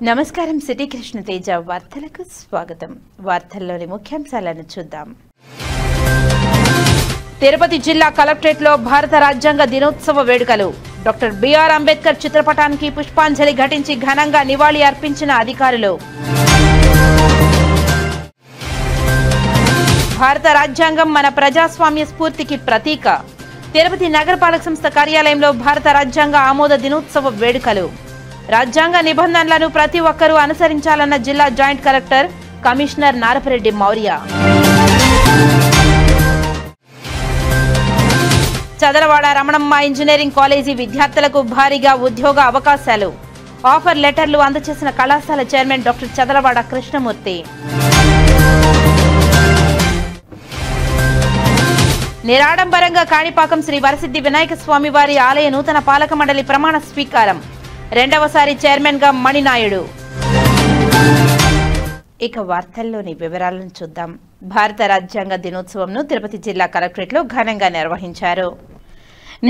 నమస్కారం. సిటీ కృష్ణ తేజ వార్తలకు స్వాగతం. వార్తల్లోని ముఖ్యాంశాలను చూద్దాం. తిరుపతి జిల్లా కలెక్టరేట్లో భారత రాజ్యాంగ దినోత్సవ వేడుకలు. డాక్టర్ బిఆర్ అంబేద్కర్ చిత్రపటానికి పుష్పాంజలి ఘటించి ఘనంగా నివాళి అర్పించిన అధికారులు. భారత రాజ్యాంగం మన ప్రజాస్వామ్య స్ఫూర్తికి ప్రతీక. తిరుపతి నగరపాలక సంస్థ కార్యాలయంలో భారత రాజ్యాంగ ఆమోద దినోత్సవ వేడుకలు. రాజ్యాంగ నిబంధనలను ప్రతి ఒక్కరూ అనుసరించాలన్న జిల్లా joint collector commissioner Narapa Reddy Maurya. Chadalavada Ramanamma engineering college విద్యార్థులకు భారీగా ఉద్యోగ అవకాశాలు. ఆఫర్ లెటర్లు అందజేసిన కళాశాల చైర్మన్ డాక్టర్ చదలవాడ కృష్ణమూర్తి. నిరాడంబరంగా కాణిపాకం శ్రీ వరసిద్ధి వినాయక స్వామి వారి ఆలయ నూతన పాలక మండలి ప్రమాణ స్వీకారం. రెండవసారి చైర్మన్ గా మణినాయుడు. ఇక వార్తల్లోని వివరాలను చూద్దాం. భారత రాజ్యాంగ దినోత్సవంను తిరుపతి జిల్లా కలెక్టరేట్లో ఘనంగా నిర్వహించారు.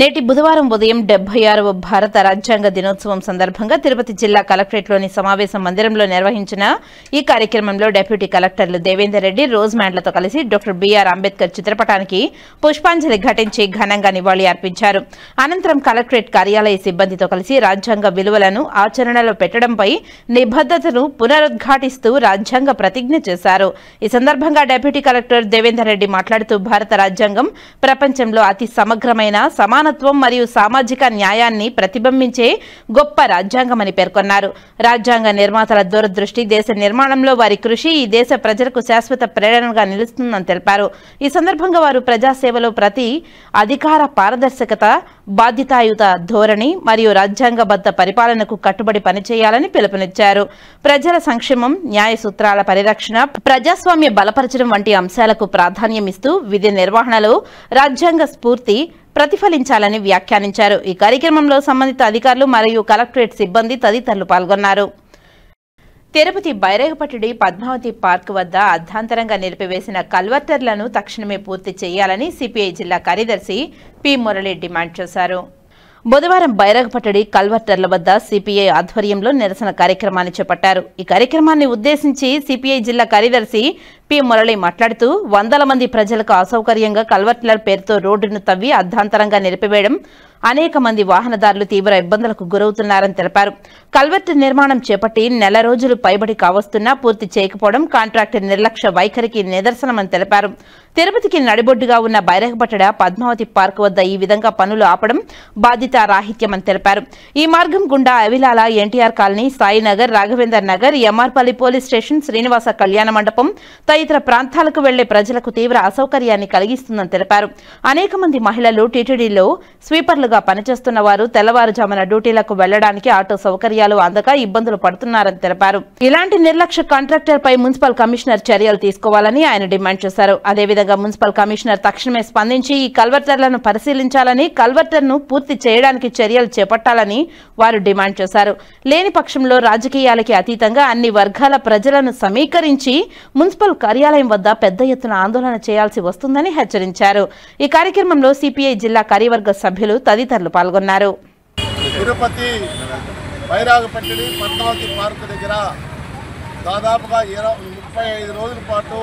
నేటి బుధవారం ఉదయం 76వ భారత రాజ్యాంగ దినోత్సవం సందర్భంగా తిరుపతి జిల్లా కలెక్టరేట్లోని సమావేశ మందిరంలో నిర్వహించిన ఈ కార్యక్రమంలో డిప్యూటీ కలెక్టర్లు దేవేందర్ రెడ్డి, రోజ్ మ్యాండ్లతో కలిసి డాక్టర్ బిఆర్ అంబేద్కర్ చిత్రపటానికి పుష్పాంజలి ఘటించి ఘనంగా నివాళి అర్పించారు. అనంతరం కలెక్టరేట్ కార్యాలయ సిబ్బందితో కలిసి రాజ్యాంగ విలువలను ఆచరణలో పెట్టడంపై నిబద్ధతను పునరుద్ఘాటిస్తూ రాజ్యాంగ ప్రతిజ్ఞ చేశారు. ఈ సందర్భంగా డిప్యూటీ కలెక్టర్ దేవేందర్ రెడ్డి మాట్లాడుతూ భారత రాజ్యాంగం ప్రపంచంలో అతి సమగ్రమైన సమానత్వం మరియు సామాజిక న్యాయాన్ని ప్రతిబింబించే గొప్ప రాజ్యాంగమని పేర్కొన్నారు. రాజ్యాంగ నిర్మాతల దూరదృష్టి, దేశ నిర్మాణంలో వారి కృషి ఈ దేశ ప్రజలకు శాశ్వత ప్రేరణగా నిలుస్తుందని తెలిపారు. ఈ సందర్భంగా వారు ప్రజాసేవలో ప్రతి అధికార పారదర్శకత, బాధ్యతాయుత ధోరణి మరియు రాజ్యాంగబద్ధ పరిపాలనకు కట్టుబడి పనిచేయాలని పిలుపునిచ్చారు. ప్రజల సంక్షేమం, న్యాయ సూత్రాల పరిరక్షణ, ప్రజాస్వామ్య బలపరచడం వంటి అంశాలకు ప్రాధాన్యమిస్తూ విధి నిర్వహణలో రాజ్యాంగ స్ఫూర్తి ప్రతిఫలించాలని వ్యాఖ్యానించారు. ఈ కార్యక్రమంలో సంబంధిత అధికారులు మరియు కలెక్టరేట్ సిబ్బంది తదితరులు పాల్గొన్నారు. తిరుపతి బైరేగపట్టిడి పద్మావతి పార్క్ వద్ద అర్ధాంతరంగా నిలిపివేసిన కల్వర్టర్లను తక్షణమే పూర్తి చేయాలని సిపిఐ జిల్లా కార్యదర్శి పి మురళి డిమాండ్ చేశారు. బుధవారం బైరేగపట్టిడి కల్వర్టర్ల వద్ద సిపిఐ ఆధ్వర్యంలో నిరసన కార్యక్రమాన్ని చేపట్టారు. ఈ కార్యక్రమాన్ని ఉద్దేశించి సిపిఐ జిల్లా కార్యదర్శి పి మురళి మాట్లాడుతూ వందల మంది ప్రజలకు అసౌకర్యంగా కల్వర్టర్ల పేరుతో రోడ్డును తవ్వి అర్ధాంతరంగా నిలిపివేయడం, అనేక మంది వాహనదారులు తీవ్ర ఇబ్బందులకు గురవుతున్నారని తెలిపారు. కల్వర్టర్ నిర్మాణం చేపట్టి నెల రోజులు పైబడి కావస్తున్నా పూర్తి చేయకపోవడం కాంట్రాక్టర్ నిర్లక్ష్య వైఖరికి నిదర్శనమని తెలిపారు. తిరుపతికి నడిబొడ్డుగా ఉన్న బైరేగపట్టడ పద్మావతి పార్క్ వద్ద ఈ విధంగా పనులు ఆపడం బాధ్యతారాహిత్యమని తెలిపారు. ఈ మార్గం గుండా Avilala, NTR colony, Sainagar, Raghavender Nagar, MR Palli police station, Srinivasa కళ్యాణ మండపం తదితర ప్రాంతాలకు వెళ్లే ప్రజలకు తీవ్ర అసౌకర్యాన్ని కలిగిస్తుందని తెలిపారు. అనేక మంది మహిళలు టీటీడీలో స్వీపర్లుగా పనిచేస్తున్న వారు తెల్లవారుజామున డ్యూటీలకు వెళ్లడానికి ఆటో సౌకర్యాలు అందక ఇబ్బందులు పడుతున్నారని తెలిపారు. ఇలాంటి నిర్లక్ష్య కాంట్రాక్టర్ పై మున్సిపల్ కమిషనర్ చర్యలు తీసుకోవాలని ఆయన డిమాండ్ చేశారు. అదేవిధంగా మున్సిపల్ కమిషనర్ తక్షణమే స్పందించి ఈ కల్వర్టర్లను పరిశీలించాలని, కల్వర్టర్ను పూర్తి చేయడానికి చర్యలు చేపట్టాలని వారు డిమాండ్ చేశారు. లేని పక్షంలో రాజకీయాలకి అతీతంగా అన్ని వర్గాల ప్రజలను సమీకరించి మున్సిపల్ కార్యాలయం వద్ద పెద్ద ఎత్తున ఆందోళన చేయాల్సి వస్తుందని హెచ్చరించారు. ఈ కార్యక్రమంలో సిపిఐ జిల్లా కార్యవర్గ సభ్యులు తదితరులు పాల్గొన్నారు. తిరుపతి బైరాగపట్టిడి పద్మావతి పార్క్ దగ్గర దాదాపుగా 35 రోజుల పాటు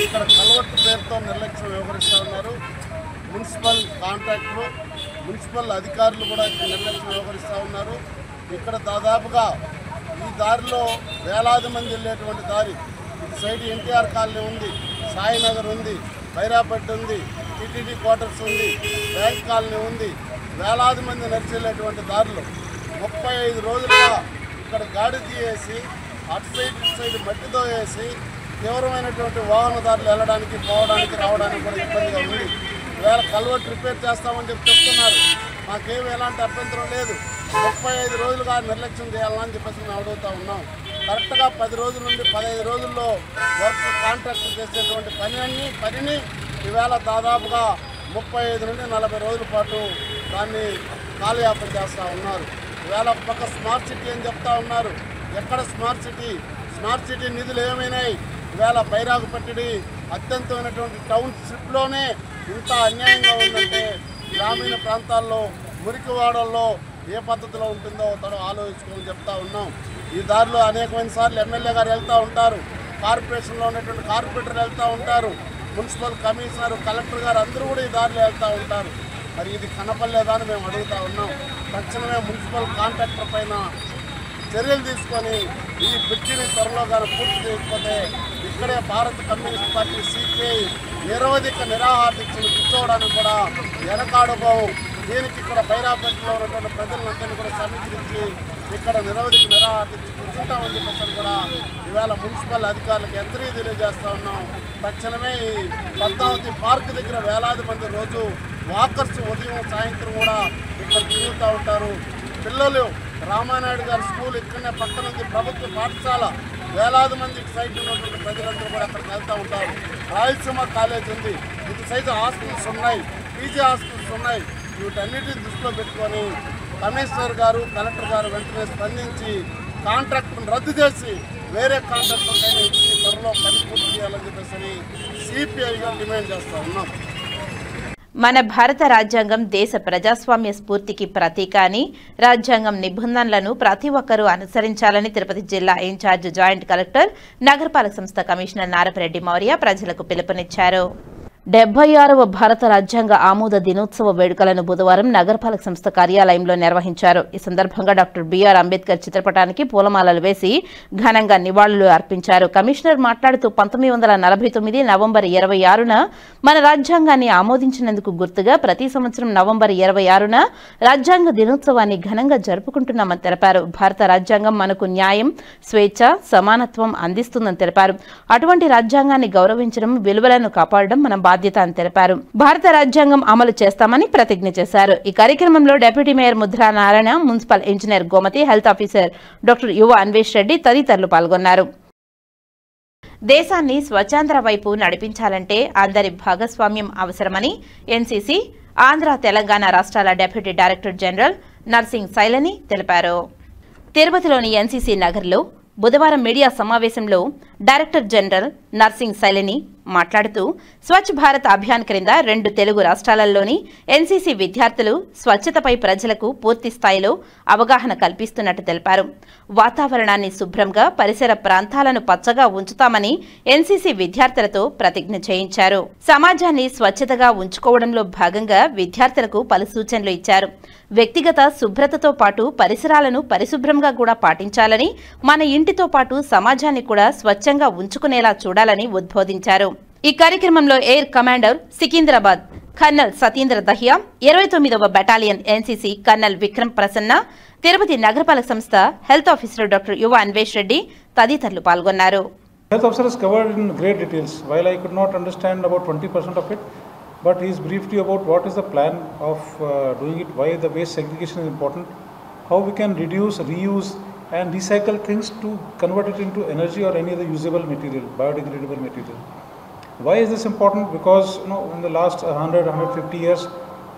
ఇక్కడ కల్వర్ట్ పేరుతో నిర్లక్ష్యం వ్యవహరిస్తూ ఉన్నారు. మున్సిపల్ కాంట్రాక్టర్లు, మున్సిపల్ అధికారులు కూడా ఇక్కడ నిర్లక్ష్యం వ్యవహరిస్తూ ఉన్నారు. ఇక్కడ దాదాపుగా ఈ దారిలో వేలాది మంది వెళ్ళేటువంటి దారి, ఇటు సైడ్ ఎన్టీఆర్ కాలనీ ఉంది, సాయినగర్ ఉంది, బైరాపట్టి ఉంది, టీటీడీ క్వార్టర్స్ ఉంది, బ్యాంక్ కాలనీ ఉంది, వేలాది మంది నడిచేటువంటి దారిలో 35 రోజులుగా ఇక్కడ గాడి తీయేసి అటు సైడ్ ఇటు సైడ్ మట్టితో వేసి తీవ్రమైనటువంటి వాహనదారులు వెళ్ళడానికి, పోవడానికి, రావడానికి కూడా ఇబ్బందిగా ఉంది. ఈవేళ కల్వర్ట్ రిపేర్ చేస్తామని చెప్తున్నారు. మాకేమి ఎలాంటి అభ్యంతరం లేదు. 35 రోజులుగా నిర్లక్ష్యం చేయాలని చెప్పేసి మేము అడుగుతూ ఉన్నాం. కరెక్ట్గా 10 రోజుల నుండి 15 రోజుల్లో వర్క్ కాంట్రాక్ట్ చేసేటువంటి పనిని ఈవేళ దాదాపుగా 35 నుండి 40 రోజుల పాటు దాన్ని కాలయాపన చేస్తూ ఉన్నారు. ఈవేళ ఒక పక్క స్మార్ట్ సిటీ అని చెప్తా ఉన్నారు. ఎక్కడ స్మార్ట్ సిటీ నిధులు ఏమైనాయి? ఈవేళ బైరాగపట్టిడి అత్యంతమైనటువంటి టౌన్షిప్లోనే ఇంత అన్యాయంగా ఉందంటే గ్రామీణ ప్రాంతాల్లో, మురికివాడల్లో ఏ పద్ధతిలో ఉంటుందో తను ఆలోచించుకోమని చెప్తా ఉన్నాం. ఈ దారిలో అనేకమైన సార్లు ఎమ్మెల్యే గారు వెళ్తూ ఉంటారు, కార్పొరేషన్లో ఉన్నటువంటి కార్పొరేటర్లు వెళ్తూ ఉంటారు, మున్సిపల్ కమిషనర్, కలెక్టర్ గారు అందరూ కూడా ఈ దారిలో వెళ్తూ ఉంటారు. మరి ఇది కనపడలేదా అని మేము అడుగుతూ ఉన్నాం. తక్షణమే మున్సిపల్ కాంట్రాక్టర్ పైన చర్యలు తీసుకొని ఈ బ్రిడ్జిని త్వరలో కానీ పూర్తి చేయకపోతే ఇక్కడే భారత కమ్యూనిస్ట్ పార్టీ సిపిఐ నిరవధిక నిరాహార దీక్షలు కూర్చోవడానికి కూడా వెనకాడబోం. దీనికి ఇక్కడ బైరాపేటలో ఉన్నటువంటి ప్రజలందరినీ కూడా సమీకరించి ఇక్కడ నిరవధిక నిరాహార దీక్ష కూర్చుంటామని చెప్పేసి కూడా ఈవేళ మున్సిపల్ అధికారులకు ఎంతరీ తెలియజేస్తూ ఉన్నాం. తక్షణమే ఈ పద్మావతి పార్క్ దగ్గర వేలాది మంది రోజు వాకర్స్ ఉదయం సాయంత్రం కూడా ఇక్కడ తిరుగుతూ ఉంటారు. పిల్లలు రామానాయుడు గారి స్కూల్ ఇక్కడనే పక్కన ఉంది, ప్రభుత్వ పాఠశాల, వేలాది మంది సైట్ ఉన్నటువంటి ప్రజలందరూ కూడా అక్కడికి వెళ్తూ ఉంటారు. రాయలసీమ కాలేజ్ ఉంది, ఇటు సైజు హాస్టల్స్ ఉన్నాయి, పీజీ హాస్టల్స్ ఉన్నాయి. వీటన్నిటిని దృష్టిలో పెట్టుకొని కమిషనర్ గారు, కలెక్టర్ గారు వెంటనే స్పందించి కాంట్రాక్ట్ను రద్దు చేసి వేరే కాంట్రాక్టర్కైనా ఇచ్చి త్వరలో పని పూర్తి చేయాలని చెప్పేసి సిపిఐగా డిమాండ్ చేస్తూ ఉన్నాం. మన భారత రాజ్యాంగం దేశ ప్రజాస్వామ్య స్ఫూర్తికి ప్రతీక అని, రాజ్యాంగం నిబంధనలను ప్రతి ఒక్కరూ అనుసరించాలని తిరుపతి జిల్లా ఇన్ఛార్జ్ జాయింట్ కలెక్టర్, నగరపాలక సంస్థ కమిషనర్ నారపరెడ్డి మౌర్య ప్రజలకు పిలుపునిచ్చారు. 76వ భారత రాజ్యాంగ ఆమోద దినోత్సవ వేడుకలను బుధవారం నగరపాలక సంస్థ కార్యాలయంలో నిర్వహించారు. ఈ సందర్భంగా డాక్టర్ బిఆర్ అంబేద్కర్ చిత్రపటానికి పూలమాలలు వేసి ఘనంగా నివాళులు అర్పించారు. కమిషనర్ మాట్లాడుతూ 1949 నవంబర్ 26న మన రాజ్యాంగాన్ని ఆమోదించినందుకు గుర్తుగా ప్రతి సంవత్సరం నవంబర్ 26న రాజ్యాంగ దినోత్సవాన్ని ఘనంగా జరుపుకుంటున్నామని తెలిపారు. భారత రాజ్యాంగం మనకు న్యాయం, స్వేచ్ఛ, సమానత్వం అందిస్తుందని తెలిపారు. అటువంటి రాజ్యాంగాన్ని గౌరవించడం, విలువలను కాపాడడం మన బాధ్యత అని తెలిపారు. భారత రాజ్యాంగం అమలు చేస్తామని ప్రతిజ్ఞ చేశారు. ఈ కార్యక్రమంలో deputy mayor Mudra Narayana, municipal engineer Gomathi, health officer doctor Yuva Anvesh Reddy తదితరులు పాల్గొన్నారు. దేశాన్ని స్వచ్ఛాంధ్ర వైపు నడిపించాలంటే అందరి భాగస్వామ్యం అవసరమని ఎన్సీసీ ఆంధ్ర, తెలంగాణ రాష్ట్రాల డిప్యూటీ డైరెక్టర్ జనరల్ నర్సింగ్ సైలని తెలిపారు. తిరుపతిలోని ఎన్సీసీ నగర్లో బుధవారం మీడియా సమావేశంలో డైరెక్టర్ జనరల్ నర్సింగ్ సైలని మాట్లాడుతూ స్వచ్ఛ భారత్ అభియాన్ క్రింద 2 తెలుగు రాష్ట్రాలలోని ఎన్సీసీ విద్యార్థులు స్వచ్ఛతపై ప్రజలకు పూర్తి స్థాయిలో అవగాహన కల్పిస్తున్నట్టు తెలిపారు. వాతావరణాన్ని శుభ్రంగా, పరిసర ప్రాంతాలను పచ్చగా ఉంచుతామని ఎన్సీసీ విద్యార్థులతో ప్రతిజ్ఞ చేయించారు. సమాజాన్ని స్వచ్ఛతగా ఉంచుకోవడంలో భాగంగా విద్యార్థులకు పలు సూచనలు ఇచ్చారు. వ్యక్తిగత శుభ్రతతో పాటు పరిసరాలను పరిశుభ్రంగా కూడా పాటించాలని, మన ఇంటితో పాటు సమాజాన్ని కూడా స్వచ్ఛంగా ఉంచుకునేలా చూడాలని ఉద్బోధించారు. ఈ కార్యక్రమంలో air commander Secunderabad colonel Satindra Dahiya, 29వ battalion NCC colonel Vikram Prasanna, Tirupati నగరపాలక సంస్థ health officer doctor Yuva Anvesh Reddy తదితరులు పాల్గొన్నారు. Health officer has covered in great details. While I could not understand about 20% of it, but he has briefed you about what is the plan of doing it, why the waste segregation is important, how we can reduce, reuse and recycle things to convert it into energy or any other usable material, biodegradable material. Why is this important? Because in the last 100-150 years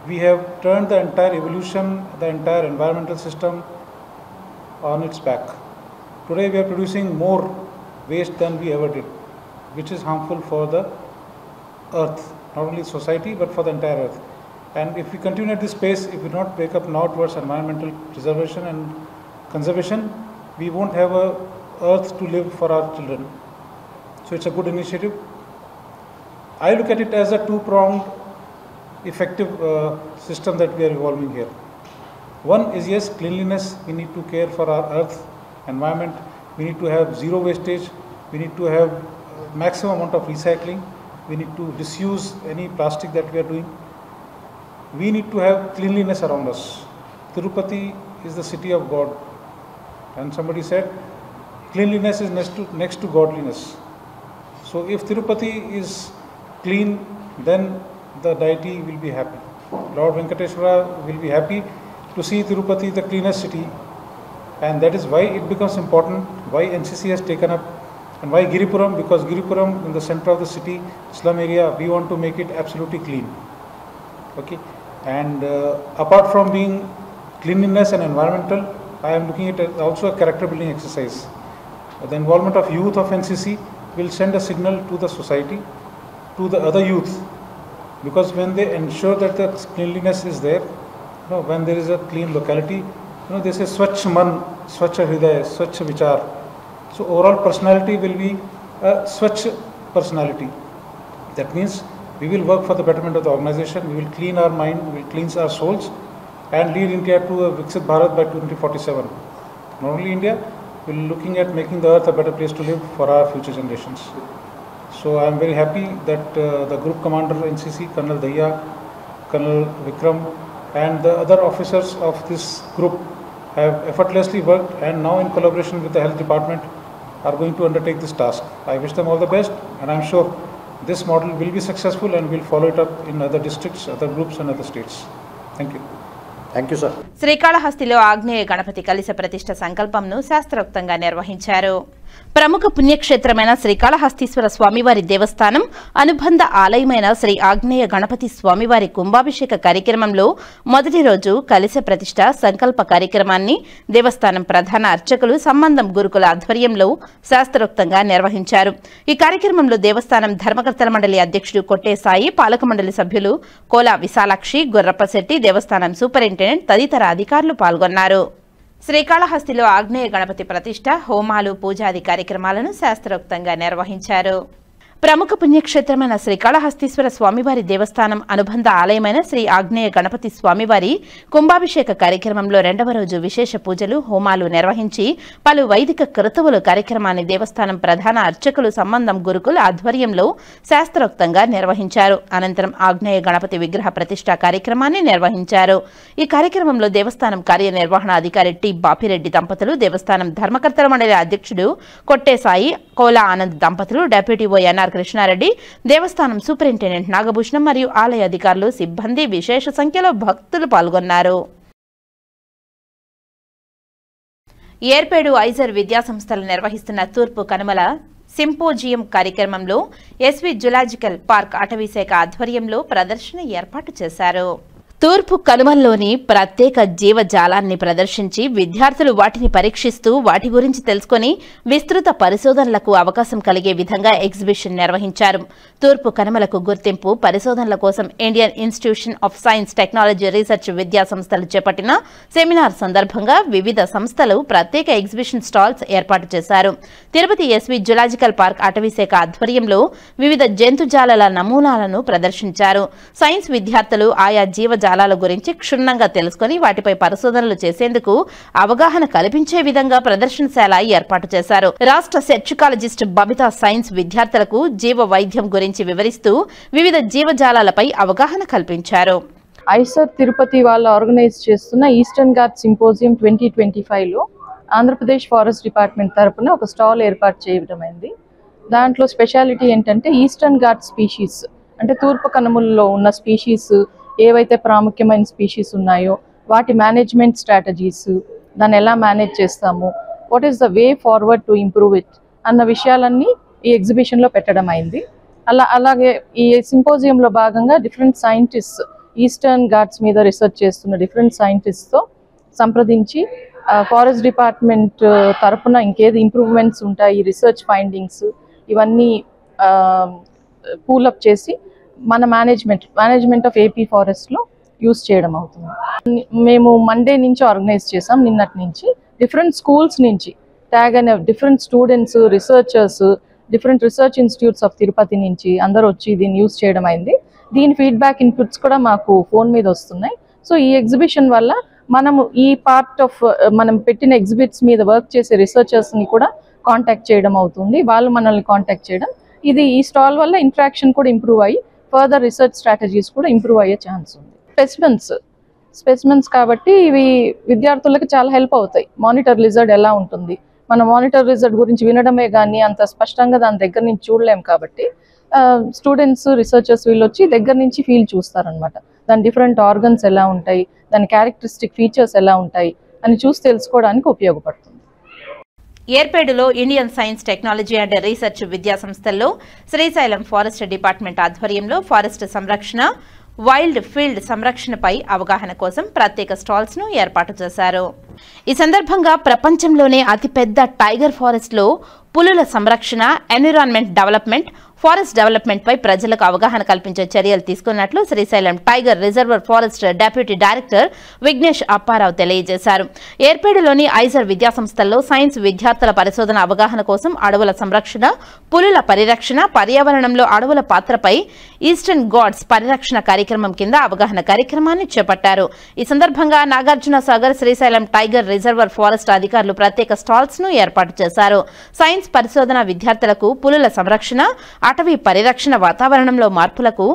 we have turned the entire evolution, the entire environmental system on its back. Today we are producing more waste than we ever did, which is harmful for the earth, not only society but for the entire earth. And if we continue at this pace, if we not break up now towards environmental preservation and conservation, we won't have a earth to live for our children. So it's a good initiative. I look at it as a two-pronged effective system that we are evolving here. One is, yes, cleanliness. We need to care for our earth, environment. We need to have zero wastage. We need to have maximum amount of recycling. We need to disuse any plastic that we are doing. We need to have cleanliness around us. Tirupati is the city of God. And somebody said, cleanliness is next to godliness. So if Tirupati is clean, then the deity will be happy. Lord Venkateshwara will be happy to see Tirupati the cleanest city. And that is why it becomes important, why NCC has taken up, and why Giripuram, because Giripuram in the center of the city, slum area, we want to make it absolutely clean. Okay, and apart from being cleanliness and environmental, I am looking at it as also a character building exercise. The involvement of youth of NCC will send a signal to the society, to the other youth, because when they ensure that the cleanliness is there, when there is a clean locality, they say Swachh Man, Swachh Hriday, Swachh Vichar. So overall personality will be a Swachh personality. That means we will work for the betterment of the organization, we will clean our mind, we will cleanse our souls and lead India to a Viksit Bharat by 2047. Not only India, we are looking at making the earth a better place to live for our future generations. So I am very happy that the group commander NCC, Colonel Daya, Colonel Vikram and the other officers of this group have effortlessly worked and now in collaboration with the health department are going to undertake this task. I wish them all the best and I am sure this model will be successful and we'll follow it up in other districts, other groups and other states. Thank you. Thank you sir. శ్రీకాళహస్తిలో ఆగ్నేయ గణపతి కలశ ప్రతిష్ఠ సంకల్పంను శాస్త్రోక్తంగా నిర్వహించారు. ప్రముఖ పుణ్యక్షేత్రమైన శ్రీకాళహస్తీశ్వర స్వామివారి దేవస్థానం అనుబంధ ఆలయమైన శ్రీ ఆగ్నేయ గణపతి స్వామివారి కుంభాభిషేక కార్యక్రమంలో మొదటి రోజు కలశ ప్రతిష్ఠ సంకల్ప కార్యక్రమాన్ని దేవస్థానం ప్రధాన అర్చకులు సంబంధం గురుకుల ఆధ్వర్యంలో శాస్త్రోక్తంగా నిర్వహించారు. ఈ కార్యక్రమంలో దేవస్థానం ధర్మకర్తల మండలి అధ్యక్షుడు కొట్టే సాయి, పాలక మండలి సభ్యులు కోలా విశాలాక్షి, గుర్రప్పశెట్టి, దేవస్థానం సూపరింటెండెంట్ తదితర అధికారులు పాల్గొన్నారు. శ్రీకాళహస్తిలో ఆగ్నేయ గణపతి ప్రతిష్ఠ, హోమాలు, పూజాది కార్యక్రమాలను శాస్త్రోక్తంగా నిర్వహించారు. ప్రముఖ పుణ్యక్షేత్రమైన శ్రీకాళహస్తీశ్వర స్వామివారి దేవస్థానం అనుబంధ ఆలయమైన శ్రీ ఆగ్నేయ గణపతి స్వామివారి కుంభాభిషేక కార్యక్రమంలో రెండవ రోజు విశేష పూజలు, హోమాలు నిర్వహించి పలు వైదిక క్రతువులు కార్యక్రమాన్ని దేవస్థానం ప్రధాన అర్చకులు సంబంధం గురుకుల ఆధ్వర్యంలో శాస్త్రోక్తంగా నిర్వహించారు. అనంతరం ఆగ్నేయ గణపతి విగ్రహ ప్రతిష్ఠ కార్యక్రమాన్ని నిర్వహించారు. ఈ కార్యక్రమంలో దేవస్థానం కార్యనిర్వహణ అధికారి టి బాపిరెడ్డి దంపతులు, దేవస్థానం ధర్మకర్తల మండలి అధ్యక్షుడు కొట్టే సాయి, కోలా ఆనంద్ దంపతులు, డెప్యూటీ ఓఎన్ఆర్ కృష్ణారెడ్డి, దేవస్థానం సూపరింటెండెంట్ నాగభూషణం మరియు ఆలయ అధికారులు, సిబ్బంది విశేష సంఖ్యలో భక్తులు పాల్గొన్నారు. ఏర్పేడు ఐజర్ విద్యాసంస్థలు నిర్వహిస్తున్న తూర్పు కనుమల సింపోజియం కార్యక్రమంలో ఎస్వి జులాజికల్ పార్క్ అటవీశాఖ ఆధ్వర్యంలో ప్రదర్శన ఏర్పాటు చేశారు. తూర్పు కనుమల్లోని ప్రత్యేక జీవజాలాన్ని ప్రదర్శించి విద్యార్థులు వాటిని పరీక్షిస్తూ వాటి గురించి తెలుసుకుని విస్తృత పరిశోధనలకు అవకాశం కలిగే విధంగా ఎగ్జిబిషన్ నిర్వహించారు. తూర్పు కనుమలకు గుర్తింపు పరిశోధనల కోసం Indian institution of science technology research విద్యా సంస్థలు చేపట్టిన సెమినార్ సందర్భంగా వివిధ సంస్థలు ప్రత్యేక ఎగ్జిబిషన్ స్టాల్స్ ఏర్పాటు చేశారు. తిరుపతి ఎస్వి జులాజికల్ పార్క్ అటవీశాఖ ఆధ్వర్యంలో వివిధ జంతుజాలాల నమూనాలను ప్రదర్శించారు. సైన్స్ విద్యార్థులు ఆయా జీవజాలాల గురించి క్షుణ్ణంగా తెలుసుకుని వాటిపై పరిశోధనలు చేసేందుకు అవగాహన కల్పించే విధంగా ప్రదర్శనశాల ఏర్పాటు చేశారు. రాష్ట్ర సెర్చికాలజిస్ట్ బబితా సైన్స్ విద్యార్థులకు జీవ వైద్యం గురించి వివరిస్తూ వివిధ జీవజాలాలపై అవగాహన కల్పించారు. ఐసర్ తిరుపతి వాళ్ళు ఆర్గనైజ్ చేస్తున్న ఈస్టర్న్ ఘాట్ సింపోజియం 2025లో ఆంధ్రప్రదేశ్ ఫారెస్ట్ డిపార్ట్మెంట్ తరపున ఒక స్టాల్ ఏర్పాటు చేయడమైంది. దాంట్లో స్పెషాలిటీ ఏంటంటే ఈస్టర్న్ ఘాట్ స్పీషీస్ అంటే తూర్పు కనుమల్లో ఉన్న స్పీషీస్ ఏవైతే ప్రాముఖ్యమైన స్పీషీస్ ఉన్నాయో వాటి మేనేజ్మెంట్ స్ట్రాటజీస్, దాన్ని ఎలా మేనేజ్ చేస్తాము, what is the way forward to improve it అన్న విషయాలన్నీ ఈ ఎగ్జిబిషన్లో పెట్టడం అయింది. అలాగే ఈ సింపోజియంలో భాగంగా డిఫరెంట్ సైంటిస్ట్స్ ఈస్టర్న్ ఘాట్స్ మీద రీసెర్చ్ చేస్తున్న డిఫరెంట్ సైంటిస్ట్తో సంప్రదించి ఫారెస్ట్ డిపార్ట్మెంట్ తరపున ఇంకేది ఇంప్రూవ్మెంట్స్ ఉంటాయి, రీసెర్చ్ ఫైండింగ్స్ ఇవన్నీ పూలప్ చేసి మన మేనేజ్మెంట్ ఆఫ్ ఏపీ ఫారెస్ట్లో యూస్ చేయడం అవుతుంది. మేము మండే నుంచి ఆర్గనైజ్ చేసాం. నిన్నటి నుంచి డిఫరెంట్ స్కూల్స్ నుంచి ట్యాగ్ అయిన different students, researchers, different research institutes of Tirupati నుంచి అందరూ వచ్చి దీన్ని యూస్ చేయడం అయింది. దీని ఫీడ్బ్యాక్ ఇన్పుట్స్ కూడా మాకు ఫోన్ మీద వస్తున్నాయి. సో ఈ ఎగ్జిబిషన్ వల్ల మనము ఈ పార్ట్ ఆఫ్ మనం పెట్టిన ఎగ్జిబిట్స్ మీద వర్క్ చేసే రిసర్చర్స్ని కూడా కాంటాక్ట్ చేయడం అవుతుంది, వాళ్ళు మనల్ని కాంటాక్ట్ చేయడం. ఇది ఈ స్టాల్ వల్ల ఇంటరాక్షన్ కూడా ఇంప్రూవ్ అయ్యి ఫర్దర్ రీసెర్చ్ స్ట్రాటజీస్ కూడా ఇంప్రూవ్ అయ్యే ఛాన్స్ ఉంది. స్పెసిమెన్స్ కాబట్టి ఇవి విద్యార్థులకు చాలా హెల్ప్ అవుతాయి. మానిటర్ లిజర్డ్ ఎలా ఉంటుంది, మన మానిటర్ లిజర్డ్ గురించి వినడమే కానీ అంత స్పష్టంగా దాని దగ్గర నుంచి చూడలేం కాబట్టి స్టూడెంట్స్, రీసెర్చర్స్ వీళ్ళు వచ్చి దగ్గర నుంచి ఫీల్ చూస్తారనమాట. దాని డిఫరెంట్ ఆర్గన్స్ ఎలా ఉంటాయి, దాని క్యారెక్టరిస్టిక్ ఫీచర్స్ ఎలా ఉంటాయి అని చూసి తెలుసుకోవడానికి ఉపయోగపడుతుంది. ఏర్పేడులో Indian science technology and research విద్యా సంస్థల్లో శ్రీశైలం ఫారెస్ట్ డిపార్ట్మెంట్ ఆధ్వర్యంలో ఫారెస్ట్ సంరక్షణ, వైల్డ్ ఫీల్డ్ సంరక్షణపై అవగాహన కోసం ప్రత్యేక స్టాల్స్ ను ఏర్పాటు చేశారు. ఈ సందర్భంగా ప్రపంచంలోనే అతిపెద్ద టైగర్ ఫారెస్ట్ లో పులుల సంరక్షణ, ఎన్విరాన్మెంట్ డెవలప్మెంట్, ఫారెస్ట్ డెవలప్మెంట్ పై ప్రజలకు అవగాహన కల్పించే చర్యలు తీసుకున్నట్లు Srisailam tiger reserve forest deputy director Vignesh Apparao తెలియజేశారు. ఏర్పేడులోని ఐజర్ విద్యాసంస్థల్లో సైన్స్ విద్యార్థుల పరిశోధన అవగాహన కోసం అడవుల సంరక్షణ, పులుల పరిరక్షణ, పర్యావరణంలో అడవుల పాత్రపై ఈస్టర్న్ గాడ్స్ పరిరక్షణ కార్యక్రమం కింద అవగాహన కార్యక్రమాన్ని చేపట్టారు. ఈ సందర్భంగా Nagarjuna Sagar Srisailam tiger reserve forest అధికారులు ప్రత్యేక స్టాల్స్ ను ఏర్పాటు చేశారు. సైన్స్ పరిశోధన విద్యార్థులకు పులుల సంరక్షణ, అటవీ పరిరక్షణ, వాతావరణంలో మార్పులకు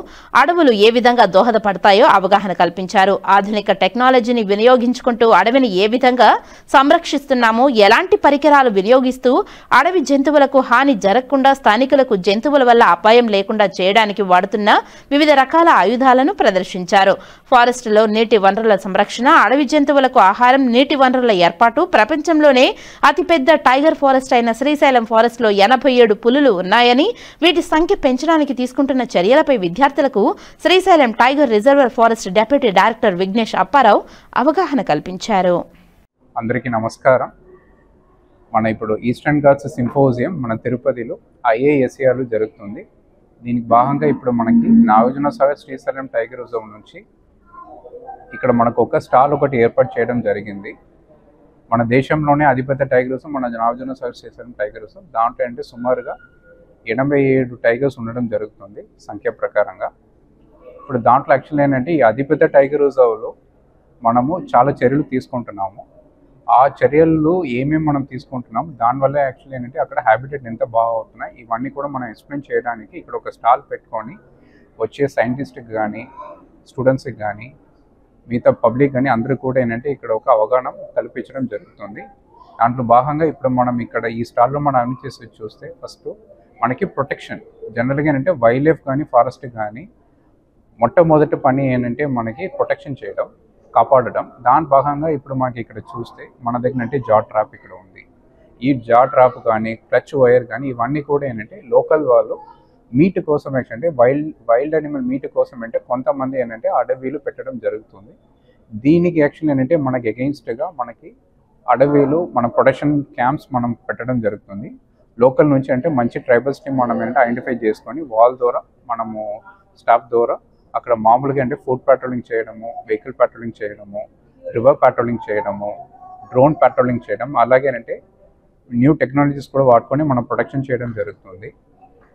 అడవులు ఏ విధంగా దోహదపడతాయో అవగాహన కల్పించారు. ఆధునిక టెక్నాలజీని వినియోగించుకుంటూ అడవిని ఏ విధంగా సంరక్షిస్తున్నామో, ఎలాంటి పరికరాలు వినియోగిస్తూ అడవి జంతువులకు హాని జరగకుండా స్థానికులకు జంతువుల వల్ల అపాయం లేకుండా చేయడానికి వాడుతున్న వివిధ రకాల ఆయుధాలను ప్రదర్శించారు. ఫారెస్టులో నీటి వనరుల సంరక్షణ, అడవి జంతువులకు ఆహారం, నీటి వనరుల ఏర్పాటు, ప్రపంచంలోనే అతిపెద్ద టైగర్ ఫారెస్ట్ అయిన శ్రీశైలం ఫారెస్ట్ లో 87 పులులు ఉన్నాయని, వీటి సంఖ్య పెంచడానికి తీసుకుంటున్న చర్యలపై విద్యార్థులకు Srisailam tiger reserve forest deputy director Vignesh Apparao అవగాహన కల్పించారు. అందరికీ నమస్కారం. మన ఇప్పుడు ఈస్టర్న్ గాడ్స్ సింపోజియం మన తిరుపతిలో IASARలో జరుగుతుంది. దీనికి భాగంగా ఇప్పుడు మనకి నాగార్జున సాగర్ శ్రీశైలం టైగర్ రిజర్వ్ నుంచి ఇక్కడ మనకు ఒక స్టాల్ ఒకటి ఏర్పాటు చేయడం జరిగింది. మన దేశంలోనే అతిపెద్ద టైగర్ రిజర్వ్ మన నాగార్జున సాగర్ శ్రీశైలం టైగర్ రిజర్వ్. దాంట్లో అంటే సుమారుగా 87 టైగర్స్ ఉండడం జరుగుతుంది సంఖ్య ప్రకారంగా. ఇప్పుడు దాంట్లో యాక్చువల్ ఏంటంటే ఈ అతిపెద్ద టైగర్ రిజర్వ్లో మనము చాలా చర్యలు తీసుకుంటున్నాము. ఆ చర్యలు ఏమేమి మనం తీసుకుంటున్నాము, దానివల్ల యాక్చువల్ ఏంటంటే అక్కడ హ్యాబిటేట్ ఎంత బాగా అవుతున్నాయి, ఇవన్నీ కూడా మనం ఎక్స్ప్లెయిన్ చేయడానికి ఇక్కడ ఒక స్టాల్ పెట్టుకొని వచ్చే సైంటిస్ట్కి కానీ, స్టూడెంట్స్కి కానీ, మిగతా పబ్లిక్ కానీ అందరూ కూడా ఏంటంటే ఇక్కడ ఒక అవగాహన కల్పించడం జరుగుతుంది. దాంట్లో భాగంగా ఇప్పుడు మనం ఇక్కడ ఈ స్టాల్లో మనం అన్ని చేసి చూస్తే ఫస్ట్ మనకి ప్రొటెక్షన్ జనరల్గా ఏంటంటే వైల్డ్ లైఫ్ కానీ ఫారెస్ట్ కానీ మొట్టమొదటి పని ఏంటంటే మనకి ప్రొటెక్షన్ చేయడం, కాపాడడం. దాని భాగంగా ఇప్పుడు మనకి ఇక్కడ చూస్తే మన దగ్గర అంటే జా ట్రాప్ ఇక్కడ ఉంది. ఈ జా ట్రాప్ కానీ, క్లచ్ వైర్ కానీ ఇవన్నీ కూడా ఏంటంటే లోకల్ వాళ్ళు మీట్ కోసం ఏంటంటే వైల్డ్ అనిమల్ మీట్ కోసం అంటే కొంతమంది ఏంటంటే అడవిలు పెట్టడం జరుగుతుంది. దీనికి యాక్చువల్ ఏంటంటే మనకి అగెయిన్స్ట్గా మనకి అడవిలు మన ప్రొటెక్షన్ క్యాంప్స్ మనం పెట్టడం జరుగుతుంది. లోకల్ నుంచి అంటే మంచి ట్రైబల్స్ టీమ్ మనం ఏంటంటే ఐడెంటిఫై చేసుకొని వాల్ ద్వారా మనము స్టాఫ్ ద్వారా అక్కడ మామూలుగా అంటే ఫుడ్ పెట్రోలింగ్ చేయడము, వెహికల్ పెట్రోలింగ్ చేయడము, రివర్ పెట్రోలింగ్ చేయడము, డ్రోన్ పెట్రోలింగ్ చేయడం, అలాగే అంటే న్యూ టెక్నాలజీస్ కూడా వాడుకొని మనం ప్రొటెక్షన్ చేయడం జరుగుతుంది.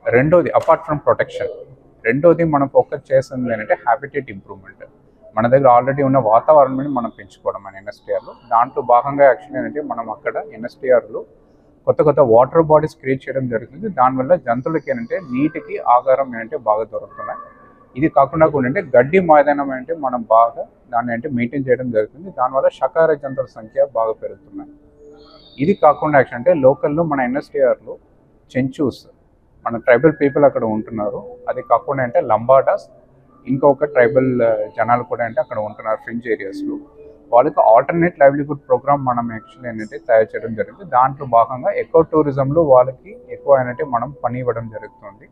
రెండోది అపార్ట్ ఫ్రమ్ ప్రొటెక్షన్, రెండోది మనం ఫోకస్ చేస్తుంది ఏంటంటే హ్యాబిటేట్ ఇంప్రూవ్మెంట్. మన దగ్గర ఆల్రెడీ ఉన్న వాతావరణాన్ని మనం పెంచుకోవడం మన NSTRలో. దాంట్లో భాగంగా యాక్చువల్లీ ఏంటంటే మనం అక్కడ NSTRలో కొత్త వాటర్ బాడీస్ క్రియేట్ చేయడం జరుగుతుంది. దానివల్ల జంతువులకి ఏంటంటే నీటికి ఆహారం ఏంటంటే బాగా దొరుకుతున్నాయి. ఇది కాకుండా కూడా అంటే గడ్డి మైదానం అంటే మనం బాగా దాన్ని అంటే మెయింటైన్ చేయడం జరుగుతుంది. దానివల్ల శాకాహార జంతువుల సంఖ్య బాగా పెరుగుతున్నాయి. ఇది కాకుండా యాక్చువల్ అంటే లోకల్లో మన NSTRలో చెంచూస్ మన ట్రైబల్ పీపుల్ అక్కడ ఉంటున్నారు. అది కాకుండా అంటే లంబాడాస్ ఇంకొక ట్రైబల్ జనాలు కూడా అంటే అక్కడ ఉంటున్నారు ఫ్రింజ్ ఏరియాస్లో. వాళ్ళకి ఆల్టర్నేట్ లైవ్లీహుడ్ ప్రోగ్రామ్ మనం యాక్చువల్లీ ఏంటంటే తయారు చేయడం జరిగింది. దాంట్లో భాగంగా ఎకో టూరిజంలో వాళ్ళకి ఎక్కువ ఏంటంటే మనం పని ఇవ్వడం జరుగుతుంది.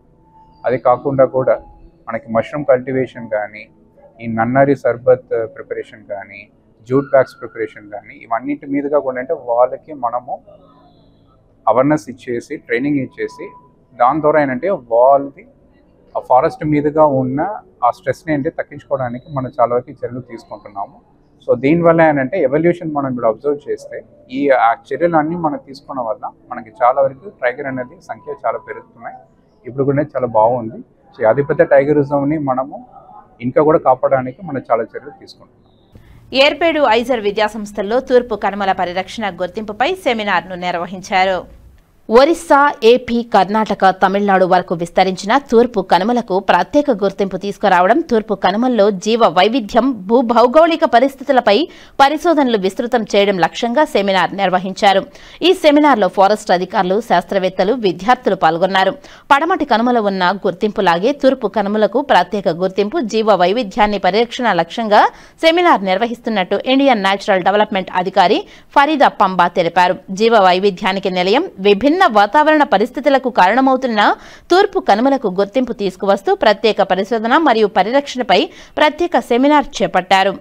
అది కాకుండా కూడా మనకి మష్రూమ్ కల్టివేషన్ కానీ, ఈ నన్నారి సర్బత్ ప్రిపరేషన్ కానీ, జూట్ బ్యాగ్స్ ప్రిపరేషన్ కానీ ఇవన్నిటి మీదుగా కూడా అంటే వాళ్ళకి మనము అవేర్నెస్ ఇచ్చేసి ట్రైనింగ్ ఇచ్చేసి దాని ద్వారా ఏంటంటే వాళ్ళది ఆ ఫారెస్ట్ మీదుగా ఉన్న ఆ స్ట్రెస్ని అంటే తగ్గించుకోవడానికి మనం చాలా వరకు చర్యలు తీసుకుంటున్నాము. సో దీనివల్ల ఏంటంటే ఎవల్యూషన్ మనం ఇప్పుడు అబ్జర్వ్ చేస్తే ఈ చర్యలన్నీ మనం తీసుకోవడం వల్ల మనకి చాలా వరకు టైగర్ అనేది సంఖ్య చాలా పెరుగుతున్నాయి. ఇప్పుడు కూడా చాలా బాగుంది. సో అతిపెద్ద టైగర్ రిజర్వ్ని మనము ఇంకా కూడా కాపాడడానికి మనం చాలా చర్యలు తీసుకుంటున్నాం. ఏర్పేడు ఐజర్ విద్యాసంస్థల్లో తూర్పు కనుమల పరిరక్షణ గుర్తింపుపై సెమినార్ను నిర్వహించారు. ఒరిస్సా, ఏపీ, కర్ణాటక, తమిళనాడు వరకు విస్తరించిన తూర్పు కనుమలకు ప్రత్యేక గుర్తింపు తీసుకురావడం, తూర్పు కనుమల్లో జీవ వైవిధ్యం, భూభౌగోళిక పరిస్థితులపై పరిశోధనలు విస్తృతం చేయడం లక్ష్యంగా సెమినార్ నిర్వహించారు. ఈ సెమినార్లో ఫారెస్ట్ అధికారులు, శాస్త్రవేత్తలు, విద్యార్థులు పాల్గొన్నారు. పడమటి కనుమల ఉన్న గుర్తింపులాగే తూర్పు కనుమలకు ప్రత్యేక గుర్తింపు, జీవ వైవిధ్యాన్ని పరిరక్షణ లక్ష్యంగా సెమినార్ నిర్వహిస్తున్నట్టు ఇండియన్ నేచురల్ డెవలప్మెంట్ అధికారి ఫరీదా పంబా తెలిపారు. జీవ వైవిధ్యానికి నిలయం, విభిన్న వాతావరణ పరిస్థితులకు కారణమవుతున్న తూర్పు కనుమలకు గుర్తింపు తీసుకువస్తూ ప్రత్యేక పరిశోధన మరియు పరిరక్షణపై ప్రత్యేక సెమినార్ చేపట్టారు.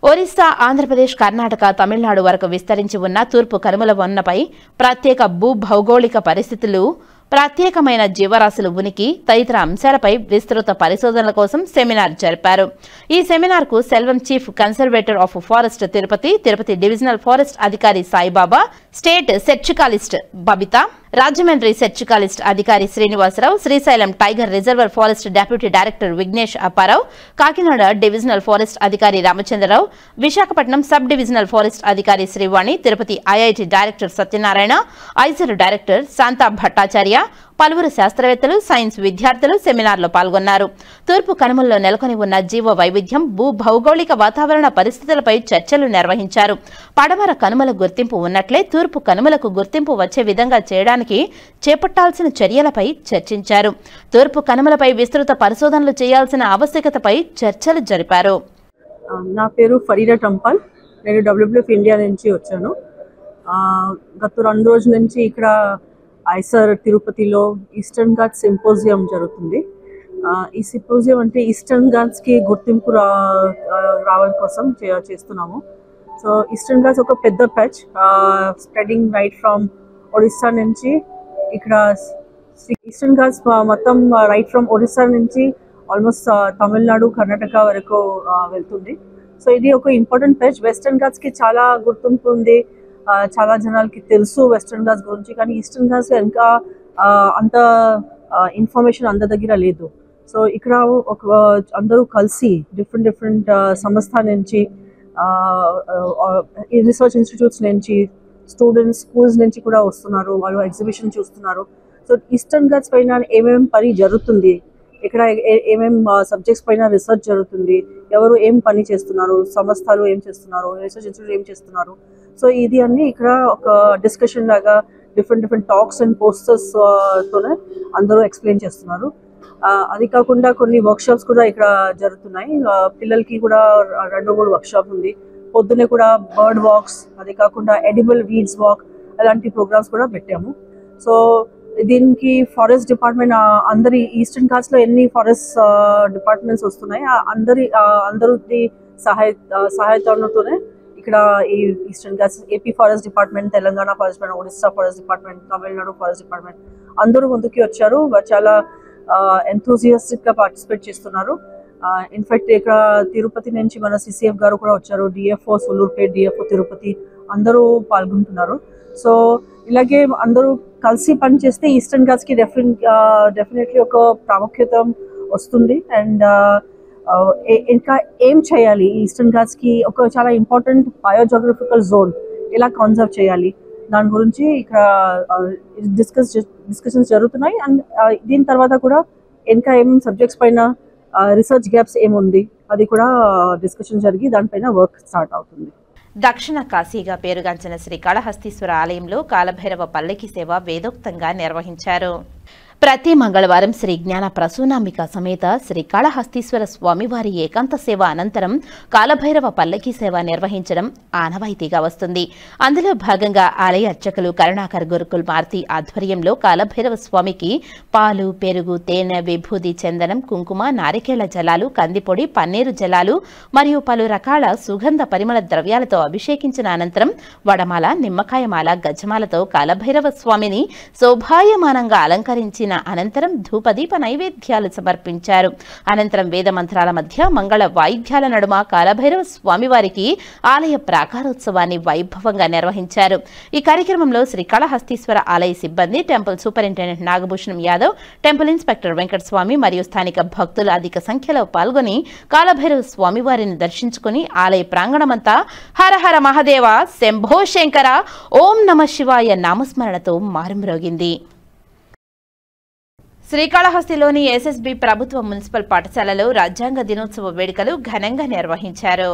ఒరిస్సా, ఆంధ్రప్రదేశ్, కర్ణాటక, తమిళనాడు వరకు విస్తరించి ఉన్న తూర్పు కనుమల వన్నపై ప్రత్యేక భూభౌగోళిక పరిస్థితులు, ప్రత్యేకమైన జీవరాశుల ఉనికి తదితర అంశాలపై విస్తృత పరిశోధనల కోసం సెమినార్ జరిపారు. ఈ సెమినార్కు Selvam chief conservator of forest Tirupati, Tirupati divisional forest అధికారి సాయిబాబా, స్టేట్ సెర్చికాలిస్ట్ బబిత, రాజమండ్రి సెర్చికాలిస్ట్ అధికారి Srinivasa Rao, Srisailam tiger reserve forest deputy director Vignesh Apparao, Kakinada divisional forest అధికారి Ramachandra Rao, Visakhapatnam sub divisional forest అధికారి Srivani, Tirupati IIT director Satyanarayana, IISER director Shanta Bhattacharya, పలువురు శాస్త్రవేత్తలు, సైన్స్ విద్యార్థులు సెమినార్లో పాల్గొన్నారు. తూర్పు కనుమల్లో నెలకొని ఉన్న జీవ వైవిధ్యం, భూ భౌగోళిక వాతావరణ పరిస్థితులపై చర్చలు నిర్వహించారు. పడమర కనుమల గుర్తింపు ఉన్నట్లే తూర్పు కనుమలకు గుర్తింపు వచ్చే విధంగా చేయడానికి చేపట్టాల్సిన చర్యలపై చర్చించారు. తూర్పు కనుమలపై విస్తృత పరిశోధనలు చేయాల్సిన ఆవశ్యకతపై చర్చలు జరిపారు. నా పేరు ఫరీదా టంపల్. నేను WWF ఇండియా నుంచి వచ్చాను. గత 2 రోజుల నుంచి ఇక్కడ ఐసర్ తిరుపతిలో ఈస్టర్న్ ఘాట్స్ సింపోజియం జరుగుతుంది. ఈ సింపోజియం అంటే ఈస్టర్న్ ఘాట్స్కి గుర్తింపు రావడం కోసం చేస్తున్నాము. సో ఈస్టర్న్ ఘాట్స్ ఒక పెద్ద patch spreading right from Odisha నుంచి ఇక్కడ ఈస్టర్న్ ఘాట్స్ మొత్తం రైట్ ఫ్రమ్ ఒడిస్సా నుంచి ఆల్మోస్ట్ తమిళనాడు, కర్ణాటక వరకు వెళ్తుంది. సో ఇది ఒక ఇంపార్టెంట్ ప్యాచ్. వెస్టర్న్ ఘాట్స్కి చాలా గుర్తింపు ఉంది, చాలా జనాలకి తెలుసు వెస్టర్న్ ఘాట్స్ గురించి. కానీ ఈస్టర్న్ ఘాట్స్ ఇంకా అంత ఇన్ఫర్మేషన్ అందరి దగ్గర లేదు. సో ఇక్కడ అందరూ కలిసి డిఫరెంట్ సంస్థ నుంచి, రీసెర్చ్ ఇన్స్టిట్యూట్స్ నుంచి, స్టూడెంట్స్, స్కూల్స్ నుంచి కూడా వస్తున్నారు. వాళ్ళు ఎగ్జిబిషన్ చూస్తున్నారు. సో ఈస్టర్న్ ఘాట్స్ పైన ఏమేమి పని జరుగుతుంది, ఇక్కడ ఏమేం సబ్జెక్ట్స్ పైన రీసెర్చ్ జరుగుతుంది, ఎవరు ఏం పని చేస్తున్నారు, సంస్థలు ఏం చేస్తున్నారు, రీసెర్చ్ ఇన్స్టిట్యూట్ ఏం చేస్తున్నారు. సో ఇది అన్ని ఇక్కడ ఒక డిస్కషన్ లాగా డిఫరెంట్ టాక్స్ అండ్ పోస్టర్స్ తోనే అందరూ ఎక్స్ప్లెయిన్ చేస్తున్నారు. అది కాకుండా కొన్ని వర్క్షాప్స్ కూడా ఇక్కడ జరుగుతున్నాయి. పిల్లలకి కూడా 2-3 వర్క్షాప్ ఉంది. పొద్దునే కూడా బర్డ్ వాక్స్, అది కాకుండా ఎడిబుల్ వీడ్స్ వాక్, అలాంటి ప్రోగ్రామ్స్ కూడా పెట్టాము. సో దీనికి ఫారెస్ట్ డిపార్ట్మెంట్ అందరి ఈస్టర్న్ ఘాట్స్లో ఎన్ని ఫారెస్ట్ డిపార్ట్మెంట్స్ వస్తున్నాయి అందరి సహాయతతోనే ఇక్కడ ఈ eastern Ghats AP forest department, Telangana forest department, Odisha forest department, Tamil Nadu forest department అందరూ ముందుకి వచ్చారు. చాలా ఎంథూజియాస్టిక్గా పార్టిసిపేట్ చేస్తున్నారు. ఇన్ఫాక్ట్ ఇక్కడ తిరుపతి నుంచి మన CCF గారు కూడా వచ్చారు, DFO సూలూరుపేట, DFO తిరుపతి అందరూ పాల్గొంటున్నారు. సో ఇలాగే అందరూ కలిసి పనిచేస్తే ఈస్టర్న్ ఘాట్స్కి డెఫినెట్లీ ఒక ప్రాముఖ్యత వస్తుంది. అండ్ ఇంకా ఏం చేయాలి, ఈస్టర్న్ ఘాట్స్కి ఒక చాలా ఇంపార్టెంట్ బయోజోగ్రఫికల్ జోన్ ఎలా కన్సర్వ్ చేయాలి, దాని గురించి ఇక్కడ డిస్కషన్స్ జరుగుతున్నాయి. అండ్ దీని తర్వాత కూడా ఇంకా ఏం సబ్జెక్ట్స్ పైన రీసెర్చ్ గ్యాప్స్ ఏముంది అది కూడా డిస్కషన్ జరిగి దానిపైన వర్క్ స్టార్ట్ అవుతుంది. దక్షిణ కాశీగా పేరుగాంచిన శ్రీకాళహస్తీశ్వర ఆలయంలో కాలభైరవ పల్లకి సేవ వేదోక్తంగా నిర్వహించారు. ప్రతి మంగళవారం శ్రీ జ్ఞాన ప్రసూనాంబిక సమేత శ్రీకాళహస్తీశ్వర స్వామివారి ఏకాంత సేవ అనంతరం కాలభైరవ పల్లకి సేవ నిర్వహించడం ఆనవాయితీగా వస్తుంది. అందులో భాగంగా ఆలయ అర్చకులు కరుణాకర్ గురుకుల్ మారుతి ఆధ్వర్యంలో కాలభైరవ స్వామికి పాలు, పెరుగు, తేనె, విభూది, చందనం, కుంకుమ, నారికేళ్ల జలాలు, కందిపొడి, పన్నీరు జలాలు మరియు పలు రకాల సుగంధ పరిమళ ద్రవ్యాలతో అభిషేకించిన అనంతరం వడమాల, నిమ్మకాయమాల, గజమాలతో కాలభైరవ స్వామిని శోభాయమానంగా అలంకరించిన అనంతరం ధూపదీప నైవేద్యాలు సమర్పించారు. అనంతరం వేద మంత్రాల మధ్య మంగళ వాయిద్యాల నడుమ కాలభైరవ స్వామివారికి ఆలయ ప్రాకారోత్సవాన్ని వైభవంగా నిర్వహించారు. ఈ కార్యక్రమంలో శ్రీకాళహస్తీశ్వర ఆలయ సిబ్బంది, temple superintendent Nagabhushanam Yadav, temple inspector Venkataswamy మరియు స్థానిక భక్తులు అధిక సంఖ్యలో పాల్గొని కాలభైరవ స్వామివారిని దర్శించుకుని ఆలయ ప్రాంగణమంతా హర హర మహాదేవ, శంభో శంకర, ఓం నమ శివాయ నామస్మరణతో మారుమ్రోగింది. శ్రీకాళహస్తిలోని SSB ప్రభుత్వ మున్సిపల్ పాఠశాలలో రాజ్యాంగ దినోత్సవ వేడుకలు ఘనంగా నిర్వహించారు.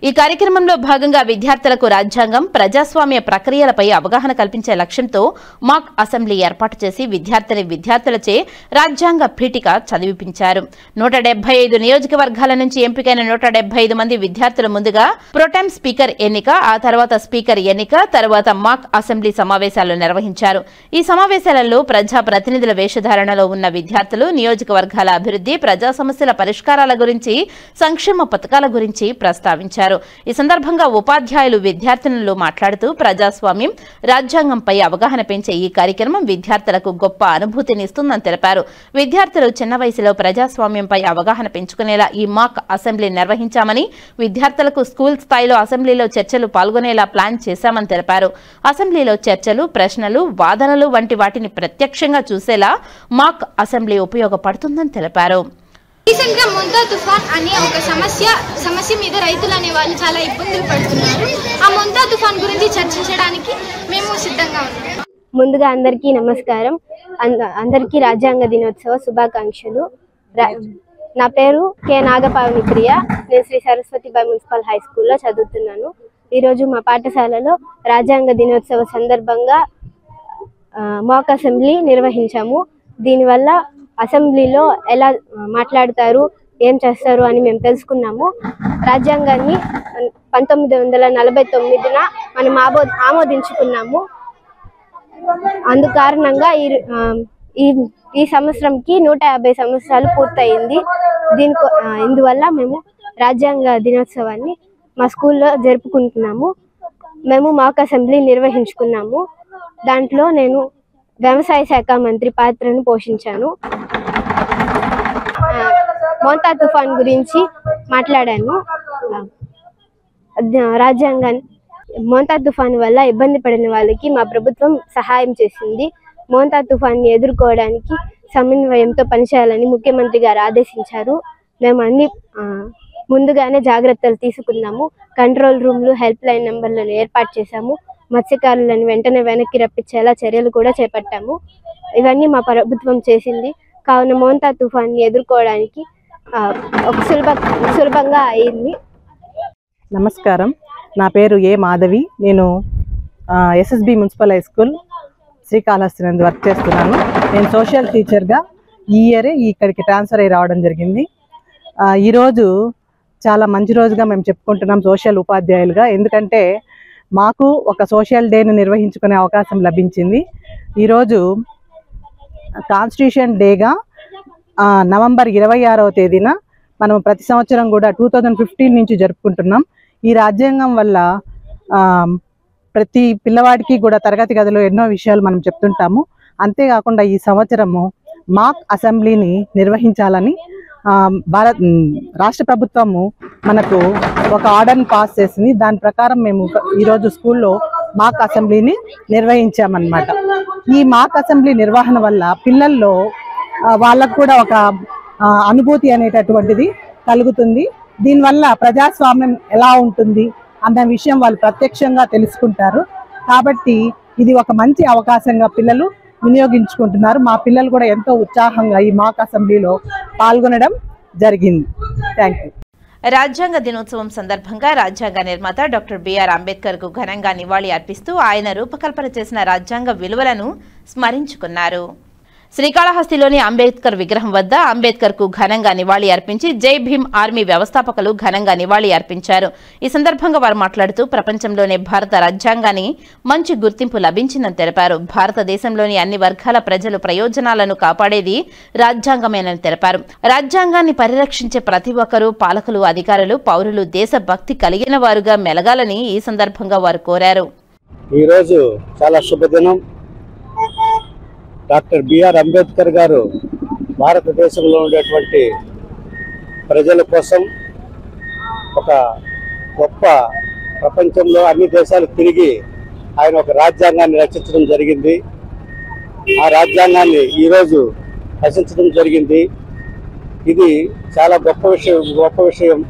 ఈ కార్యక్రమంలో భాగంగా విద్యార్థులకు రాజ్యాంగం, ప్రజాస్వామ్య ప్రక్రియలపై అవగాహన కల్పించే లక్ష్యంతో మాక్ అసెంబ్లీ ఏర్పాటు చేసి విద్యార్థులచే రాజ్యాంగ పీఠిక చదివిపించారు. 175 నియోజకవర్గాల నుంచి ఎంపికైన 175 మంది విద్యార్థులు ముందుగా ప్రోటెం స్పీకర్ ఎన్నిక, ఆ తర్వాత స్పీకర్ ఎన్నిక, తర్వాత మాక్ అసెంబ్లీ సమావేశాలు నిర్వహించారు. ఈ సమావేశాలలో ప్రజా ప్రతినిధుల వేషధారణలో ఉన్న విద్యార్థులు నియోజకవర్గాల అభివృద్ధి, ప్రజా సమస్యల పరిష్కారాల గురించి, సంక్షేమ పథకాల గురించి ప్రస్తావించారు. నిర్వహించారు. ఈ సందర్భంగా ఉపాధ్యాయులు విద్యార్థినులు మాట్లాడుతూ ప్రజాస్వామ్యం, రాజ్యాంగంపై అవగాహన పెంచే ఈ కార్యక్రమం విద్యార్థులకు గొప్ప అనుభూతినిస్తుందని తెలిపారు. విద్యార్థులు చిన్న వయసులో ప్రజాస్వామ్యంపై అవగాహన పెంచుకునేలా ఈ మాక్ అసెంబ్లీ నిర్వహించామని, విద్యార్థులకు స్కూల్ స్థాయిలో అసెంబ్లీలో చర్చలు పాల్గొనేలా ప్లాన్ చేశామని తెలిపారు. అసెంబ్లీలో చర్చలు, ప్రశ్నలు, వాదనలు వంటి వాటిని ప్రత్యక్షంగా చూసేలా మాక్ అసెంబ్లీ ఉపయోగపడుతుందని తెలిపారు. రీసెంట్ గా మొంతా తుఫాన్ అనే ఒక సమస్య మీద రైతులు అనే వాళ్ళు చాలా ఇబ్బందులు పడుతున్నారు. ఆ మొంతా తుఫాన్ గురించి చర్చించడానికి మేము సిద్ధంగా ఉన్నాం. ముందుగా అందరికీ నమస్కారం. అందరికీ రాజ్యాంగ దినోత్సవ శుభాకాంక్షలు. నా పేరు కె నాగపావని ప్రియ. నేను శ్రీ సరస్వతిబాయి మున్సిపల్ హై స్కూల్లో చదువుతున్నాను. ఈరోజు మా పాఠశాలలో రాజ్యాంగ దినోత్సవ సందర్భంగా మాక్ అసెంబ్లీ నిర్వహించాము. దీనివల్ల అసెంబ్లీలో ఎలా మాట్లాడతారు, ఏం చేస్తారు అని మేము తెలుసుకున్నాము. రాజ్యాంగాన్ని 1949న మనం ఆమోదించుకున్నాము. అందు కారణంగా ఈ సంవత్సరంకి 150 సంవత్సరాలు పూర్తయింది. ఇందువల్ల మేము రాజ్యాంగ దినోత్సవాన్ని మా స్కూల్లో జరుపుకుంటున్నాము. మేము మాక్ అసెంబ్లీ నిర్వహించుకున్నాము. దాంట్లో నేను వ్యవసాయ శాఖ మంత్రి పాత్రను పోషించాను. మొంతా తుఫాన్ గురించి మాట్లాడాను. రాజ్యాంగాన్ని మొంతా తుఫాన్ వల్ల ఇబ్బంది పడిన వాళ్ళకి మా ప్రభుత్వం సహాయం చేసింది. మొంతా తుఫాన్ని ఎదుర్కోవడానికి సమన్వయంతో పనిచేయాలని ముఖ్యమంత్రి గారు ఆదేశించారు. మేము అన్ని ముందుగానే జాగ్రత్తలు తీసుకున్నాము. కంట్రోల్ రూమ్లు, హెల్ప్ లైన్ నెంబర్లను ఏర్పాటు చేశాము. మత్స్యకారులను వెంటనే వెనక్కి రప్పించేలా చర్యలు కూడా చేపట్టాము. ఇవన్నీ మా ప్రభుత్వం చేసింది. కావున మొంతా తుఫాన్ని ఎదుర్కోవడానికి సులభంగా అయింది. నమస్కారం, నా పేరు ఏ మాధవి. నేను SSB municipal high school Srikalahasti నందు వర్క్ చేస్తున్నాను. నేను సోషల్ టీచర్గా ఈ ఇయరే ఇక్కడికి ట్రాన్స్ఫర్ అయ్యి రావడం జరిగింది. ఈరోజు చాలా మంచి రోజుగా మేము చెప్పుకుంటున్నాం సోషల్ ఉపాధ్యాయులుగా. ఎందుకంటే మాకు ఒక సోషల్ డేను నిర్వహించుకునే అవకాశం లభించింది. ఈరోజు కాన్స్టిట్యూషన్ డేగా నవంబర్ 26వ తేదీన మనం ప్రతి సంవత్సరం కూడా 2015 నుంచి జరుపుకుంటున్నాం. ఈ రాజ్యాంగం వల్ల ప్రతి పిల్లవాడికి కూడా తరగతి గదిలో ఎన్నో విషయాలు మనం చెప్తుంటాము. అంతేకాకుండా ఈ సంవత్సరము మాక్ అసెంబ్లీని నిర్వహించాలని రాష్ట్ర ప్రభుత్వము మనకు ఒక ఆర్డర్ని పాస్ చేసింది. దాని ప్రకారం మేము ఈరోజు స్కూల్లో మాక్ అసెంబ్లీని నిర్వహించామన్నమాట. ఈ మాక్ అసెంబ్లీ నిర్వహణ వల్ల పిల్లల్లో వాళ్ళకు కూడా ఒక అనుభూతి అనేటటువంటిది కలుగుతుంది. దీనివల్ల ప్రజాస్వామ్యం ఎలా ఉంటుంది అన్న విషయం వాళ్ళు ప్రత్యక్షంగా తెలుసుకుంటారు. కాబట్టి ఇది ఒక మంచి అవకాశంగా పిల్లలు వినియోగించుకుంటున్నారు. మా పిల్లలు కూడా ఎంతో ఉత్సాహంగా ఈ మాక్ అసెంబ్లీలో పాల్గొనడం జరిగింది. Thank you. రాజ్యాంగ దినోత్సవం సందర్భంగా రాజ్యాంగ నిర్మాత డాక్టర్ బిఆర్ అంబేద్కర్ కు ఘనంగా నివాళి అర్పిస్తూ ఆయన రూపకల్పన చేసిన రాజ్యాంగ విలువలను స్మరించుకున్నారు. శ్రీకాళహస్తిలోని అంబేద్కర్ విగ్రహం వద్ద అంబేద్కర్ కు ఘనంగా నివాళి అర్పించి జై భీమ్ ఆర్మీ వ్యవస్థాపకులు ఘనంగా నివాళి అర్పించారు. ఈ సందర్భంగా వారు మాట్లాడుతూ ప్రపంచంలోనే భారత రాజ్యాంగాన్ని మంచి గుర్తింపు లభించిందని తెలిపారు. భారతదేశంలోని అన్ని వర్గాల ప్రజలు ప్రయోజనాలను కాపాడేది రాజ్యాంగమేనని తెలిపారు. రాజ్యాంగాన్ని పరిరక్షించే ప్రతి ఒక్కరూ పాలకులు, అధికారులు, పౌరులు దేశభక్తి కలిగిన వారుగా మెలగాలని ఈ సందర్భంగా వారు కోరారు. ఈరోజు చాలా శుభదినం. డాక్టర్ బిఆర్ అంబేద్కర్ గారు భారతదేశంలో ఉండేటువంటి ప్రజల కోసం ఒక గొప్ప ప్రపంచంలో అన్ని దేశాలు తిరిగి ఆయన ఒక రాజ్యాంగాన్ని రచించడం జరిగింది. ఆ రాజ్యాంగాన్ని ఈరోజు రచించడం జరిగింది. ఇది చాలా గొప్ప విషయం.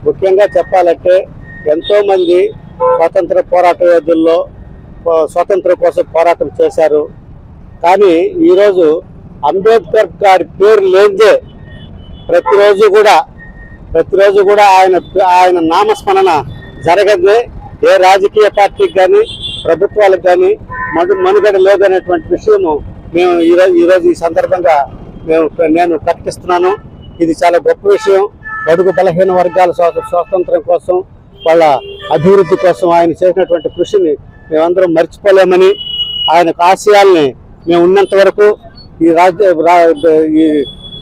ముఖ్యంగా చెప్పాలంటే ఎంతోమంది స్వాతంత్ర పోరాట యోధుల్లో స్వాతంత్రం కోసం పోరాటం చేశారు. కానీ ఈరోజు అంబేద్కర్ గారి పేరు లేనిదే ప్రతిరోజు కూడా ఆయన నామస్మరణ జరగదే. ఏ రాజకీయ పార్టీకి కానీ ప్రభుత్వాలకు కానీ మనుగడ లేదనేటువంటి విషయము మేము ఈరోజు ఈ సందర్భంగా నేను ప్రకటిస్తున్నాను. ఇది చాలా గొప్ప విషయం. బడుగు బలహీన వర్గాల స్వాతంత్రం కోసం, వాళ్ళ అభివృద్ధి కోసం ఆయన చేసినటువంటి కృషిని మేమందరం మర్చిపోలేమని, ఆయన ఆశయాల్ని మేము ఉన్నంత వరకు ఈ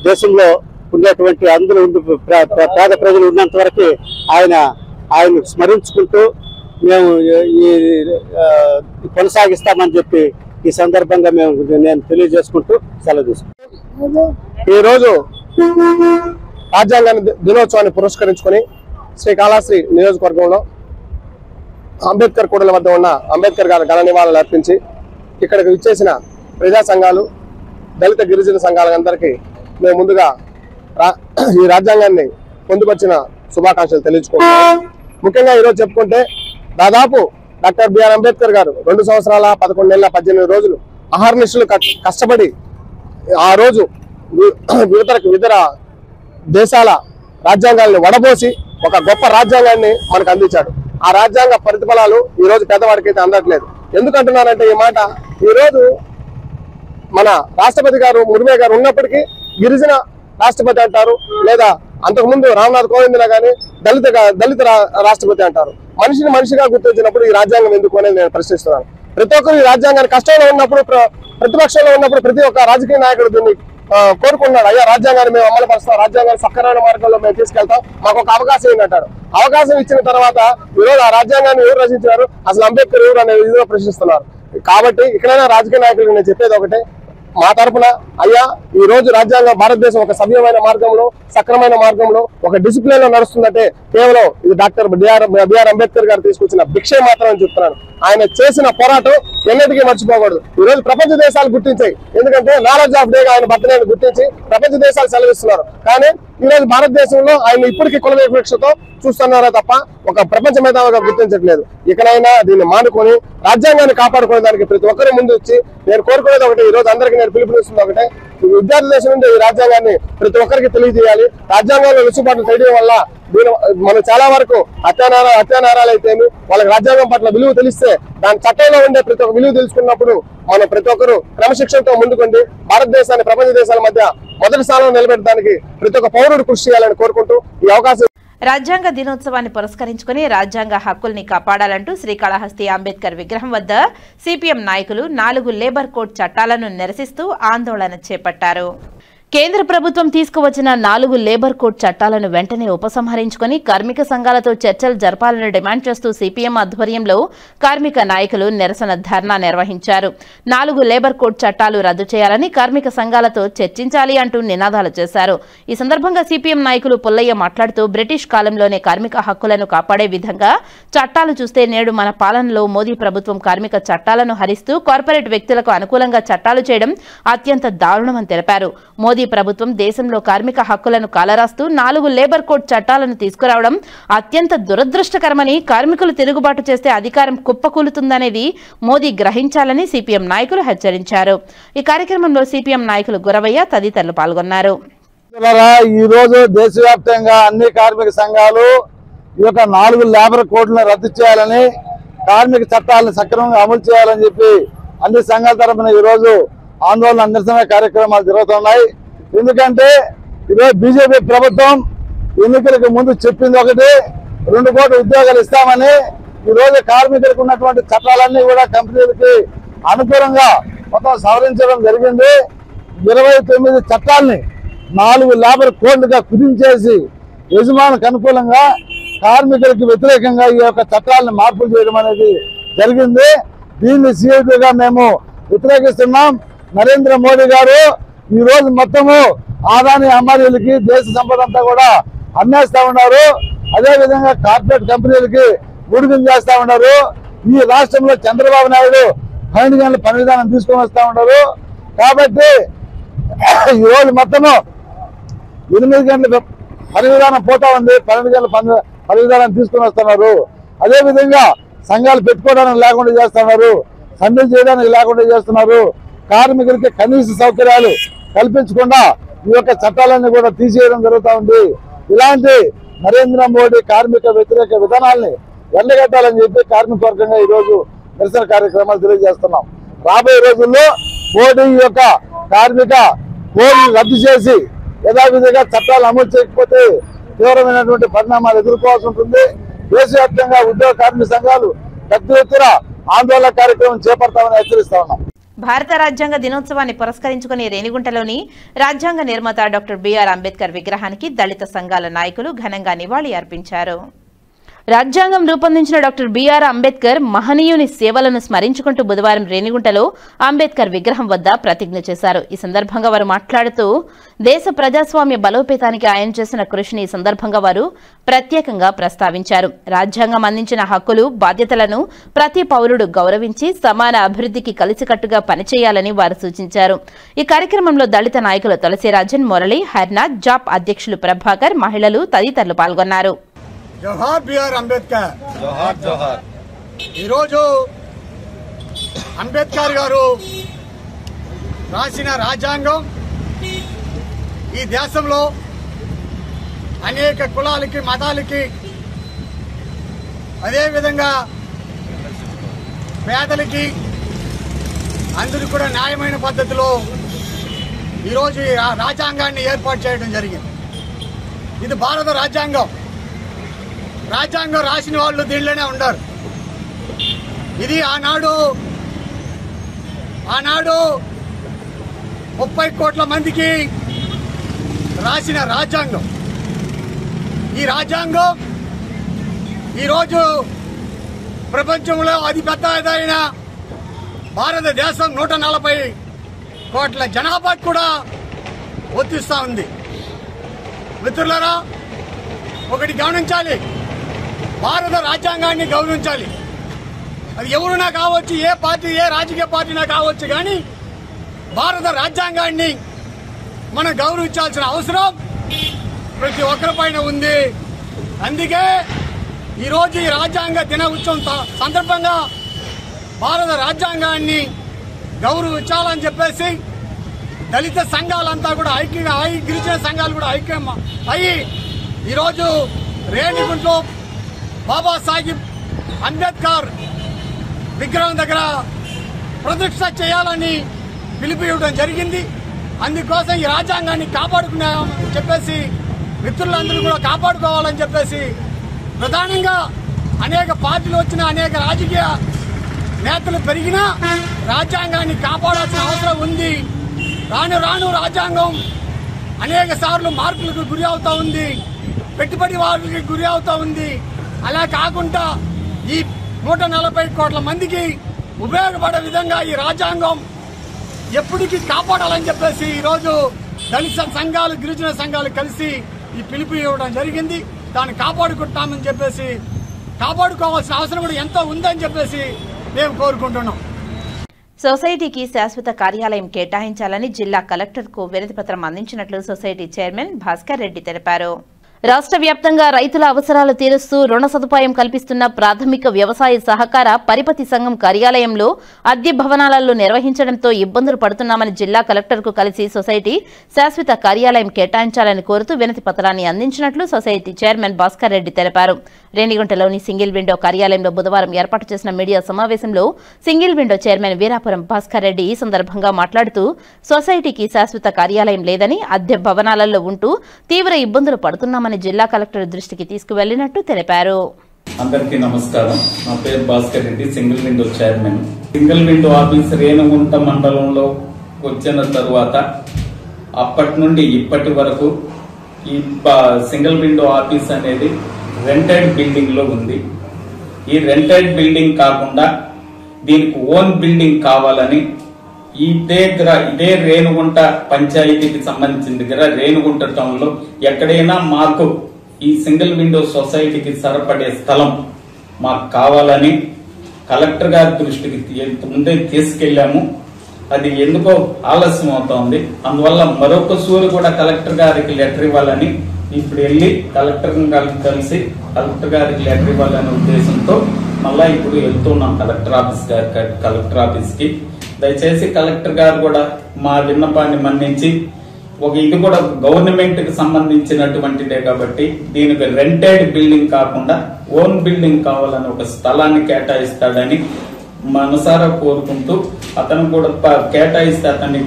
దేశంలో ఉండేటువంటి అందరూ పేద ప్రజలు ఉన్నంత వరకు ఆయన ఆయన స్మరించుకుంటూ మేము ఈ కొనసాగిస్తామని చెప్పి ఈ సందర్భంగా నేను తెలియజేసుకుంటూ సెలవు తీసుకుంటాం. ఈరోజు రాజ్యాంగ దినోత్సవాన్ని పురస్కరించుకొని శ్రీకాళహస్తి నియోజకవర్గంలో అంబేద్కర్ కూడలి వద్ద ఉన్న అంబేద్కర్ గారి ఘన నివాళులు అర్పించి ఇక్కడికి విచ్చేసిన ప్రజా సంఘాలు, దళిత గిరిజన సంఘాలందరికీ మేము ముందుగా ఈ రాజ్యాంగాన్ని పొందుపరిచిన శుభాకాంక్షలు తెలియజుకుంటున్నాం. ముఖ్యంగా ఈరోజు చెప్పుకుంటే దాదాపు డాక్టర్ బిఆర్ అంబేద్కర్ గారు 2 సంవత్సరాల 11 నెలల 18 రోజులు అహర్నిశలు కష్టపడి ఆ రోజు వివిధ దేశాల రాజ్యాంగాల్ని వడబోసి ఒక గొప్ప రాజ్యాంగాన్ని మనకు అందించాడు. ఆ రాజ్యాంగ ప్రతిఫలాలు ఈ రోజు పేదవాడికి అయితే అందట్లేదు. ఎందుకంటున్నానంటే ఈ మాట, ఈ రోజు మన రాష్ట్రపతి గారు ముర్మే గారు ఉన్నప్పటికీ గిరిజన రాష్ట్రపతి అంటారు, లేదా అంతకుముందు రామ్నాథ్ కోవింద్ కానీ దళిత రాష్ట్రపతి అంటారు. మనిషిని మనిషిగా గుర్తించినప్పుడు ఈ రాజ్యాంగం ఎందుకు అనేది నేను ప్రశ్నిస్తున్నాను. ప్రతి ఒక్కరు ఈ రాజ్యాంగాన్ని కష్టంలో ఉన్నప్పుడు, ప్రతిపక్షంలో ఉన్నప్పుడు ప్రతి ఒక్క రాజకీయ నాయకుడు దీన్ని కోరుకున్నాడు. అయ్యా రాజ్యాంగాన్ని మేము అమలు పరుస్తాం, రాజ్యాంగాన్ని సక్రమైన మార్గంలో మేము తీసుకెళ్తాం, మాకు ఒక అవకాశం ఏంటంటారు. అవకాశం ఇచ్చిన తర్వాత ఈరోజు ఆ రాజ్యాంగాన్ని ఎవరు రచించారు, అసలు అంబేద్కర్ ఎవరు అనే విధంగా ప్రశ్నిస్తున్నారు. కాబట్టి ఇక్కడైనా రాజకీయ నాయకులకు నేను చెప్పేది ఒకటే, మా తరఫున అయ్యా ఈ రోజు రాజ్యాంగం భారతదేశం ఒక సవ్యమైన మార్గంలో, సక్రమైన మార్గంలో, ఒక డిసిప్లిన్ లో నడుస్తుందంటే కేవలం ఇది డాక్టర్ బిఆర్ అంబేద్కర్ గారు తీసుకొచ్చిన భిక్షే మాత్రం చెప్తున్నాను. ఆయన చేసిన పోరాటం ఎన్నటికీ మర్చిపోకూడదు. ఈ రోజు ప్రపంచ దేశాలు గుర్తించాయి. ఎందుకంటే నాలెడ్జ్ ఆఫ్ డే ఆయన బర్త్డేని గుర్తించి ప్రపంచ దేశాలు సెలవిస్తున్నారు. కానీ ఈ రోజు భారతదేశంలో ఆయన ఇప్పటికీ కుల వివక్షతో చూస్తున్నారా తప్ప ఒక ప్రపంచ మేధావిగా గుర్తించట్లేదు. ఇకనైనా దీన్ని మానుకొని రాజ్యాంగాన్ని కాపాడుకునే దానికి ప్రతి ఒక్కరు ముందు వచ్చి నేను కోరుకునేది ఒకటి, ఈ రోజు అందరికీ నేను పిలుపునిస్తుంది ఒకటే, విద్యార్థి దశ నుండి ఈ రాజ్యాంగాన్ని ప్రతి ఒక్కరికి తెలియజేయాలి. రాజ్యాంగంలో వెసులుబాట్లు తెలియడం వల్ల మనం చాలా వరకు అత్యాచారాలు అయితేమి వాళ్ళకి రాజ్యాంగం పట్ల విలువ తెలిస్తే దాని చట్టంలో ఉండే ప్రతి ఒక్క విలువ తెలుసుకున్నప్పుడు మనం ప్రతి ఒక్కరు క్రమశిక్షణతో ముందుకుండి భారతదేశాన్ని ప్రపంచ దేశాల మధ్య మొదటి స్థానంలో నిలబెట్టడానికి ప్రతి ఒక్క పౌరుడు కృషి చేయాలని కోరుకుంటూ ఈ అవకాశం. రాజ్యాంగ దినోత్సవాన్ని పురస్కరించుకుని రాజ్యాంగ హక్కుల్ని కాపాడాలంటూ శ్రీకాళహస్తి అంబేద్కర్ విగ్రహం వద్ద సిపిఎం నాయకులు 4 లేబర్ కోడ్ చట్టాలను నిరసిస్తూ ఆందోళన చేపట్టారు. కేంద్ర ప్రభుత్వం తీసుకువచ్చిన 4 లేబర్ కోడ్ చట్టాలను వెంటనే ఉపసంహరించుకుని కార్మిక సంఘాలతో చర్చలు జరపాలని డిమాండ్ చేస్తూ సిపిఎం ఆధ్వర్యంలో కార్మిక నాయకులు నిరసన ధర్నా నిర్వహించారు. 4 లేబర్ కోడ్ చట్టాలు రద్దు చేయాలని కార్మిక సంఘాలతో చర్చించాలి అంటూ నినాదాలు చేశారు. ఈ సందర్భంగా సిపిఎం నాయకులు పుల్లయ్య మాట్లాడుతూ బ్రిటిష్ కాలంలోనే కార్మిక హక్కులను కాపాడే విధంగా చట్టాలు చూస్తే నేడు మన పాలనలో మోదీ ప్రభుత్వం కార్మిక చట్టాలను హరిస్తూ కార్పొరేట్ వ్యక్తులకు అనుకూలంగా చట్టాలు చేయడం అత్యంత దారుణమని తెలిపారు. మోదీ ప్రభుత్వం దేశంలో కార్మిక హక్కులను కాలరాస్తూ 4 లేబర్ కోడ్ చట్టాలను తీసుకురావడం అత్యంత దురదృష్టకరమని, కార్మికులు తిరుగుబాటు చేస్తే అధికారం కుప్పకూలుతుందనేది మోదీ గ్రహించాలని సిపిఎం నాయకులు హెచ్చరించారు. ఈ కార్యక్రమంలో సిపిఎం నాయకులు గురవయ్య తదితరులు పాల్గొన్నారు. ఈ రోజు దేశవ్యాప్తంగా అన్ని కార్మిక సంఘాలు ఈ యొక్క 4 లేబర్ కోడ్లను రద్దు చేయాలని, కార్మిక చట్టాలను సక్రమంగా అమలు చేయాలని చెప్పి అన్ని సంఘాల తరఫున ఈ రోజు ఆందోళన నిరసన కార్యక్రమాలు జరుగుతున్నాయి. ఎందుకంటే ఈరోజు బీజేపీ ప్రభుత్వం ఎన్నికలకు ముందు చెప్పింది ఒకటి, 2 కోట్ల ఉద్యోగాలు ఇస్తామని. ఈ రోజు కార్మికులకు ఉన్నటువంటి చట్టాలన్నీ కూడా కంపెనీలకి అనుకూలంగా మొత్తం సవరించడం జరిగింది. 29 చట్టాలని 4 లేబర్ కోడ్లుగా కుదించేసి యజమానులకు అనుకూలంగా కార్మికులకు వ్యతిరేకంగా ఈ యొక్క చట్టాలను మార్పులు చేయడం అనేది జరిగింది. దీన్ని సీఎల్పీగా మేము వ్యతిరేకిస్తున్నాం. నరేంద్ర మోడీ గారు ఈ రోజు మొత్తము ఆదాని అంబానీలకి దేశ సంపద అంతా కూడా అమ్మేస్తా ఉన్నారు. అదేవిధంగా కార్పొరేట్ కంపెనీలకి ఊడిగం చేస్తా ఉన్నారు. ఈ రాష్ట్రంలో చంద్రబాబు నాయుడు 12 గంటల పని విధానం తీసుకొని వస్తా ఉన్నారు. కాబట్టి ఈ రోజు మొత్తము 8 గంటల పని విధానం పోతా ఉంది, 12 గంటల పని విధానం తీసుకొని వస్తున్నారు. అదేవిధంగా సంఘాలు పెట్టుకోవడానికి లేకుండా చేస్తున్నారు, సమ్మెలు చేయడానికి లేకుండా చేస్తున్నారు. కార్మికులకి కనీస సౌకర్యాలు కల్పించకుండా ఈ యొక్క చట్టాలన్నీ కూడా తీసేయడం జరుగుతూ ఉంది. ఇలాంటి నరేంద్ర మోడీ కార్మిక వ్యతిరేక విధానాల్ని ఎండగట్టాలని చెప్పి కార్మిక వర్గంగా ఈ రోజు నిరసన కార్యక్రమాలు తెలియజేస్తున్నాం. రాబోయే రోజుల్లో మోడీ ఈ యొక్క కార్మిక కోడ్లు రద్దు చేసి యథావిధిగా చట్టాలు అమలు చేయకపోతే తీవ్రమైనటువంటి పరిణామాలు ఎదుర్కోవాల్సి ఉంటుంది. దేశవ్యాప్తంగా ఉద్యోగ కార్మిక సంఘాలు పెద్ద ఎత్తున ఆందోళన కార్యక్రమం చేపడతామని హెచ్చరిస్తా ఉన్నాం. భారత రాజ్యాంగ దినోత్సవాన్ని పురస్కరించుకుని రేణిగుంటలోని రాజ్యాంగ నిర్మాత డాక్టర్ బిఆర్ అంబేద్కర్ విగ్రహానికి దళిత సంఘాల నాయకులు ఘనంగా నివాళి అర్పించారు. రాజ్యాంగం రూపొందించిన డాక్టర్ బిఆర్ అంబేద్కర్ మహనీయుని సేవలను స్మరించుకుంటూ బుధవారం రేణిగుంటలో అంబేద్కర్ విగ్రహం వద్ద ప్రతిజ్ఞ చేశారు. ఈ సందర్భంగా వారు మాట్లాడుతూ దేశ ప్రజాస్వామ్య బలోపేతానికి ఆయన చేసిన కృషిని ఈ సందర్భంగా వారు ప్రత్యేకంగా ప్రస్తావించారు. రాజ్యాంగం అందించిన హక్కులు, బాధ్యతలను ప్రతి పౌరుడు గౌరవించి సమాన అభివృద్ధికి కలిసికట్టుగా పనిచేయాలని వారు సూచించారు. ఈ కార్యక్రమంలో దళిత నాయకులు తులసిరాజన్, మురళి, హర్నాథ్, జాప్ అధ్యక్షులు ప్రభాకర్, మహిళలు తదితరులు పాల్గొన్నారు. జోహార్ బిఆర్ అంబేద్కర్. జోహార్ జోహార్. ఈరోజు అంబేద్కర్ గారు రాసిన రాజ్యాంగం ఈ దేశంలో అనేక కులాలకి, మతాలకి, అదేవిధంగా పేదలకి అందరూ కూడా న్యాయమైన పద్ధతిలో ఈరోజు ఈ రాజ్యాంగాన్ని ఏర్పాటు చేయడం జరిగింది. ఇది భారత రాజ్యాంగం. రాజ్యాంగం రాసిన వాళ్ళు దీనిలోనే ఉన్నారు. ఇది ఆనాడు 30 కోట్ల మందికి రాసిన రాజ్యాంగం. ఈ రాజ్యాంగం ఈరోజు ప్రపంచంలో అతిపెద్దదైన భారతదేశం 140 కోట్ల జనాభాకు కూడా వర్తిస్తూ ఉంది. మిత్రులారా, ఒకటి గమనించాలి, భారత రాజ్యాంగాన్ని గౌరవించాలి. అది ఎవరునా కావచ్చు, ఏ పార్టీ, ఏ రాజకీయ పార్టీనా కావచ్చు, కానీ భారత రాజ్యాంగాన్ని మనం గౌరవించాల్సిన అవసరం ప్రతి ఒక్కరిపైన ఉంది. అందుకే ఈరోజు ఈ రాజ్యాంగ దినోత్సవం సందర్భంగా భారత రాజ్యాంగాన్ని గౌరవించాలని చెప్పేసి దళిత సంఘాలంతా కూడా ఐక్యంగా, గిరిజన సంఘాలు కూడా ఐక్యం అయ్యి ఈరోజు రేణిగుంటలో బాబాసాహెబ్ అంబేద్కర్ విగ్రహం దగ్గర ప్రతిష్ఠ చేయాలని పిలుపు ఇవ్వడం జరిగింది. అందుకోసం ఈ రాజ్యాంగాన్ని కాపాడుకున్నామని చెప్పేసి మిత్రులందరూ కూడా కాపాడుకోవాలని చెప్పేసి ప్రధానంగా అనేక పార్టీలు వచ్చిన, అనేక రాజకీయ నేతలు పెరిగినా రాజ్యాంగాన్ని కాపాడాల్సిన అవసరం ఉంది. రాను రాను రాజ్యాంగం అనేక సార్లు మార్పులకు గురి అవుతా ఉంది, పెట్టుబడి వారికి గురి అవుతా ఉంది. అలా కాకుండా ఈ 140 కోట్ల మందికి ఉపయోగపడే విధంగా ఈ రాజ్యాంగం ఎప్పటికీ కాపాడాలని చెప్పేసి ఈరోజు దళిత సంఘాలు, గిరిజన సంఘాలు కలిసి ఈ పిలుపు ఇవ్వడం జరిగింది. దాన్ని కాపాడుకుంటామని చెప్పేసి, కాపాడుకోవాల్సిన అవసరం కూడా ఎంతో ఉందని చెప్పేసి మేము కోరుకుంటున్నాం. సొసైటీకి శాశ్వత కార్యాలయం కేటాయించాలని జిల్లా కలెక్టర్కు వినతి పత్రం అందించినట్లు సొసైటీ చైర్మన్ భాస్కర్ రెడ్డి తెలిపారు. రాష్ట్ర వ్యాప్తంగా రైతుల అవసరాలు తీరుస్తూ రుణ సదుపాయం కల్పిస్తున్న ప్రాథమిక వ్యవసాయ సహకార పరిపతి సంఘం కార్యాలయంలో అద్దె భవనాలలో నిర్వహించడంతో ఇబ్బందులు పడుతున్నామని జిల్లా కలెక్టర్కు కలిసి సొసైటీ శాశ్వత కార్యాలయం కేటాయించాలని కోరుతూ వినతి పత్రాన్ని అందించినట్లు సొసైటీ చైర్మన్ భాస్కర్ రెడ్డి తెలిపారు. రేణిగుంటలోని సింగిల్ విండో కార్యాలయంలో బుధవారం ఏర్పాటు చేసిన మీడియా సమావేశంలో single window chairman Veerapuram Bhaskar Reddy ఈ సందర్భంగా మాట్లాడుతూ సొసైటీకి శాశ్వత కార్యాలయం లేదని, అద్దె భవనాలలో ఉంటూ తీవ్ర ఇబ్బందులు పడుతున్నామని జిల్లా కలెక్టర్ దృష్టికి తీసుకువెళ్లినట్టు తెలిపారు. అందరికీ నమస్కారం. నా పేరు Bhaskar Reddy, single window chairman. Single window office Renigunta మండలంలో వచ్చిన తరువాత అప్పటి నుండి ఇప్పటి వరకు ఈ సింగిల్ విండో ఆఫీస్ అనేది రెంటెడ్ బిల్డింగ్ లో ఉంది. ఈ రెంటెడ్ బిల్డింగ్ కాకుండా దీనికి ఓన్ బిల్డింగ్ కావాలని ఇదే రేణిగుంట పంచాయతీకి సంబంధించిన దగ్గర రేణిగుంట టౌన్ లో ఎక్కడైనా మాకు ఈ సింగిల్ విండో సొసైటీకి సరిపడే స్థలం మాకు కావాలని కలెక్టర్ గారి దృష్టికి ముందే తీసుకెళ్లాము. అది ఎందుకో ఆలస్యం అవుతోంది. అందువల్ల మరొక సూరు కూడా కలెక్టర్ గారికి లెటర్ ఇవ్వాలని ఇప్పుడు వెళ్ళి కలెక్టర్ కలిసి కలెక్టర్ గారికి లెటర్ ఇవ్వాలనే ఉద్దేశంతో మళ్ళా ఇప్పుడు వెళ్తున్నాం కలెక్టర్ ఆఫీస్ కి. దయచేసి కలెక్టర్ గారు కూడా మా విన్నపాన్ని మన్నించి ఇది కూడా గవర్నమెంట్ కి సంబంధించినటువంటిదే కాబట్టి దీనికి రెంటెడ్ బిల్డింగ్ కాకుండా ఓన్ బిల్డింగ్ కావాలని ఒక స్థలాన్ని కేటాయిస్తాడని మనసారా కోరుకుంటూ అతను కూడా కేటాయిస్తే అతన్ని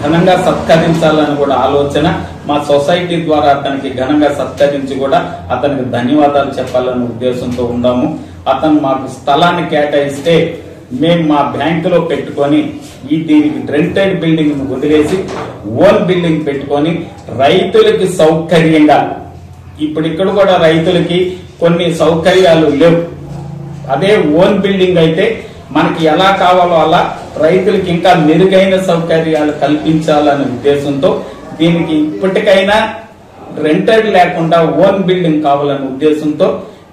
ఘనంగా సత్కరించాలని కూడా ఆలోచన. మా సొసైటీ ద్వారా అతనికి ఘనంగా సత్కరించి కూడా అతనికి ధన్యవాదాలు చెప్పాలనే ఉద్దేశంతో ఉన్నాము. అతను మాకు స్థలాన్ని కేటాయిస్తే మేము మా బ్యాంకులో పెట్టుకొని దీనికి రెంటెడ్ బిల్డింగ్ వదిలేసి ఓన్ బిల్డింగ్ పెట్టుకొని రైతులకి సౌకర్యంగా, ఇప్పుడు ఇక్కడ కూడా రైతులకి కొన్ని సౌకర్యాలు లేవు. అదే ఓన్ బిల్డింగ్ అయితే మనకి ఎలా కావాలో అలా రైతులకి ఇంకా మెరుగైన సౌకర్యాలు కల్పించాలనే ఉద్దేశంతో దీనికి ఇప్పటికైనా రెంటెడ్ లేకుండా ఓన్ బిల్డింగ్ కావాలనే ఉద్దేశంతో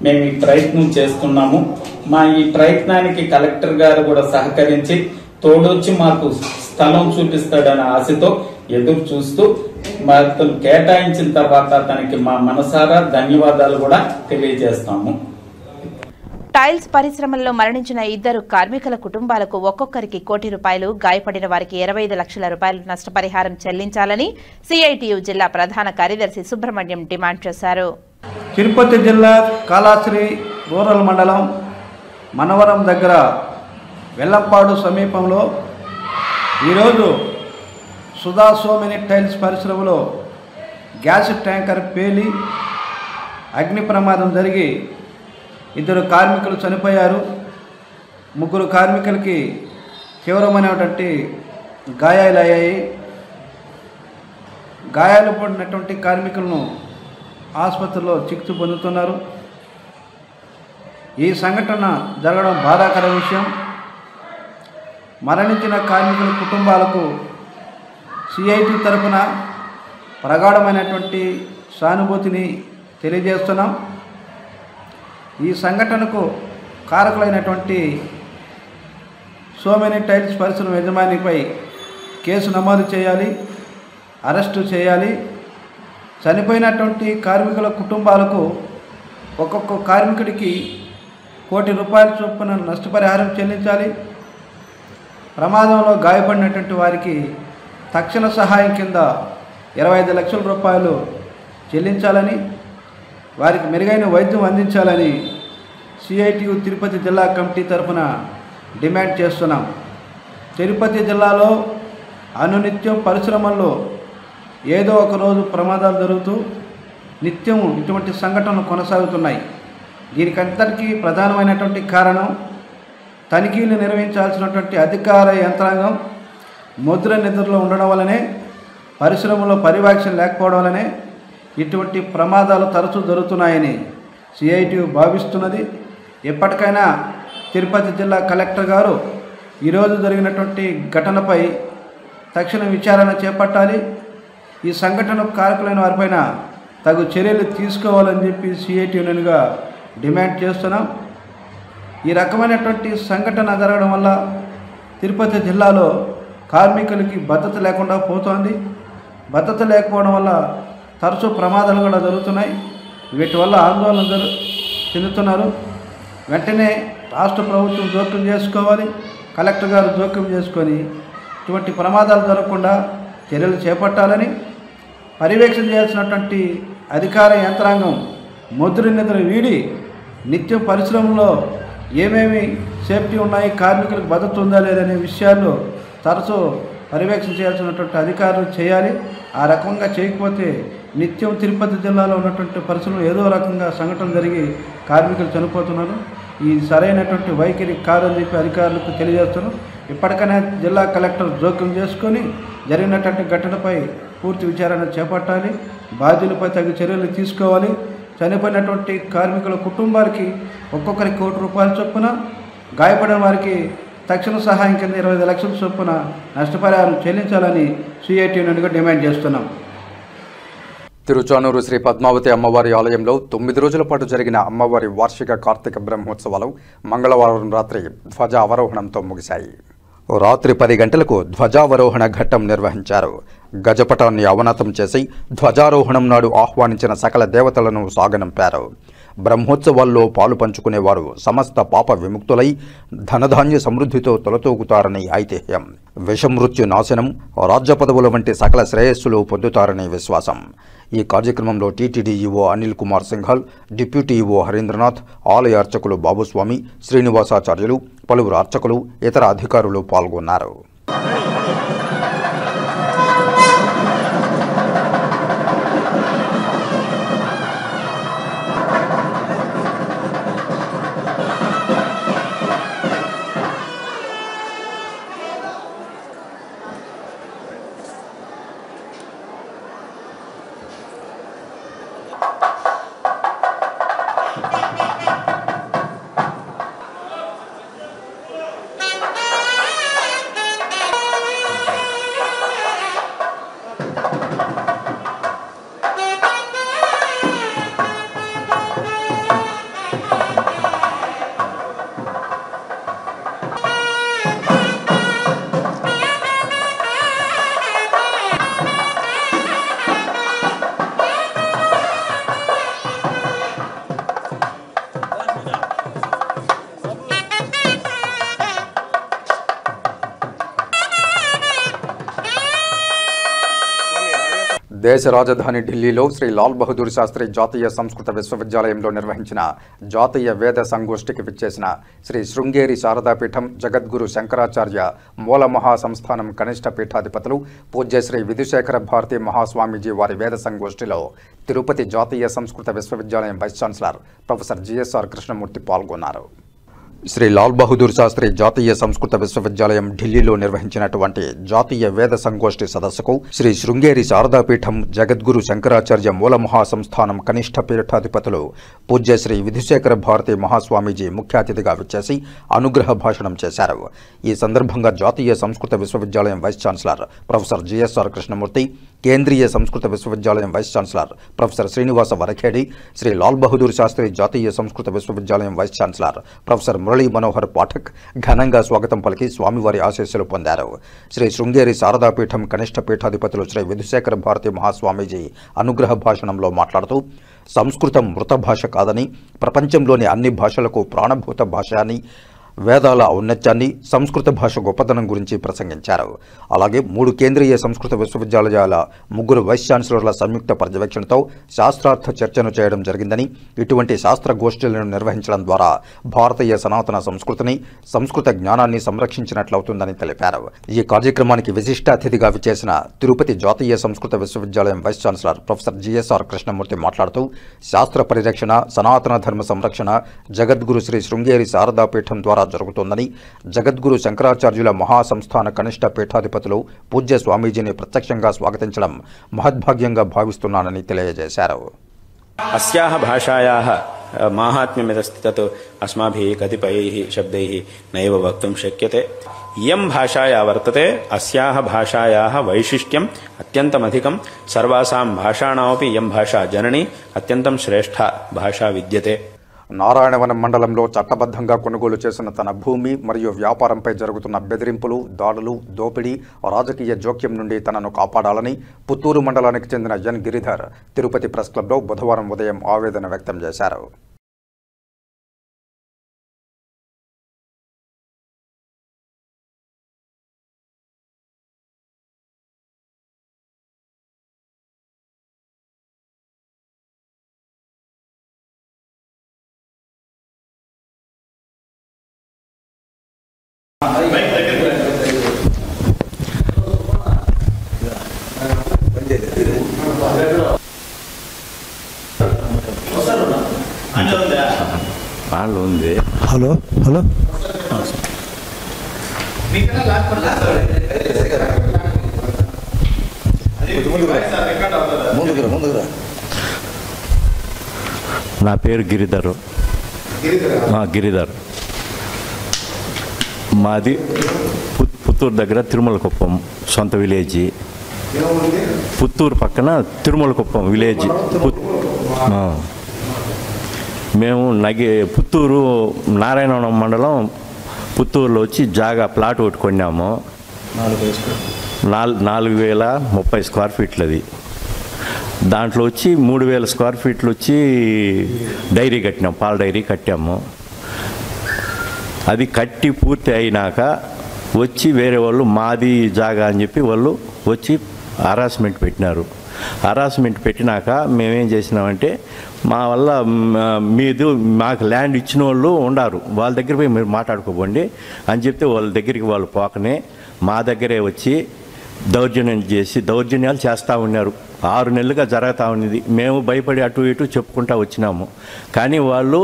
మేము ఈ ప్రయత్నం చేస్తున్నాము. మా ఈ ప్రయత్నానికి కలెక్టర్ గారు కూడా సహకరించి తోడొచ్చి మాకు స్థలం చూపిస్తాడనే ఆశతో ఎదురు చూస్తూ మాకు కేటాయించిన తర్వాత తనకి మా మనసారా ధన్యవాదాలు కూడా తెలియజేస్తాము. టైల్స్ పరిశ్రమల్లో మరణించిన 2 కార్మికుల కుటుంబాలకు ఒక్కొక్కరికి ₹1 కోటి, గాయపడిన వారికి 25 లక్షల రూపాయలు నష్టపరిహారం చెల్లించాలని సిఐటియు జిల్లా ప్రధాన కార్యదర్శి సుబ్రహ్మణ్యం డిమాండ్ చేశారు. తిరుపతి జిల్లా కాళాశ్రీ రూరల్ మండలం మనవరం దగ్గర వెల్లంపాడు సమీపంలో ఈరోజు సుధా సోమిని టైల్స్ పరిశ్రమలో గ్యాస్ ట్యాంకర్ పేలి అగ్ని ప్రమాదం జరిగి 2 కార్మికులు చనిపోయారు. 3 కార్మికులకి తీవ్రమైనటువంటి గాయాలయ్యాయి. గాయాలు పడినటువంటి కార్మికులను ఆసుపత్రిలో చికిత్స పొందుతున్నారు. ఈ సంఘటన జరగడం బాధాకర విషయం. మరణించిన కార్మికుల కుటుంబాలకు సిఐటి తరఫున ప్రగాఢమైనటువంటి సానుభూతిని తెలియజేస్తున్నాం. ఈ సంఘటనకు కారకులైనటువంటి సోమిని టైల్స్ పరిశ్రమ యజమానిపై కేసు నమోదు చేయాలి, అరెస్టు చేయాలి. చనిపోయినటువంటి కార్మికుల కుటుంబాలకు ఒక్కొక్క కార్మికుడికి ₹1 కోటి చొప్పున నష్టపరిహారం చెల్లించాలి. ప్రమాదంలో గాయపడినటువంటి వారికి తక్షణ సహాయం కింద 25 లక్షల రూపాయలు చెల్లించాలని, వారికి మెరుగైన వైద్యం అందించాలని సిఐటియు తిరుపతి జిల్లా కమిటీ తరఫున డిమాండ్ చేస్తున్నాం. తిరుపతి జిల్లాలో అనునిత్యం పరిశ్రమల్లో ఏదో ఒక రోజు ప్రమాదాలు జరుగుతూ నిత్యం ఇటువంటి సంఘటనలు కొనసాగుతున్నాయి. దీనికంతటికీ ప్రధానమైనటువంటి కారణం తనిఖీలు నిర్వహించాల్సినటువంటి అధికార యంత్రాంగం ముద్ర నిద్రలో ఉండడం వల్లనే, పరిశ్రమలో పర్యవేక్షణ లేకపోవడం వల్లనే ఇటువంటి ప్రమాదాలు తరచూ జరుగుతున్నాయని సిఐటియు భావిస్తున్నది. ఎప్పటికైనా తిరుపతి జిల్లా కలెక్టర్ గారు ఈరోజు జరిగినటువంటి ఘటనపై తక్షణ విచారణ చేపట్టాలి. ఈ సంఘటనకు కారకులైన వారిపైన తగు చర్యలు తీసుకోవాలని చెప్పి సిఐటియుగా డిమాండ్ చేస్తున్నాం. ఈ రకమైనటువంటి సంఘటన జరగడం వల్ల తిరుపతి జిల్లాలో కార్మికులకి భద్రత లేకుండా పోతోంది. భద్రత లేకపోవడం వల్ల తరచూ ప్రమాదాలు కూడా జరుగుతున్నాయి. వీటి వల్ల ఆందోళన చెందుతున్నారు. వెంటనే రాష్ట్ర ప్రభుత్వం జోక్యం చేసుకోవాలి, కలెక్టర్ గారు జోక్యం చేసుకొని ఇటువంటి ప్రమాదాలు జరగకుండా చర్యలు చేపట్టాలని, పర్యవేక్షణ చేయాల్సినటువంటి అధికార యంత్రాంగం ముద్ర నిద్ర వీడి నిత్యం పరిశ్రమలో ఏమేమి సేఫ్టీ ఉన్నాయి, కార్మికులకు భద్రత ఉందా లేదనే విషయాల్లో తరచూ పర్యవేక్షణ చేయాల్సినటువంటి అధికారులు చేయాలి. ఆ రకంగా చేయకపోతే నిత్యం తిరుపతి జిల్లాలో ఉన్నటువంటి పరిశ్రమలు ఏదో రకంగా సంఘటన జరిగి కార్మికులు చనిపోతున్నారు. ఈ సరైనటువంటి వైఖరి కాదని చెప్పి అధికారులకు తెలియజేస్తున్నాం. ఇప్పటికైనా జిల్లా కలెక్టర్ జోక్యం చేసుకొని జరిగినటువంటి ఘటనపై పూర్తి విచారణ చేపట్టాలి, బాధ్యులపై తగు చర్యలు తీసుకోవాలి. చనిపోయినటువంటి కార్మికుల కుటుంబాలకి ఒక్కొక్కరికి ₹1 కోటి చొప్పున, గాయపడిన వారికి తక్షణ సహాయం కింద 25 లక్షల చొప్పున నష్టపరిహారం చెల్లించాలని సిఐటియుగా డిమాండ్ చేస్తున్నాం. తిరుచానూరు శ్రీ పద్మావతి అమ్మవారి ఆలయంలో 9 రోజుల పాటు జరిగిన అమ్మవారి వార్షిక కార్తీక బ్రహ్మోత్సవాలు మంగళవారం రాత్రి ధ్వజ అవరోహణంతో ముగిశాయి. రాత్రి 10 గంటలకు ధ్వజావరోహణ ఘట్టం నిర్వహించారు. గజపటాన్ని అవనతం చేసి ధ్వజారోహణం నాడు ఆహ్వానించిన సకల దేవతలను సాగనంపారు. బ్రహ్మోత్సవాల్లో పాలు పంచుకునేవారు సమస్త పాప విముక్తులై ధనధాన్య సమృద్ధితో తొలతూగుతారని ఐతిహ్యం. విషమృత్యు నాశనం, రాజ్య పదవుల వంటి సకల శ్రేయస్సులు పొందుతారని విశ్వాసం. ఈ కార్యక్రమంలో TTD EO Anil Kumar Singhal, deputy EO Harindranath, ఆలయ అర్చకులు బాబుస్వామి, శ్రీనివాసాచార్యులు, పలువురు అర్చకులు, ఇతర అధికారులు పాల్గొన్నారు. దేశ రాజధాని ఢిల్లీలో శ్రీ లాల్ బహదూర్ శాస్త్రి జాతీయ సంస్కృత విశ్వవిద్యాలయంలో నిర్వహించిన జాతీయ వేద సంగోష్ఠికి విచ్చేసిన శ్రీ శృంగేరి శారదాపీఠం జగద్గురు శంకరాచార్య మూల మహాసంస్థానం కనిష్ట పీఠాధిపతులు పూజ్య శ్రీ విధుశేఖర భారతి మహాస్వామీజీ వారి వేద సంగోష్ఠిలో తిరుపతి జాతీయ సంస్కృత విశ్వవిద్యాలయం vice chancellor professor GSR Krishnamurthy పాల్గొన్నారు. శ్రీ లాల్ బహదూర్ శాస్త్రి జాతీయ సంస్కృత విశ్వవిద్యాలయం ఢిల్లీలో నిర్వహించినటువంటి జాతీయ వేద సంగోష్ఠి సదస్సుకు శ్రీ శృంగేరి శారదాపీఠం జగద్గురు శంకరాచార్య మూల మహాసంస్థానం కనిష్ట పీఠాధిపతులు పూజ్య శ్రీ విధుశేఖర భారతి మహాస్వామీజీ ముఖ్య అతిథిగా విచ్చేసి అనుగ్రహ భాషణం చేశారు. ఈ సందర్భంగా జాతీయ సంస్కృత విశ్వవిద్యాలయం vice chancellor professor GSR Krishnamurthy, కేంద్రీయ సంస్కృత విశ్వవిద్యాలయం vice chancellor professor Srinivasa Varakhedi, Shri Lal Bahadur Shastri జాతీయ సంస్కృత విశ్వవిద్యాలయం vice chancellor professor Murali Manohar Pathak ఘనంగా స్వాగతం పలికి స్వామివారి ఆశీస్సులు పొందారు. శ్రీ శృంగేరి శారదాపీఠం కనిష్ట పీఠాధిపతులు శ్రీ విధుశేఖర భారతి మహాస్వామీజీ అనుగ్రహ భాషణంలో మాట్లాడుతూ సంస్కృతం మృత భాష కాదని, ప్రపంచంలోని అన్ని భాషలకు ప్రాణభూత భాష అని, వేదాల ఔన్నత్యాన్ని, సంస్కృత భాష గొప్పతనం గురించి ప్రసంగించారు. అలాగే 3 కేంద్రీయ సంస్కృత విశ్వవిద్యాలయాల 3 వైస్ ఛాన్సలర్ల సంయుక్త పర్యవేక్షణతో శాస్త్రార్థ చర్చను చేయడం జరిగిందని, ఇటువంటి శాస్త్ర గోష్ఠులను నిర్వహించడం ద్వారా భారతీయ సనాతన సంస్కృతిని, సంస్కృత జ్ఞానాన్ని సంరక్షించినట్లవుతుందని తెలిపారు. ఈ కార్యక్రమానికి విశిష్ట అతిథిగా విచ్చేసిన తిరుపతి జాతీయ సంస్కృత విశ్వవిద్యాలయం vice chancellor professor GSR Krishnamurthy మాట్లాడుతూ శాస్త్ర పరిరక్షణ, సనాతన ధర్మ సంరక్షణ జగద్గురు శ్రీ శృంగేరి శారదాపీఠం ద్వారా జరుగుతోందని, జగద్గురు శంకరాచార్యుల మహాసంస్థాన కనిష్ట పీఠాధిపతులు పూజ్య స్వామీజీని ప్రత్యక్షంగా స్వాగతించడం మహద్భాగ్యంగా భావిస్తున్నానని తెలియజేశారు. अस्याः भाषायाः माहात्म्यमिदस्ति तत् अस्माभिः कतिपयैः शब्दैः नैव वक्तुं शक्यते. इयं भाषा या वर्तते अस्याः भाषायाः वैशिष्ट्यम् अत्यन्तमधिकं. सर्वासां भाषाणामपि इयं भाषा जननी अत्यन्तं श्रेष्ठा भाषा विद्यते. నారాయణవనం మండలంలో చట్టబద్ధంగా కొనుగోలు చేసిన తన భూమి మరియు వ్యాపారంపై జరుగుతున్న బెదిరింపులు, దాడులు, దోపిడీ, రాజకీయ జోక్యం నుండి తనను కాపాడాలని పుత్తూరు మండలానికి చెందిన ఎన్ గిరిధర్ తిరుపతి ప్రెస్ క్లబ్లో బుధవారం ఉదయం ఆవేదన వ్యక్తం చేశారు. హలో హలో నా పేరు గిరిధర్. మాది పుత్తూరు దగ్గర తిరుమలకుప్పం సొంత విలేజీ. పుత్తూరు పక్కన తిరుమలకుప్పం విలేజ్. మేము పుత్తూరు నారాయణవనం మండలం పుత్తూరులో వచ్చి జాగా ప్లాట్ ఒకటి కొన్నాము. 4030 స్క్వేర్ ఫీట్లు. అది దాంట్లో వచ్చి 3000 స్క్వేర్ ఫీట్లు వచ్చి డైరీ కట్టినాం, పాల డైరీ కట్టాము. అది కట్టి పూర్తి అయినాక వచ్చి వేరే వాళ్ళు మాది జాగా అని చెప్పి వాళ్ళు వచ్చి హరాస్మెంట్ పెట్టినారు. హరాస్మెంట్ పెట్టినాక మేమేం చేసినామంటే మా వల్ల మాకు ల్యాండ్ ఇచ్చిన వాళ్ళు ఉండారు, వాళ్ళ దగ్గర పోయి మీరు మాట్లాడుకోబండి అని చెప్తే వాళ్ళ దగ్గరికి వాళ్ళు పోకనే మా దగ్గరే వచ్చి దౌర్జన్యాలు చేస్తూ ఉన్నారు. 6 నెలలుగా జరుగుతూ ఉన్నది. మేము భయపడి అటు ఇటు చెప్పుకుంటూ వచ్చినాము. కానీ వాళ్ళు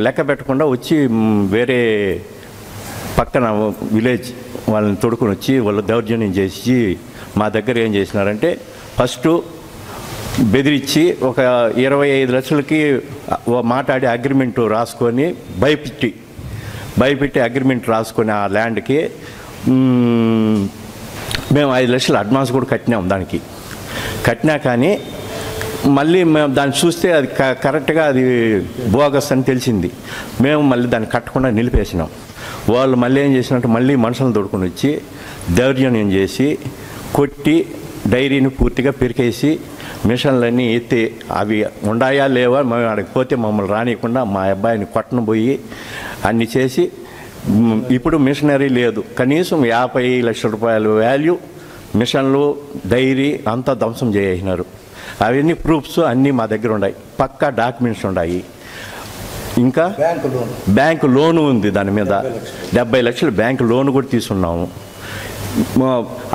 లెక్క పెట్టకుండా వచ్చి వేరే పక్కన విలేజ్ వాళ్ళని తొడుకుని వచ్చి వాళ్ళు దౌర్జన్యం చేసి మా దగ్గర ఏం చేసినారంటే ఫస్ట్ బెదిరించి ఒక 25 లక్షలకి మాట్లాడి అగ్రిమెంట్ రాసుకొని భయపెట్టి అగ్రిమెంట్ రాసుకొని ఆ ల్యాండ్కి మేము 5 లక్షలు అడ్వాన్స్ కూడా కట్టినాం. దానికి కట్టినా కానీ మళ్ళీ మేము దాన్ని చూస్తే అది కరెక్ట్గా అది బోగస్ అని తెలిసింది. మేము మళ్ళీ దాన్ని కట్టకుండా నిలిపేసినాం. వాళ్ళు మళ్ళీ ఏం చేసినట్టు మళ్ళీ మనుషులను తోడుకొని వచ్చి దౌర్జన్యం చేసి కొట్టి డైరీని పూర్తిగా పెరికేసి మిషన్లన్నీ ఎత్తి అవి ఉండాయా లేవా మేము అక్కడికి పోతే మమ్మల్ని రానియకుండా మా అబ్బాయిని కొట్టను పోయి అన్ని చేసి ఇప్పుడు మిషనరీ లేదు. కనీసం 50 లక్షల రూపాయల వాల్యూ మిషన్లు డైరీ అంతా ధ్వంసం చేసినారు. అవన్నీ ప్రూఫ్స్ అన్నీ మా దగ్గర ఉన్నాయి, పక్కా డాక్యుమెంట్స్ ఉన్నాయి. ఇంకా బ్యాంకు లోను ఉంది, దాని మీద 70 లక్షలు బ్యాంకు లోను కూడా తీసుకున్నాము.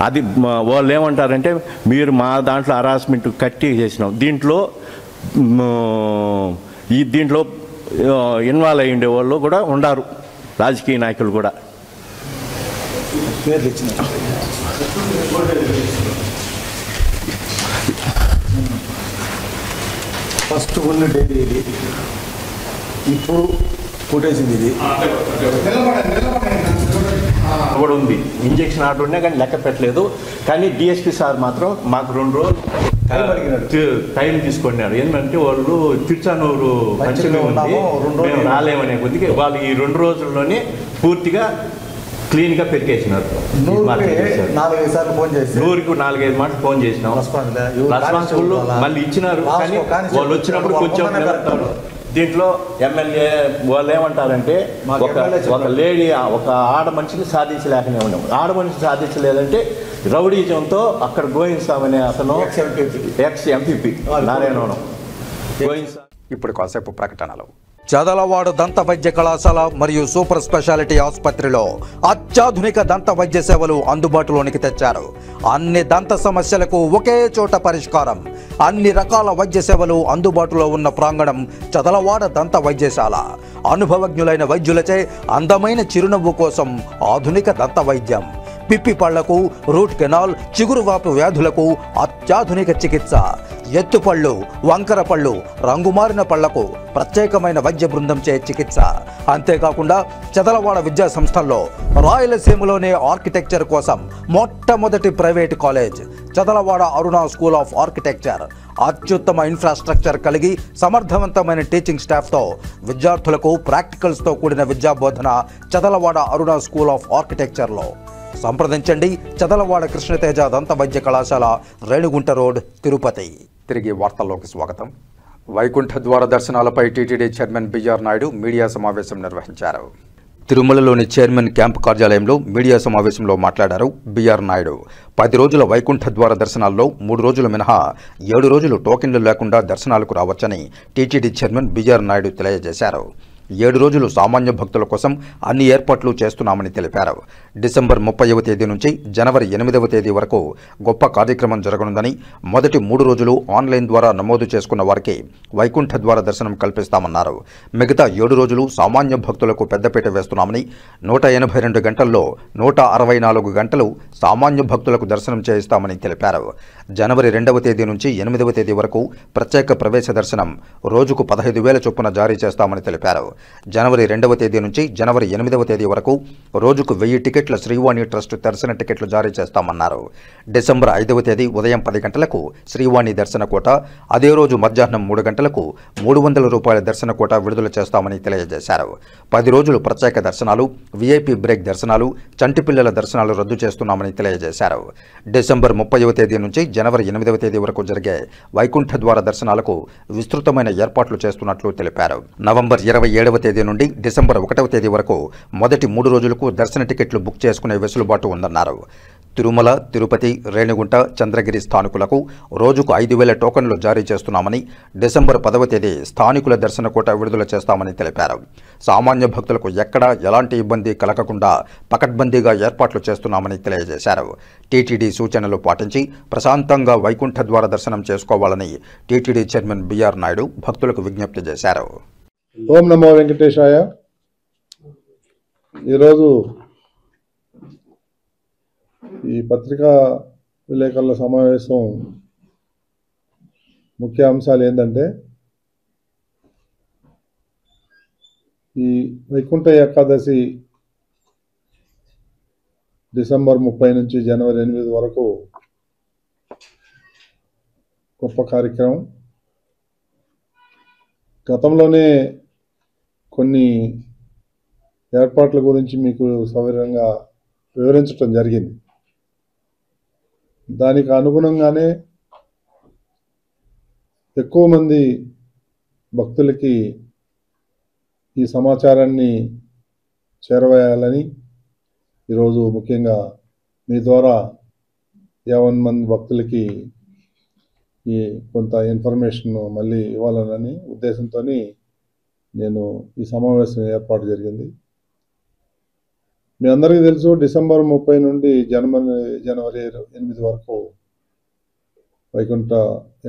అది వాళ్ళు ఏమంటారంటే మీరు మా దాంట్లో హరాస్మెంట్ కట్టి చేసినాం. దీంట్లో ఇన్వాల్వ్ అయ్యి ఉండే వాళ్ళు కూడా ఉన్నారు, రాజకీయ నాయకులు కూడా. ఫస్ట్ ఉన్న డైరీ ఇది, ఇప్పుడు కొట్టేసింది ఇది కూడా ఉంది. ఇంజక్షన్ ఆర్డర్ ఉన్నా కానీ లెక్క పెట్టలేదు. కానీ డిఎస్పీ సార్ మాత్రం మాకు 2 రోజులు టైం తీసుకున్నారు. ఏంటంటే వాళ్ళు తిరుచానూరు పంచమి ఉంది, మేము రాలేమనే కొద్దిగా వాళ్ళు ఈ 2 రోజుల్లోనే పూర్తిగా క్లీన్గా పెరికేసినారు. 4-5 సార్లు ఫోన్ చేసి 100కి 4-5 మాటలు ఫోన్ చేసినాం. రెస్పాన్సిబుల్ మళ్ళీ ఇచ్చినారు. కానీ వాళ్ళు వచ్చినప్పుడు కొంచెం నిలబడతారు. దీంట్లో ఎమ్మెల్యే వాళ్ళు ఏమంటారంటే ఒక లేడీ ఒక ఆడ మనిషిని సాధించలేకనే ఉన్నాం. ఆడ మనిషి సాధించలేదంటే రౌడీజంతో అక్కడ గోవిందస్వామి అనే అతను ఎక్స్ ఎంపీపీ నారాయణవనం గోవిందస్వామి. ఇప్పుడు కాసేపు ప్రకటనలు. చదలవాడ దంత వైద్య కళాశాల మరియు సూపర్ స్పెషాలిటీ ఆసుపత్రిలో అత్యాధునిక దంత వైద్య సేవలు అందుబాటులోనికి తెచ్చారు. అన్ని దంత సమస్యలకు ఒకే చోట పరిష్కారం. అన్ని రకాల వైద్య సేవలు అందుబాటులో ఉన్న ప్రాంగణం చదలవాడ దంత వైద్యశాల. అనుభవజ్ఞులైన వైద్యులచే అందమైన చిరునవ్వు కోసం ఆధునిక దంత వైద్యం. పిప్పి పళ్లకు, రూట్ కెనాల్, చిగురువాపు వ్యాధులకు అత్యాధునిక చికిత్స. ఎత్తుపళ్ళు, వంకర పళ్ళు, రంగుమారిన పళ్లకు ప్రత్యేకమైన వైద్య బృందంచే చికిత్స. అంతేకాకుండా చదలవాడ విద్యా సంస్థల్లో రాయలసీమలోనే ఆర్కిటెక్చర్ కోసం మొట్టమొదటి private college Chadalavada Aruna school of architecture. అత్యుత్తమ ఇన్ఫ్రాస్ట్రక్చర్ కలిగి సమర్థవంతమైన టీచింగ్ స్టాఫ్తో విద్యార్థులకు ప్రాక్టికల్స్తో కూడిన విద్యాబోధన చదలవాడ అరుణ స్కూల్ ఆఫ్ ఆర్కిటెక్చర్లో. సంప్రదించండి. చదలవాడ కృష్ణతేజ దంత వైద్య కళాశాల, రేణుగుంట రోడ్, తిరుపతి. తిరిగి వార్తల్లోకి స్వాగతం. వైకుంఠ ద్వార దర్శనాలపై TTD chairman BR Naidu media సమావేశం నిర్వహించారు. తిరుమలలోని చైర్మన్ క్యాంపు కార్యాలయంలో మీడియా సమావేశంలో మాట్లాడారు బిఆర్ నాయుడు. 10 రోజుల వైకుంఠ ద్వార దర్శనాల్లో 3 రోజులు మినహా 7 రోజులు టోకెన్లు లేకుండా దర్శనాలకు రావచ్చని టీటీడీ చైర్మన్ బిఆర్ నాయుడు తెలియజేశారు. 7 రోజులు సామాన్య భక్తుల కోసం అన్ని ఏర్పాట్లు చేస్తున్నామని తెలిపారు. డిసెంబర్ 30వ తేదీ నుంచి జనవరి 8వ తేదీ వరకు గొప్ప కార్యక్రమం జరగనుందని, మొదటి 3 రోజులు ఆన్లైన్ ద్వారా నమోదు చేసుకున్న వారికి వైకుంఠ ద్వార దర్శనం కల్పిస్తామన్నారు. మిగతా 7 రోజులు సామాన్య భక్తులకు పెద్దపీట వేస్తున్నామని, 182 గంటల్లో 164 గంటలు సామాన్య భక్తులకు దర్శనం చేయిస్తామని తెలిపారు. జనవరి 2వ తేదీ నుంచి 8వ తేదీ వరకు ప్రత్యేక ప్రవేశ దర్శనం రోజుకు 15,000 చొప్పున జారీ చేస్తామని తెలిపారు. జనవరి 2వ తేదీ నుంచి జనవరి 8వ తేదీ వరకు రోజుకు 1000 టికెట్ల శ్రీవాణి ట్రస్ట్ దర్శన టికెట్లు జారీ చేస్తామన్నారు. డిసెంబర్ 5వ తేదీ ఉదయం 10 గంటలకు శ్రీవాణి దర్శన కోట, అదే రోజు మధ్యాహ్నం 3 గంటలకు 300 రూపాయల దర్శన కోట విడుదల చేస్తామని తెలియజేశారు. 10 రోజులు ప్రత్యేక దర్శనాలు, వీఐపీ బ్రేక్ దర్శనాలు, చంటిపిల్లల దర్శనాలు రద్దు చేస్తున్నామని తెలియజేశారు. డిసెంబర్ 30వ తేదీ నుంచి జనవరి 8వ తేదీ వరకు జరిగే వైకుంఠ ద్వార దర్శనాలకు విస్తృతమైన ఏర్పాట్లు చేస్తున్నట్లు తెలిపారు. నవంబర్ 27వ తేదీ నుండి డిసెంబర్ 1వ తేదీ వరకు మొదటి 3 రోజులకు దర్శన టికెట్లు బుక్ చేసుకునే వెసులుబాటు ఉందన్నారు. తిరుమల, తిరుపతి, రేణిగుంట, చంద్రగిరి స్థానికులకు రోజుకు 5,000 టోకన్లు జారీ చేస్తున్నామని, డిసెంబర్ 10వ తేదీ స్థానికుల దర్శన కోట విడుదల చేస్తామని తెలిపారు. సామాన్య భక్తులకు ఎక్కడా ఎలాంటి ఇబ్బంది కలగకుండా పకడ్బందీగా ఏర్పాట్లు చేస్తున్నామని తెలియజేశారు. టీటీడీ సూచనలు పాటించి ప్రశాంతంగా వైకుంఠ ద్వార దర్శనం చేసుకోవాలని టీటీడీ చైర్మన్ బిఆర్ నాయుడు భక్తులకు విజ్ఞప్తి చేశారు. ఓం నమో వెంకటేశాయ. ఈరోజు ఈ పత్రికా విలేకరుల సమావేశం ముఖ్య అంశాలు ఏంటంటే ఈ వైకుంఠ ఏకాదశి డిసెంబర్ 30 నుంచి జనవరి 8 వరకు గొప్ప కార్యక్రమం. గతంలోనే కొన్ని ఏర్పాట్ల గురించి మీకు సవివరంగా వివరించడం జరిగింది. దానికి అనుగుణంగానే ఎక్కువ మంది భక్తులకి ఈ సమాచారాన్ని చేరవేయాలని ఈరోజు ముఖ్యంగా మీ ద్వారా 50 మంది భక్తులకి ఈ కొంత ఇన్ఫర్మేషన్ మళ్ళీ ఇవ్వాలనే ఉద్దేశంతో నేను ఈ సమావేశం ఏర్పాటు జరిగింది. మీ అందరికీ తెలుసు, డిసెంబర్ 30 నుండి జనవరి 8 వరకు వైకుంఠ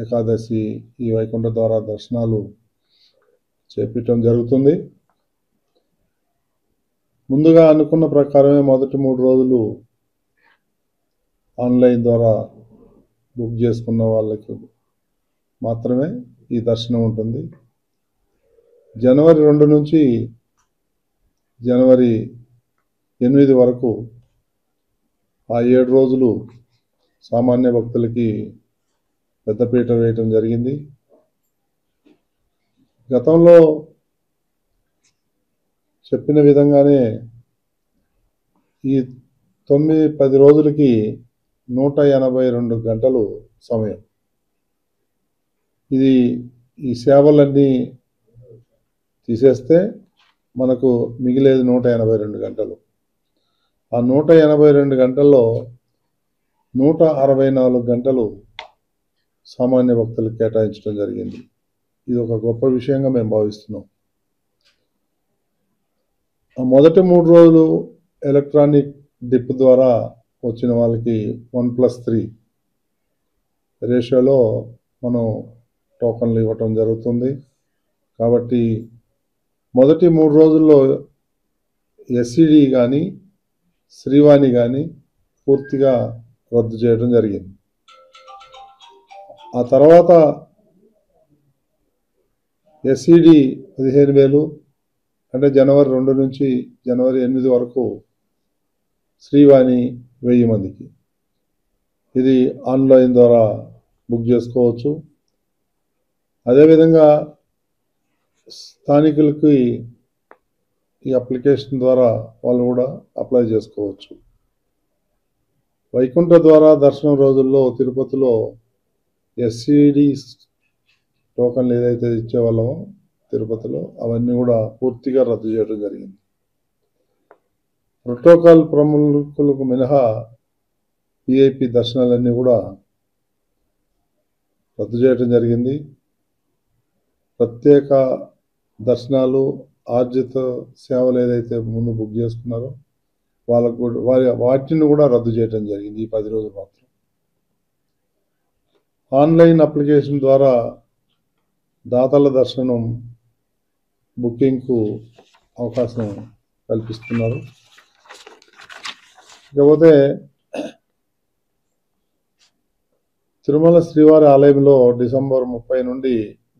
ఏకాదశి, ఈ వైకుంఠ ద్వార దర్శనాలు చేపట్టడం జరుగుతుంది. ముందుగా అనుకున్న ప్రకారమే మొదటి 3 రోజులు ఆన్లైన్ ద్వారా బుక్ చేసుకున్న వాళ్ళకి మాత్రమే ఈ దర్శనం ఉంటుంది. జనవరి 2 నుంచి జనవరి 8 వరకు ఆ 7 రోజులు సామాన్య భక్తులకి పెద్దపీట వేయటం జరిగింది. గతంలో చెప్పిన విధంగానే ఈ 9-10 రోజులకి 182 గంటలు సమయం. ఇది ఈ సేవలన్నీ తీసేస్తే మనకు మిగిలేది 182 గంటలు. ఆ 182 గంటల్లో 164 గంటలు సామాన్య భక్తులకు కేటాయించడం జరిగింది. ఇది ఒక గొప్ప విషయంగా మేము భావిస్తున్నాం. ఆ మొదటి 3 రోజులు ఎలక్ట్రానిక్ డిప్ ద్వారా వచ్చిన వాళ్ళకి 1+3 రేషియోలో మనం టోకన్లు ఇవ్వటం జరుగుతుంది. కాబట్టి మొదటి 3 రోజుల్లో ఎస్సిడి కానీ శ్రీవాణి కానీ పూర్తిగా రద్దు చేయడం జరిగింది. ఆ తర్వాత ఎస్సిడి 15,000, అంటే జనవరి 2 నుంచి జనవరి 8 వరకు, శ్రీవాణి 1000 మందికి. ఇది ఆన్లైన్ ద్వారా బుక్ చేసుకోవచ్చు. అదేవిధంగా స్థానికులకి ఈ అప్లికేషన్ ద్వారా వాళ్ళు కూడా అప్లై చేసుకోవచ్చు. వైకుంఠ ద్వారా దర్శనం రోజుల్లో తిరుపతిలో ఎస్సిడి టోకన్లు ఏదైతే ఇచ్చేవాళ్ళమో తిరుపతిలో, అవన్నీ కూడా పూర్తిగా రద్దు చేయడం జరిగింది. ప్రోటోకాల్ ప్రముఖులకు మినహా విఐపి దర్శనాలన్నీ కూడా రద్దు చేయడం జరిగింది. ప్రత్యేక దర్శనాలు, ఆర్జిత సేవలు ఏదైతే ముందు బుక్ చేసుకున్నారో వాళ్ళకు కూడా వాటిని కూడా రద్దు చేయడం జరిగింది ఈ 10 రోజులు మాత్రం. ఆన్లైన్ అప్లికేషన్ ద్వారా దాతల దర్శనం బుకింగ్కు అవకాశం కల్పిస్తున్నారు. ఇకపోతే తిరుమల శ్రీవారి ఆలయంలో డిసెంబర్ 30 నుండి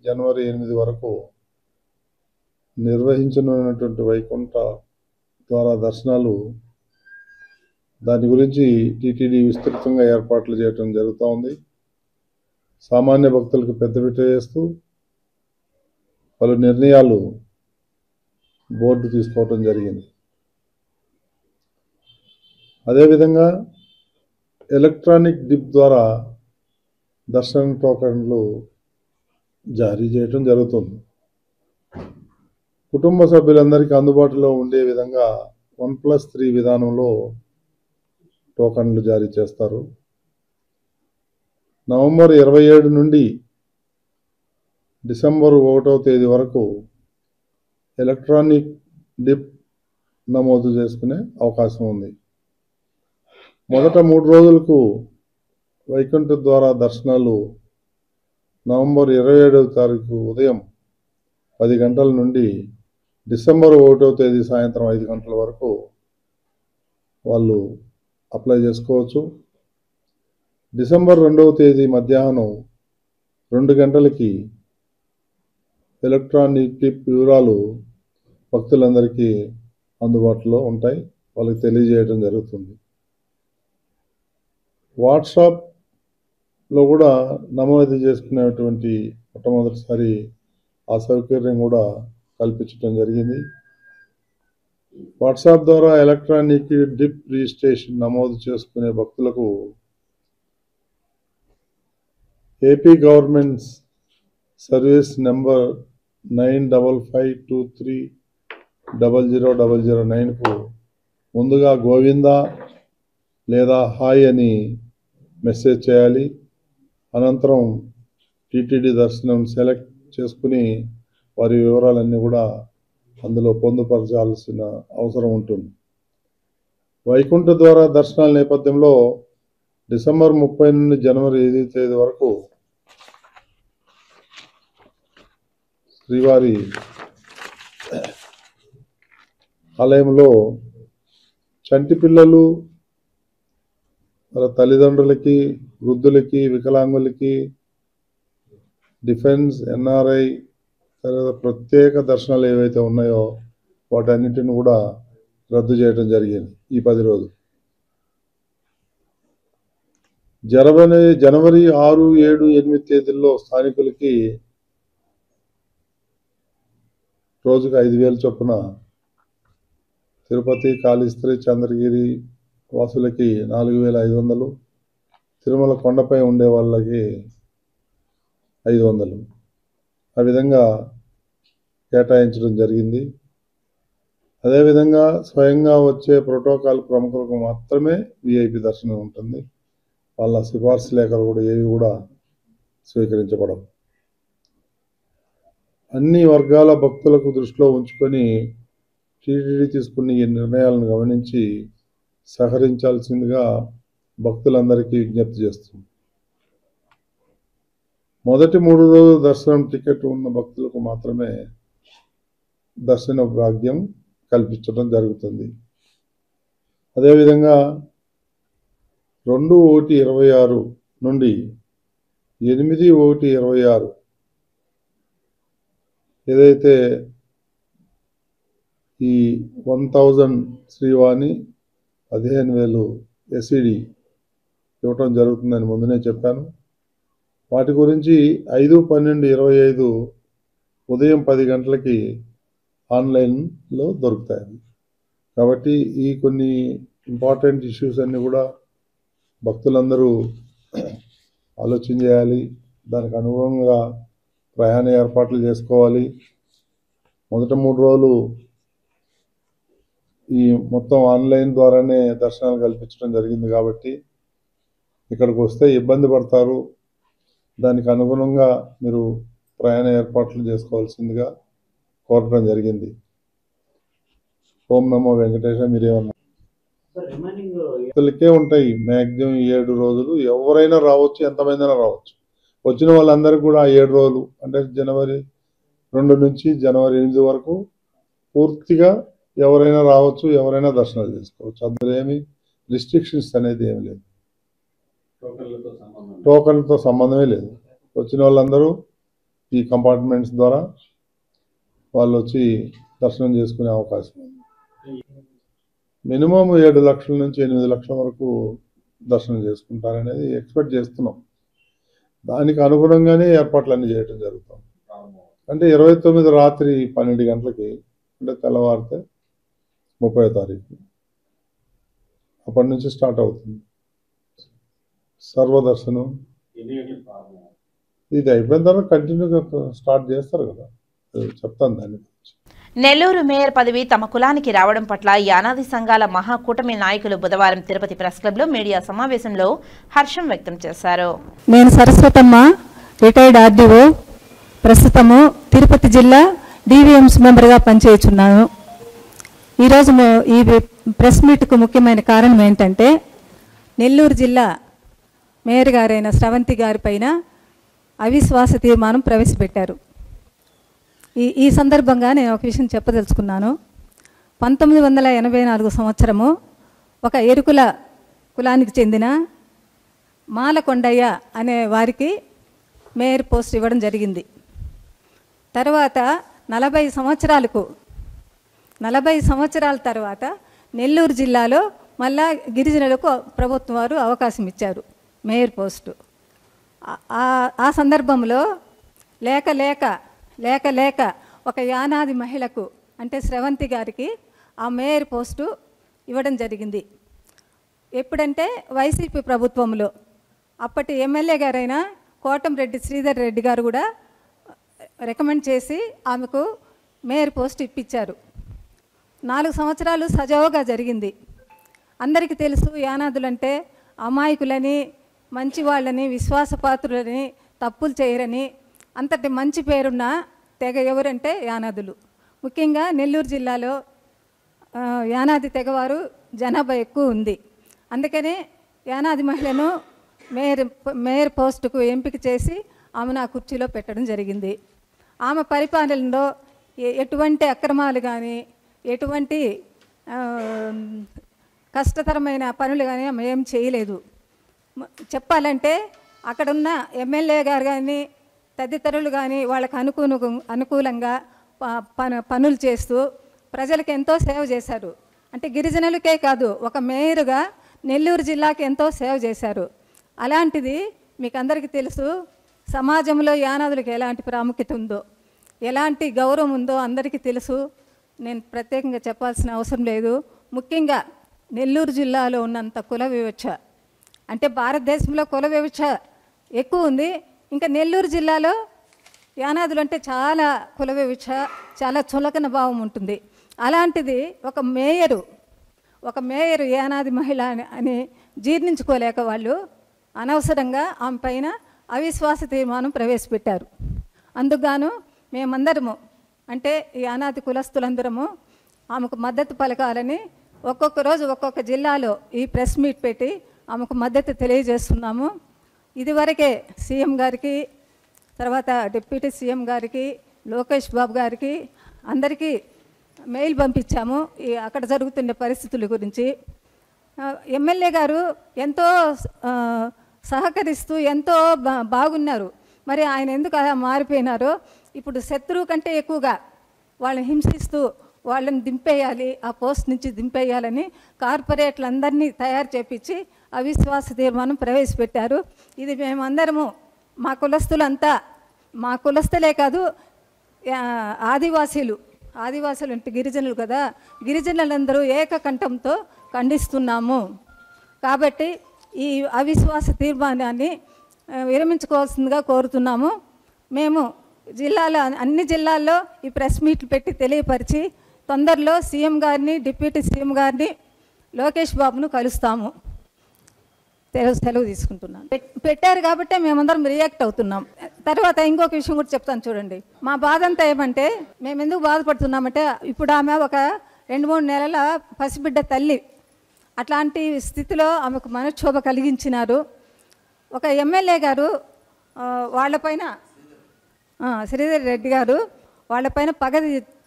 జనవరి 8 వరకు నిర్వహించనున్నటువంటి వైకుంఠ ద్వారా దర్శనాలు, దాని గురించి టీటీడీ విస్తృతంగా ఏర్పాట్లు చేయడం జరుగుతూ ఉంది. సామాన్య భక్తులకు పెద్దపీట వేస్తూ పలు నిర్ణయాలు బోర్డు తీసుకోవటం జరిగింది. అదేవిధంగా ఎలక్ట్రానిక్ డిప్ ద్వారా దర్శన టోకన్లు జారీ చేయటం జరుగుతుంది. కుటుంబ సభ్యులందరికీ అందుబాటులో ఉండే విధంగా 1+3 విధానంలో టోకన్లు జారీ చేస్తారు. నవంబర్ 27 నుండి డిసెంబర్ 1వ తేదీ వరకు ఎలక్ట్రానిక్ డిప్ నమోదు చేసుకునే అవకాశం ఉంది. మొదట 3 రోజులకు వైకుంఠ ద్వారా దర్శనాలు నవంబర్ 27వ తారీఖు ఉదయం 10 గంటల నుండి డిసెంబర్ 1వ తేదీ సాయంత్రం 5 గంటల వరకు వాళ్ళు అప్లై చేసుకోవచ్చు. డిసెంబర్ 2వ తేదీ మధ్యాహ్నం 2 గంటలకి ఎలక్ట్రానిక్ టిప్ వివరాలు భక్తులందరికీ అందుబాటులో ఉంటాయి, వాళ్ళకి తెలియజేయడం జరుగుతుంది. వాట్సాప్లో కూడా నమోదు చేసుకునేటువంటి మొట్టమొదటిసారి ఆ సౌకర్యం కూడా కల్పించడం జరిగింది. వాట్సాప్ ద్వారా ఎలక్ట్రానిక్ డిప్ రిజిస్ట్రేషన్ నమోదు చేసుకునే భక్తులకు ఏపీ గవర్నమెంట్ సర్వీస్ నెంబర్ 9552300009కు ముందుగా గోవిందా లేదా హాయ్ అని మెసేజ్ చేయాలి. అనంతరం టీటీడీ దర్శనం సెలెక్ట్ చేసుకుని వారి వివరాలన్నీ కూడా అందులో పొందుపరచాల్సిన అవసరం ఉంటుంది. వైకుంఠ ద్వారా దర్శనాల నేపథ్యంలో డిసెంబర్ 30 నుండి జనవరి 5 తేదీ వరకు శ్రీవారి ఆలయంలో చంటి పిల్లలు, వాళ్ళ తల్లిదండ్రులకి, వృద్ధులకి, వికలాంగులకి, డిఫెన్స్, ఎన్ఆర్ఐ తర్వాత ప్రత్యేక దర్శనాలు ఏవైతే ఉన్నాయో వాటన్నిటిని కూడా రద్దు చేయడం జరిగింది ఈ 10 రోజులు. జనవరి 6, 7, 8 తేదీల్లో స్థానికులకి రోజుకు 5,000 చొప్పున, తిరుపతి, కాళీస్త్రి, చంద్రగిరి వాసులకి 4,500, తిరుమల కొండపై ఉండే వాళ్ళకి 500 ఆ విధంగా కేటాయించడం జరిగింది. అదేవిధంగా స్వయంగా వచ్చే ప్రోటోకాల్ ప్రముఖులకు మాత్రమే విఐపి దర్శనం ఉంటుంది. వాళ్ళ సిఫార్సు లేఖలు కూడా ఏవి కూడా స్వీకరించబడవు. అన్ని వర్గాల భక్తులకు దృష్టిలో ఉంచుకొని టీటీడీ తీసుకున్న ఈ నిర్ణయాలను గమనించి సహకరించాల్సిందిగా భక్తులందరికీ విజ్ఞప్తి చేస్తుంది. మొదటి 3 రోజుల దర్శనం టికెట్ ఉన్న భక్తులకు మాత్రమే దర్శన భాగ్యం కల్పించడం జరుగుతుంది. అదేవిధంగా 2/1/26 నుండి 8/1/26 ఏదైతే ఈ 1000 శ్రీవాణి 15,000 ఎస్ఈడి ఇవ్వటం జరుగుతుందని ముందునే చెప్పాను. వాటి గురించి 5/12/25 ఉదయం 10 గంటలకి ఆన్లైన్లో దొరుకుతాయి. కాబట్టి ఈ కొన్ని ఇంపార్టెంట్ ఇష్యూస్ అన్నీ కూడా భక్తులందరూ ఆలోచన చేయాలి. దానికి అనుగుణంగా ప్రయాణ ఏర్పాట్లు చేసుకోవాలి. మొదట 3 రోజులు ఈ మొత్తం ఆన్లైన్ ద్వారానే దర్శనాలు కల్పించడం జరిగింది కాబట్టి ఇక్కడికి వస్తే ఇబ్బంది పడతారు. దానికి అనుగుణంగా మీరు ప్రయాణ ఏర్పాట్లు చేసుకోవాల్సిందిగా కోరడం జరిగింది. ఓం నమో వెంకటేశ. మీరేమన్నా భక్తులకే ఉంటాయి మ్యాక్సిమం 7 రోజులు. ఎవరైనా రావచ్చు, ఎంతమందైనా రావచ్చు. వచ్చిన వాళ్ళందరికీ కూడా 7 రోజులు అంటే జనవరి 2 నుంచి జనవరి 8 వరకు పూర్తిగా ఎవరైనా రావచ్చు, ఎవరైనా దర్శనాలు చేసుకోవచ్చు. అందులో ఏమి రిస్ట్రిక్షన్స్ అనేది ఏమి లేదు, టోకన్లతో సంబంధమే లేదు. వచ్చిన వాళ్ళందరూ ఈ కంపార్ట్మెంట్స్ ద్వారా వాళ్ళు వచ్చి దర్శనం చేసుకునే అవకాశం ఉంది. మినిమం 7 లక్షల నుంచి 8 లక్షల వరకు దర్శనం చేసుకుంటారనేది ఎక్స్పెక్ట్ చేస్తున్నాం. దానికి అనుగుణంగానే ఏర్పాట్లన్నీ చేయడం జరుగుతుంది. అంటే 29 రాత్రి 12 గంటలకి అంటే తెల్లవారితే 30వ తారీఖు అప్పటి నుంచి స్టార్ట్ అవుతుంది సర్వదర్శనం. ఇది అయిపోయిన తర్వాత కంటిన్యూగా స్టార్ట్ చేస్తారు కదా, చెప్తాను దాన్ని. నెల్లూరు మేయర్ పదవి తమ కులానికి రావడం పట్ల యానాది సంఘాల మహాకూటమి నాయకులు బుధవారం తిరుపతి ప్రెస్ క్లబ్లో మీడియా సమావేశంలో హర్షం వ్యక్తం చేశారు. నేను సరస్వతమ్మ, రిటైర్డ్ ఆర్డీఓ, ప్రస్తుతము తిరుపతి జిల్లా డివిఎంస్ మెంబర్గా పనిచేయుచున్నాను. ఈరోజు ఈ ప్రెస్ మీట్కు ముఖ్యమైన కారణం ఏంటంటే నెల్లూరు జిల్లా మేయర్ గారైన స్రవంతి గారి పైన అవిశ్వాస తీర్మానం ప్రవేశపెట్టారు. ఈ సందర్భంగా నేను ఒక విషయం చెప్పదలుచుకున్నాను. 1984 సంవత్సరము ఒక ఎరుకుల కులానికి చెందిన మాలకొండయ్య అనే వారికి మేయర్ పోస్ట్ ఇవ్వడం జరిగింది. తర్వాత 40 సంవత్సరాల తర్వాత నెల్లూరు జిల్లాలో మళ్ళా గిరిజనులకు ప్రభుత్వం వారు అవకాశం ఇచ్చారు మేయర్ పోస్టు. ఆ సందర్భంలో లేక ఒక యానాది మహిళకు అంటే స్రవంతి గారికి ఆ మేయర్ పోస్టు ఇవ్వడం జరిగింది. ఎప్పుడంటే వైసీపీ ప్రభుత్వంలో అప్పటి ఎమ్మెల్యే గారైన కోటంరెడ్డి శ్రీధర్ రెడ్డి గారు కూడా రికమెండ్ చేసి ఆమెకు మేయర్ పోస్ట్ ఇప్పించారు. 4 సంవత్సరాలు సజావుగా జరిగింది. అందరికీ తెలుసు యానాదులంటే అమాయకులని, మంచివాళ్ళని, విశ్వాసపాత్రులని, తప్పులు చేయరని. అంతటి మంచి పేరున్న తెగ ఎవరంటే యానాదులు. ముఖ్యంగా నెల్లూరు జిల్లాలో యానాది తెగవారు జనాభా ఎక్కువ ఉంది. అందుకనే యానాది మహిళను మేయర్ పోస్టుకు ఎంపిక చేసి ఆమెను ఆ కుర్చీలో పెట్టడం జరిగింది. ఆమె పరిపాలనలో ఎటువంటి అక్రమాలు కానీ, ఎటువంటి కష్టతరమైన పనులు కానీ ఆమె ఏం చేయలేదు. చెప్పాలంటే అక్కడున్న ఎమ్మెల్యే గారు కానీ, తదితరులు కానీ వాళ్ళకు అనుకూలంగా పనులు చేస్తూ ప్రజలకు ఎంతో సేవ చేశారు. అంటే గిరిజనులకే కాదు, ఒక మేయర్గా నెల్లూరు జిల్లాకి ఎంతో సేవ చేశారు. అలాంటిది మీకు అందరికీ తెలుసు, సమాజంలో యానాదులకు ఎలాంటి ప్రాముఖ్యత ఉందో, ఎలాంటి గౌరవం ఉందో అందరికీ తెలుసు. నేను ప్రత్యేకంగా చెప్పాల్సిన అవసరం లేదు. ముఖ్యంగా నెల్లూరు జిల్లాలో ఉన్నంత కుల వివక్ష, అంటే భారతదేశంలో కుల వివక్ష ఎక్కువ ఉంది. ఇంకా నెల్లూరు జిల్లాలో యానాదులు అంటే చాలా కుల వివక్ష, చాలా చులకన భావం ఉంటుంది. అలాంటిది ఒక మేయరు యానాది మహిళ అని జీర్ణించుకోలేక వాళ్ళు అనవసరంగా ఆమె పైన అవిశ్వాస తీర్మానం ప్రవేశపెట్టారు. అందుకుగాను మేమందరము అంటే ఈ యానాది కులస్తులందరము ఆమెకు మద్దతు పలకాలని ఒక్కొక్క రోజు ఒక్కొక్క జిల్లాలో ఈ ప్రెస్ మీట్ పెట్టి ఆమెకు మద్దతు తెలియజేస్తున్నాము. ఇదివరకే సీఎం గారికి, తర్వాత డిప్యూటీ సీఎం గారికి, లోకేష్ బాబు గారికి అందరికీ మెయిల్ పంపించాము అక్కడ జరుగుతున్న పరిస్థితుల గురించి. ఎమ్మెల్యే గారు ఎంతో సహకరిస్తూ ఎంతో బాగున్నారు. మరి ఆయన ఎందుకు అలా మారిపోయినారో, ఇప్పుడు శత్రువు కంటే ఎక్కువగా వాళ్ళని హింసిస్తూ వాళ్ళని దింపేయాలి, ఆ పోస్ట్ నుంచి దింపేయాలని కార్పొరేట్లందరినీ తయారు చేపించి అవిశ్వాస తీర్మానం ప్రవేశపెట్టారు. ఇది మేమందరము మా కులస్తులంతా, మా కులస్తులే కాదు ఆదివాసీలు అంటే గిరిజనులు కదా, గిరిజనులందరూ ఏకకంఠంతో ఖండిస్తున్నాము. కాబట్టి ఈ అవిశ్వాస తీర్మానాన్ని విరమించుకోవాల్సిందిగా కోరుతున్నాము. మేము అన్ని జిల్లాల్లో ఈ ప్రెస్ మీట్లు పెట్టి తెలియపరిచి తొందరలో సీఎం గారిని, డిప్యూటీ సీఎం గారిని, లోకేష్ బాబును కలుస్తాము. సెలవు తీసుకుంటున్నాను. పెట్టారు కాబట్టి మేమందరం రియాక్ట్ అవుతున్నాం. తర్వాత ఇంకొక విషయం కూడా చెప్తాను చూడండి. మా బాధ అంతా ఏమంటే, మేము ఎందుకు బాధపడుతున్నామంటే, ఇప్పుడు ఆమె ఒక 2-3 నెలల పసిబిడ్డ తల్లి. అట్లాంటి స్థితిలో ఆమెకు మనక్షోభ కలిగించినారు. ఒక ఎమ్మెల్యే గారు వాళ్ళపైన, శ్రీధర్ రెడ్డి గారు వాళ్ళపైన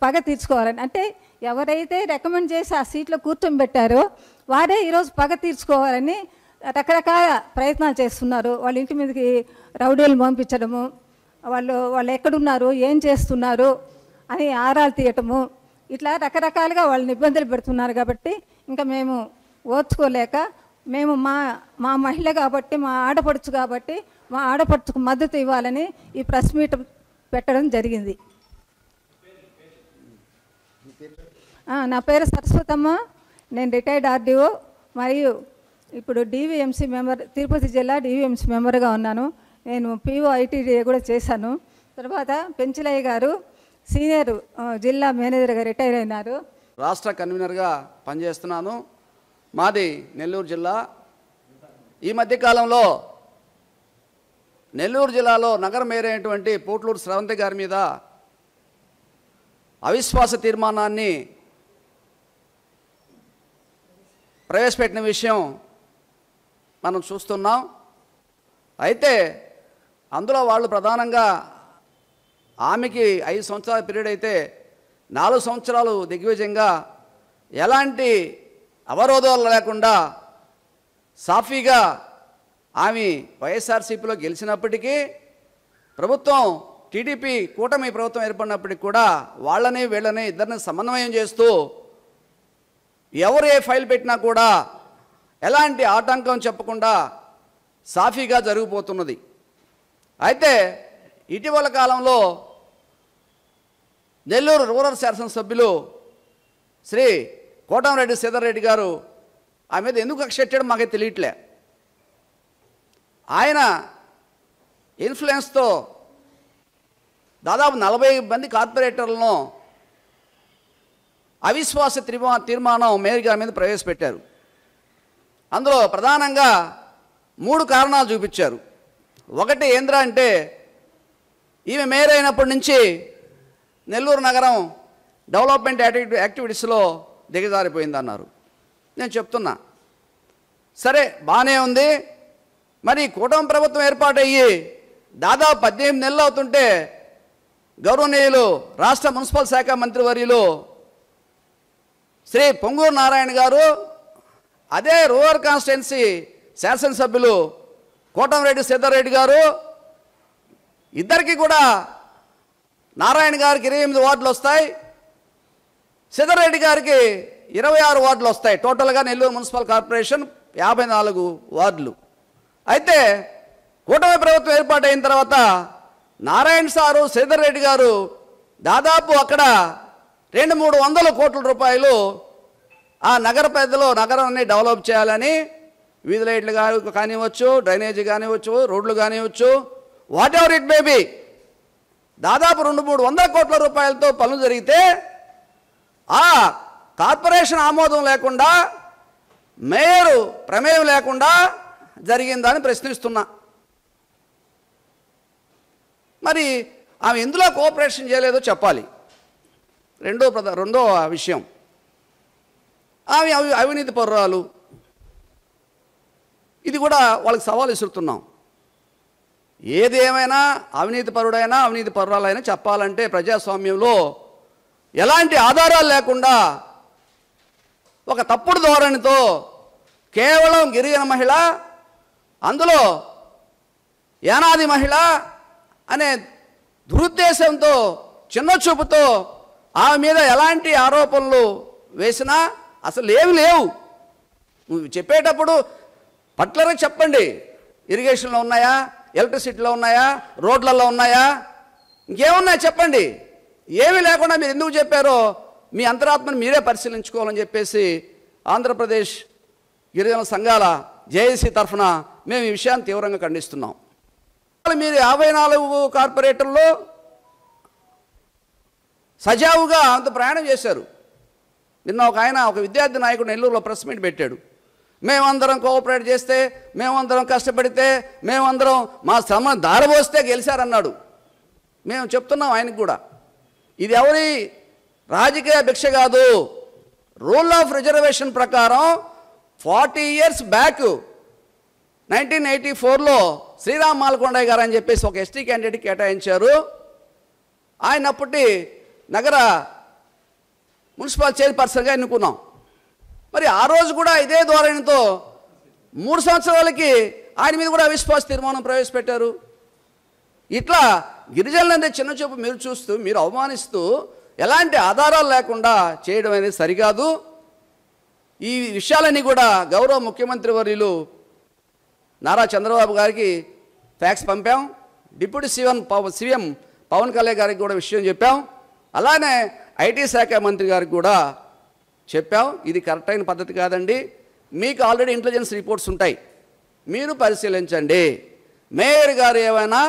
పగ తీర్చుకోవాలని, అంటే ఎవరైతే రికమెండ్ చేసి ఆ సీట్లో కూర్చోబెట్టారో వారే ఈరోజు పగ తీర్చుకోవాలని రకరకాల ప్రయత్నాలు చేస్తున్నారు. వాళ్ళ ఇంటి మీదకి రౌడీలు పంపించడము, వాళ్ళు ఎక్కడున్నారు, ఏం చేస్తున్నారు అని ఆరాలు తీయటము, ఇట్లా రకరకాలుగా వాళ్ళని ఇబ్బందులు పెడుతున్నారు. కాబట్టి ఇంకా మేము ఓర్చుకోలేక మేము మా మహిళ కాబట్టి, మా ఆడపడుచు కాబట్టి, మా ఆడపడుచుకు మద్దతు ఇవ్వాలని ఈ ప్రెస్ మీట్ పెట్టడం జరిగింది. నా పేరు సరస్వతమ్మ. నేను రిటైర్డ్ ఆర్డీఓ మరియు ఇప్పుడు డివిఎంసీ మెంబర్, తిరుపతి జిల్లా డివిఎంసీ మెంబర్గా ఉన్నాను. నేను పిఓ ఐటీడీఏ కూడా చేశాను. తర్వాత పెంచలయ్య గారు సీనియర్ జిల్లా మేనేజర్గా రిటైర్ అయినారు. రాష్ట్ర కన్వీనర్గా పనిచేస్తున్నాను. మాది నెల్లూరు జిల్లా. ఈ మధ్యకాలంలో నెల్లూరు జిల్లాలో నగర మేయర్ అయినటువంటి పోట్లూరు స్రవంతి గారి మీద అవిశ్వాస తీర్మానాన్ని ప్రవేశపెట్టిన విషయం మనం చూస్తున్నాం. అయితే అందులో వాళ్ళు ప్రధానంగా ఆమెకి 5 సంవత్సరాల పీరియడ్ అయితే 4 సంవత్సరాలు దిగ్విజయంగా ఎలాంటి అవరోధాలు లేకుండా సాఫీగా ఆమె వైఎస్ఆర్సీపీలో గెలిచినప్పటికీ ప్రభుత్వం టీడీపీ కూటమి ప్రభుత్వం ఏర్పడినప్పటికీ కూడా వాళ్ళని వీళ్ళని ఇద్దరిని సమన్వయం చేస్తూ ఎవరు ఏ ఫైల్ పెట్టినా కూడా ఎలాంటి ఆటంకం చెప్పకుండా సాఫీగా జరిగిపోతున్నది. అయితే ఇటీవల కాలంలో నెల్లూరు రూరల్ శాసనసభ్యులు శ్రీ కోటంరెడ్డి శ్రీధర్ రెడ్డి గారు ఆ మీద ఎందుకు కక్ష పెట్టాడో మాకైతే తెలియట్లే. ఆయన ఇన్ఫ్లుయెన్స్తో దాదాపు 40 మంది కార్పొరేటర్లను అవిశ్వాస తీర్మానం మేయర్ గారి మీద ప్రవేశపెట్టారు. అందులో ప్రధానంగా 3 కారణాలు చూపించారు. ఒకటి ఏంద్రా అంటే ఈమె మేయర్ అయినప్పటి నుంచి నెల్లూరు నగరం డెవలప్మెంట్ యాక్టివిటీస్లో దిగజారిపోయిందన్నారు. నేను చెప్తున్నా సరే బాగానే ఉంది, మరి కూటమి ప్రభుత్వం ఏర్పాటయ్యి దాదాపు 18 నెలలు అవుతుంటే గౌరవనీయులు రాష్ట్ర మున్సిపల్ శాఖ మంత్రివర్యులు శ్రీ పొంగూరు నారాయణ గారు, అదే రూరల్ కాన్స్టిట్యున్సీ శాసనసభ్యులు కోటంరెడ్డి శ్రీధర్ రెడ్డి గారు, ఇద్దరికి కూడా నారాయణ గారికి 28 వార్డులు వస్తాయి, శ్రీధర్ రెడ్డి గారికి 26 వార్డులు వస్తాయి. టోటల్గా నెల్లూరు మున్సిపల్ కార్పొరేషన్ 54 వార్డులు. అయితే కూటమి ప్రభుత్వం ఏర్పాటైన తర్వాత నారాయణ సారు శ్రీధర్ రెడ్డి గారు దాదాపు అక్కడ 200-300 కోట్ల రూపాయలు ఆ నగర పెద్దలు నగరాన్ని డెవలప్ చేయాలని వీధి లైట్లు కానివ్వచ్చు, డ్రైనేజీ కానివ్వచ్చు, రోడ్లు కానివ్వచ్చు, whatever it may be, దాదాపు 200-300 కోట్ల రూపాయలతో పనులు జరిగితే ఆ కార్పొరేషన్ ఆమోదం లేకుండా, మేయరు ప్రమేయం లేకుండా జరిగిందని ప్రశ్నిస్తున్నా. మరి ఆమె ఎందులో కోఆపరేషన్ చేయలేదో చెప్పాలి. రెండో విషయం, ఆమె అవినీతి పరురాలు. ఇది కూడా వాళ్ళకి సవాల్ విసురుతున్నాం. ఏది ఏమైనా అవినీతి పరుడైనా అవినీతి పరురాలైనా చెప్పాలంటే ప్రజాస్వామ్యంలో ఎలాంటి ఆధారాలు లేకుండా ఒక తప్పుడు ధోరణితో కేవలం గిరిజన మహిళ, అందులో యానాది మహిళ అనే దురుద్దేశంతో చిన్న చూపుతో ఆమె మీద ఎలాంటి ఆరోపణలు వేసినా అసలు ఏమి లేవు. నువ్వు చెప్పేటప్పుడు పట్లరే చెప్పండి, ఇరిగేషన్లో ఉన్నాయా, ఎలక్ట్రిసిటీలో ఉన్నాయా, రోడ్లలో ఉన్నాయా, ఇంకేమున్నాయా చెప్పండి. ఏమీ లేకుండా మీరు ఎందుకు చెప్పారో మీ అంతరాత్మను మీరే పరిశీలించుకోవాలని చెప్పేసి ఆంధ్రప్రదేశ్ గిరిజన సంఘాల జేఏసీ తరఫున మేము ఈ విషయాన్ని తీవ్రంగా ఖండిస్తున్నాం. మీరు 54 కార్పొరేటర్లో సజావుగా అంత ప్రయాణం చేశారు. నిన్న ఒక విద్యార్థి నాయకుడు నెల్లూరులో ప్రెస్ మీట్ పెట్టాడు. మేమందరం కోఆపరేట్ చేస్తే, మేమందరం కష్టపడితే, మేమందరం మా శ్రమను దారబోస్తే గెలిచారన్నాడు. మేము చెప్తున్నాం ఆయనకు కూడా, ఇది ఎవరి రాజకీయ భిక్ష కాదు. రూల్ ఆఫ్ రిజర్వేషన్ ప్రకారం 40 years బ్యాక్ 1984లో శ్రీరామ్ మాల్కొండయ్య గారు అని చెప్పేసి ఒక ఎస్టీ క్యాండిడేట్ కేటాయించారు. ఆయన అప్పటి నగర మున్సిపల్ చైర్పర్సన్గా ఎన్నుకున్నాం. మరి ఆ రోజు కూడా ఇదే ధోరణితో 3 సంవత్సరాలకి ఆయన మీద కూడా అవిశ్వాస తీర్మానం ప్రవేశపెట్టారు. ఇట్లా గిరిజనులంటే చిన్న చూపు మీరు చూస్తూ, మీరు అవమానిస్తూ, ఎలాంటి ఆధారాలు లేకుండా చేయడం అనేది సరికాదు. ఈ విషయాలన్నీ కూడా గౌరవ ముఖ్యమంత్రి వర్యులు నారా చంద్రబాబు గారికి ఫ్యాక్స్ పంపాం. డిప్యూటీ సీఎం పవన్ కళ్యాణ్ గారికి కూడా విషయం చెప్పాం. అలానే ఐటీ శాఖ మంత్రి గారికి కూడా చెప్పాం. ఇది కరెక్ట్ అయిన పద్ధతి కాదండి, మీకు ఆల్రెడీ ఇంటెలిజెన్స్ రిపోర్ట్స్ ఉంటాయి, మీరు పరిశీలించండి. మేయర్ గారు ఏమైనా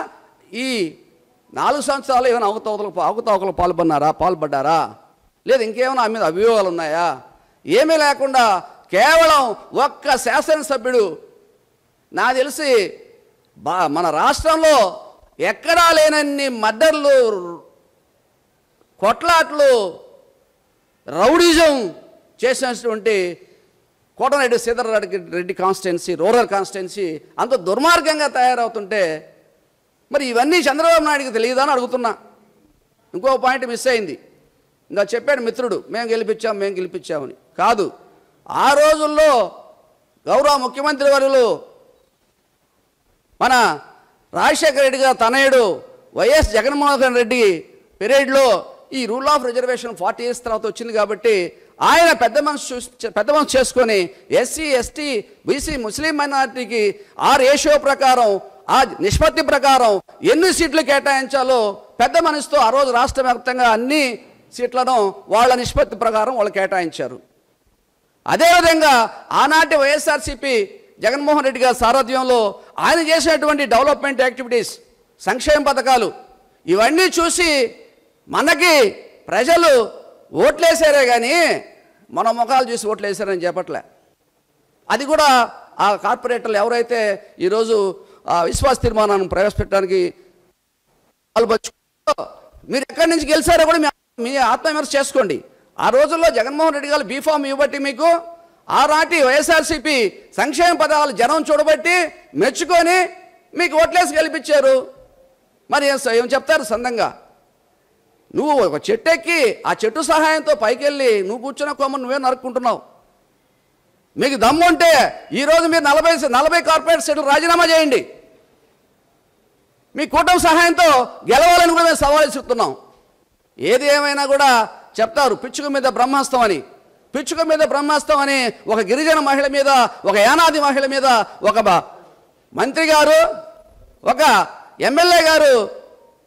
ఈ 4 సంవత్సరాలు ఏమైనా అవకతవకలు పాల్పడ్డారా, లేదా ఇంకేమైనా ఆమె మీద అభియోగాలు ఉన్నాయా? ఏమీ లేకుండా కేవలం ఒక్క శాసనసభ్యుడు, నాకు తెలిసి మన రాష్ట్రంలో ఎక్కడా లేనన్ని మర్డర్లు, కొట్లాట్లు, రౌడిజం చేసినటువంటి Kotamreddy Sridhar Reddy constituency, rural constituency అంత దుర్మార్గంగా తయారవుతుంటే మరి ఇవన్నీ చంద్రబాబు నాయుడికి తెలియదా అని అడుగుతున్నా. ఇంకో పాయింట్ మిస్ అయింది. ఇంకా చెప్పాడు మిత్రుడు, మేము గెలిపించామని. కాదు, ఆ రోజుల్లో గౌరవ ముఖ్యమంత్రి వర్యులు మన రాజశేఖర రెడ్డి గారు తనయుడు వైఎస్ జగన్మోహన్ రెడ్డి పీరియడ్లో ఈ రూల్ ఆఫ్ రిజర్వేషన్ 40 years తర్వాత వచ్చింది కాబట్టి ఆయన పెద్ద మనసు చేసుకొని ఎస్సీ ఎస్టీ బీసీ ముస్లిం మైనారిటీకి ఆ రేషియో ప్రకారం ఆ నిష్పత్తి ప్రకారం ఎన్ని సీట్లు కేటాయించాలో పెద్ద మనసుతో ఆ రోజు రాష్ట్ర వ్యాప్తంగా అన్ని సీట్లను వాళ్ళ నిష్పత్తి ప్రకారం వాళ్ళు కేటాయించారు. అదేవిధంగా ఆనాటి వైఎస్ఆర్సీపీ జగన్మోహన్ రెడ్డి గారి సారథ్యంలో ఆయన చేసినటువంటి డెవలప్మెంట్ యాక్టివిటీస్, సంక్షేమ పథకాలు ఇవన్నీ చూసి మనకి ప్రజలు ఓట్లేసారే కానీ మన ముఖాలు చూసి ఓట్లేసారని చెప్పట్లే. అది కూడా ఆ కార్పొరేటర్లు ఎవరైతే ఈరోజు విశ్వాస తీర్మానాన్ని ప్రవేశపెట్టడానికి మీరు ఎక్కడి నుంచి గెలిచారో కూడా మీ ఆత్మవిమర్శ చేసుకోండి. ఆ రోజుల్లో జగన్మోహన్ రెడ్డి గారు బీఫామ్ ఇవ్వబట్టి మీకు ఆనాటి వైఎస్ఆర్సీపీ సంక్షేమ పదాలు జనం చూడబట్టి మెచ్చుకొని మీకు ఓట్లేసి గెలిపించారు. మరి ఏం చెప్తారు సందంగా? నువ్వు ఒక చెట్టు ఎక్కి ఆ చెట్టు సహాయంతో పైకి వెళ్ళి నువ్వు కూర్చున్న కొమ్మను నువ్వే నరుక్కుంటున్నావు. మీకు దమ్ము ఉంటే ఈరోజు మీరు 40 కార్పొరేట్ సీట్లు రాజీనామా చేయండి. మీ కూటమి సహాయంతో గెలవాలని కూడా మేము సవాల్ ఇస్తున్నాం. ఏది ఏమైనా కూడా చెప్తారు పిచ్చుక మీద బ్రహ్మాస్త్రం అని. పిచ్చుక మీద బ్రహ్మాస్త్రం అని ఒక గిరిజన మహిళ మీద, ఒక యానాది మహిళ మీద, ఒక మంత్రి గారు, ఒక ఎమ్మెల్యే గారు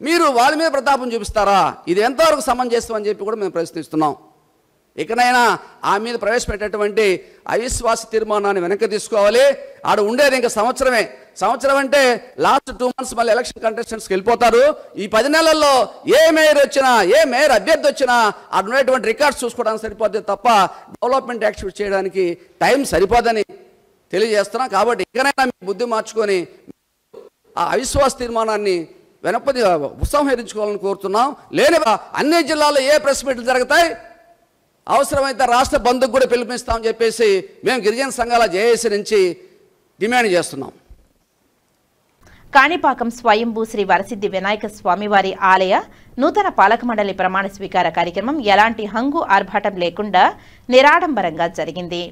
మీరు వాళ్ళ మీద ప్రతాపం చూపిస్తారా? ఇది ఎంతవరకు సమంజసం అని చెప్పి కూడా మేము ప్రశ్నిస్తున్నాం. ఇకనైనా ఆ మీద ప్రవేశపెట్టేటువంటి అవిశ్వాస తీర్మానాన్ని వెనక్కి తీసుకోవాలి. ఆడ ఉండేది ఇంకా సంవత్సరం అంటే లాస్ట్ 2 months మళ్ళీ ఎలక్షన్ కంటెస్టెంట్స్కి వెళ్ళిపోతారు. ఈ 10 నెలల్లో ఏ మేయర్ వచ్చినా, ఏ మేయర్ అభ్యర్థి వచ్చినా ఆడ ఉండేటువంటి రికార్డ్స్ చూసుకోవడానికి సరిపోద్ది తప్ప డెవలప్మెంట్ యాక్టివిటీ చేయడానికి టైం సరిపోదని తెలియజేస్తున్నాం. కాబట్టి ఇకనైనా మీ బుద్ధి మార్చుకొని ఆ అవిశ్వాస తీర్మానాన్ని వెనక్కి ఉపసంహరించుకోవాలని కోరుతున్నాం. లేని అన్ని జిల్లాల్లో ఏ ప్రెస్ మీట్లు జరుగుతాయి, అవసరమైతే రాష్ట్ర బంధుకు కూడా పిలుపునిస్తామని చెప్పేసి మేము గిరిజన సంఘాల జేఏసీ నుంచి డిమాండ్ చేస్తున్నాం. కాణిపాకం స్వయంభూ శ్రీ వరసిద్ధి వినాయక స్వామివారి ఆలయ నూతన పాలక మండలి ప్రమాణ స్వీకార కార్యక్రమం ఎలాంటి హంగు ఆర్భాటం లేకుండా నిరాడంబరంగా జరిగింది.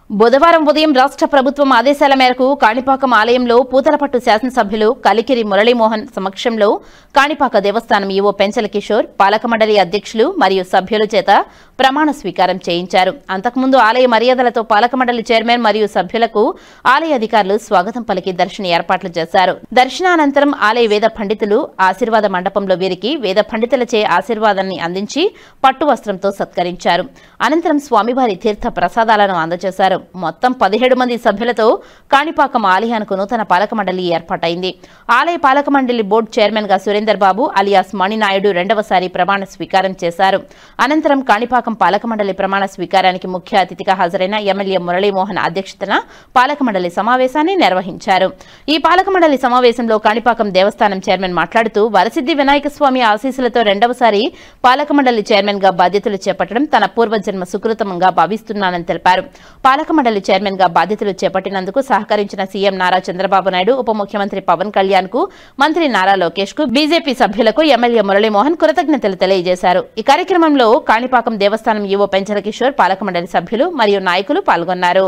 బుధవారం ఉదయం రాష్ట్ర ప్రభుత్వం ఆదేశాల మేరకు కాణిపాకం ఆలయంలో పూతలపట్టు శాసనసభ్యులు కలికిరి మురళీమోహన్ సమక్షంలో కాణిపాక దేవస్థానం ఈవో పెంచల కిషోర్ పాలక మండలి అధ్యక్షులు మరియు సభ్యుల చేత ప్రమాణ స్వీకారం చేయించారు. అంతకుముందు ఆలయ మర్యాదలతో పాలక మండలి చైర్మన్ మరియు సభ్యులకు ఆలయ అధికారులు స్వాగతం పలికి దర్శన ఏర్పాట్లు చేశారు. దర్శనానంతరం ఆలయ వేద పండితులు ఆశీర్వాద మండపంలో వీరికి వేద పండితులచే ఆశీర్వాదాన్ని అందించి పట్టు వస్త్రంతో సత్కరించారు. అనంతరం స్వామివారి తీర్థ ప్రసాదాలను అందజేశారు. మొత్తం 17 మంది సభ్యులతో కాణిపాకం ఆలయానికి నూతన పాలక మండలి ఏర్పాటైంది. ఆలయ పాలక మండలి బోర్డు చైర్మన్ గా సురేందర్ బాబు అలియాస్ మణినాయుడు రెండవసారి ప్రమాణ స్వీకారం చేశారు. అనంతరం కాణిపాకం పాలక మండలి ప్రమాణ స్వీకారానికి ముఖ్య అతిథిగా హాజరైన ఎమ్మెల్యే మురళీమోహన్ అధ్యక్షతన పాలక మండలి సమావేశాన్ని నిర్వహించారు. ఈ పాలక మండలి సమావేశంలో కాణిపాకం దేవస్థానం చైర్మన్ మాట్లాడుతూ వరసిద్ధి వినాయక స్వామి ఆశీస్సులతో రెండవసారి పాలక మండలి చైర్మన్ గా బాధ్యతలు చేపట్టడం తన పూర్వజన్మ సుకృతంగా భావిస్తున్నానని తెలిపారు. పాలక మండలి చైర్మన్ గా బాధ్యతలు చేపట్టినందుకు సహకరించిన సీఎం నారా చంద్రబాబు నాయుడు, ఉప ముఖ్యమంత్రి పవన్ కళ్యాణ్ కు, మంత్రి నారా లోకేష్ కు, బీజేపీ సభ్యులకు ఎమ్మెల్యే మురళీమోహన్ కృతజ్ఞతలు తెలియజేశారు. ఈ కార్యక్రమంలో కాణిపాకం దేవస్థానం ఈవో పెంచల కిషోర్, పాలక మండలి సభ్యులు మరియు నాయకులు పాల్గొన్నారు.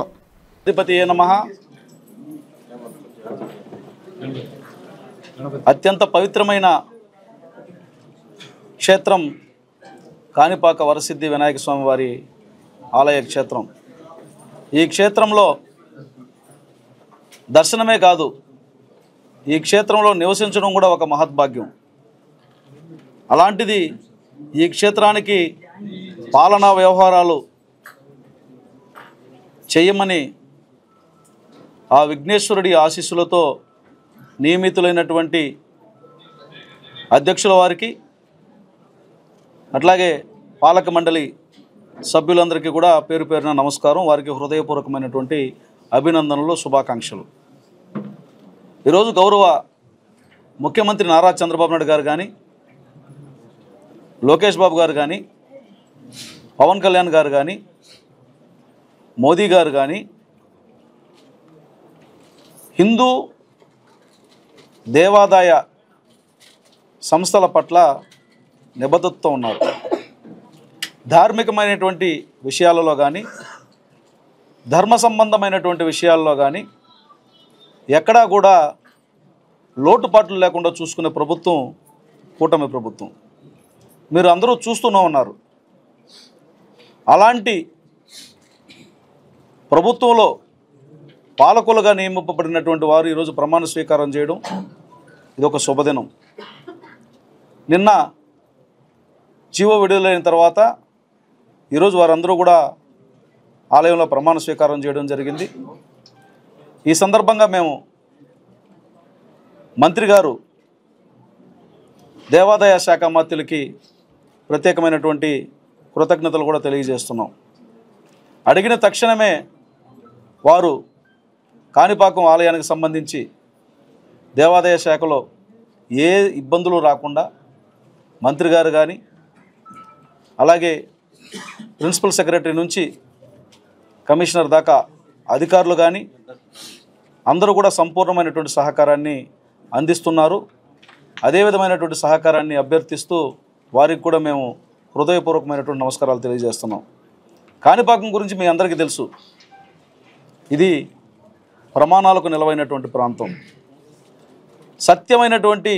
అత్యంత పవిత్రమైన క్షేత్రం కాణిపాక వరసిద్ధి వినాయక స్వామి వారి ఆలయ క్షేత్రం. ఈ క్షేత్రంలో దర్శనమే కాదు, ఈ క్షేత్రంలో నివసించడం కూడా ఒక మహద్భాగ్యం. అలాంటిది ఈ క్షేత్రానికి పాలనా వ్యవహారాలు చేయమని ఆ విఘ్నేశ్వరుడి ఆశీస్సులతో నియమితులైనటువంటి అధ్యక్షుల వారికి, అట్లాగే పాలక మండలి సభ్యులందరికీ కూడా పేరు పేరున నమస్కారం. వారికి హృదయపూర్వకమైనటువంటి అభినందనలు, శుభాకాంక్షలు. ఈరోజు గౌరవ ముఖ్యమంత్రి నారా చంద్రబాబు నాయుడు గారు కానీ, లోకేష్ బాబు గారు కానీ, పవన్ కళ్యాణ్ గారు కానీ, మోదీ గారు కానీ హిందూ దేవాదాయ సంస్థల పట్ల నిబద్ధతతో ఉన్నారు. ధార్మికమైనటువంటి విషయాలలో కానీ, ధర్మ సంబంధమైనటువంటి విషయాల్లో కానీ ఎక్కడా కూడా లోటుపాట్లు లేకుండా చూసుకునే ప్రభుత్వం కూటమి ప్రభుత్వం. మీరు అందరూ చూస్తూనే ఉన్నారు. అలాంటి ప్రభుత్వంలో పాలకులుగా నియమింపబడినటువంటి వారు ఈరోజు ప్రమాణ స్వీకారం చేయడం ఇది ఒక శుభదినం. నిన్న జీవో విడుదలైన తర్వాత ఈరోజు వారందరూ కూడా ఆలయంలో ప్రమాణ స్వీకారం చేయడం జరిగింది. ఈ సందర్భంగా మేము మంత్రి గారు దేవాదాయ శాఖ మంత్రులకి ప్రత్యేకమైనటువంటి కృతజ్ఞతలు కూడా తెలియజేస్తున్నాం. అడిగిన తక్షణమే వారు కాణిపాకం ఆలయానికి సంబంధించి దేవాదాయ శాఖలో ఏ ఇబ్బందులు రాకుండా మంత్రి గారు కానీ అలాగే ప్రిన్సిపల్ సెక్రటరీ నుంచి కమిషనర్ దాకా అధికారులు కానీ అందరూ కూడా సంపూర్ణమైనటువంటి సహకారాన్ని అందిస్తున్నారు. అదే విధమైనటువంటి సహకారాన్ని అభ్యర్థిస్తూ వారికి కూడా మేము హృదయపూర్వకమైనటువంటి నమస్కారాలు తెలియజేస్తున్నాం. కాణిపాకం గురించి మీ అందరికీ తెలుసు. ఇది ప్రమాణాలకు నిలవైనటువంటి ప్రాంతం, సత్యమైనటువంటి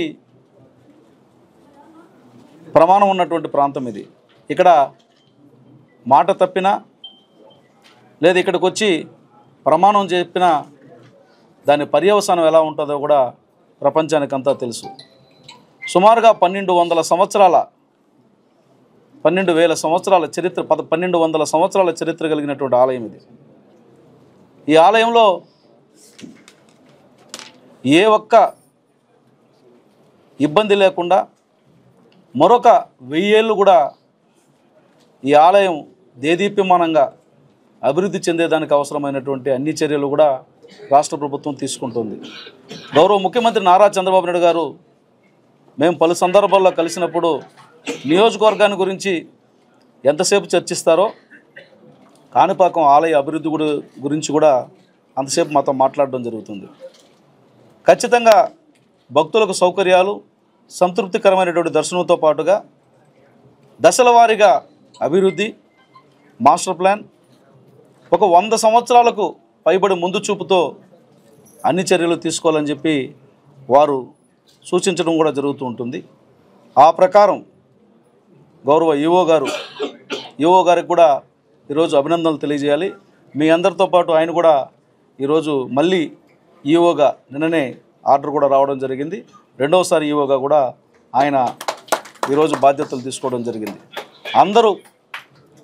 ప్రమాణం ఉన్నటువంటి ప్రాంతం ఇది. ఇక్కడ మాట తప్పినా లేదా ఇక్కడికి వచ్చి ప్రమాణం చెప్పినా దాని పర్యవసానం ఎలా ఉంటుందో కూడా ప్రపంచానికంతా తెలుసు. సుమారుగా 1200 సంవత్సరాల చరిత్ర 1200 సంవత్సరాల చరిత్ర కలిగినటువంటి ఆలయం ఇది. ఈ ఆలయంలో ఏ ఒక్క ఇబ్బంది లేకుండా మరొక 1000 ఏళ్ళు కూడా ఈ ఆలయం దేదీప్యమానంగా అభివృద్ధి చెందేదానికి అవసరమైనటువంటి అన్ని చర్యలు కూడా రాష్ట్ర ప్రభుత్వం తీసుకుంటుంది. గౌరవ ముఖ్యమంత్రి నారా చంద్రబాబు నాయుడు గారు మేము పలు సందర్భాల్లో కలిసినప్పుడు నియోజకవర్గాన్ని గురించి ఎంతసేపు చర్చిస్తారో కాణిపాకం ఆలయ అభివృద్ధి గురించి కూడా అంతసేపు మాతో మాట్లాడడం జరుగుతుంది. ఖచ్చితంగా భక్తులకు సౌకర్యాలు, సంతృప్తికరమైనటువంటి దర్శనంతో పాటుగా దశల వారీగా అభివృద్ధి, మాస్టర్ ప్లాన్, ఒక 100 సంవత్సరాలకు పైబడి ముందు చూపుతో అన్ని చర్యలు తీసుకోవాలని చెప్పి వారు సూచించడం కూడా జరుగుతూ ఉంటుంది. ఆ ప్రకారం గౌరవ ఈవో గారికి కూడా ఈరోజు అభినందనలు తెలియజేయాలి. మీ అందరితో పాటు ఆయన కూడా ఈరోజు మళ్ళీ ఈవోగా నిన్ననే ఆర్డర్ కూడా రావడం జరిగింది. రెండవసారి ఈవోగా కూడా ఆయన ఈరోజు బాధ్యతలు తీసుకోవడం జరిగింది. అందరూ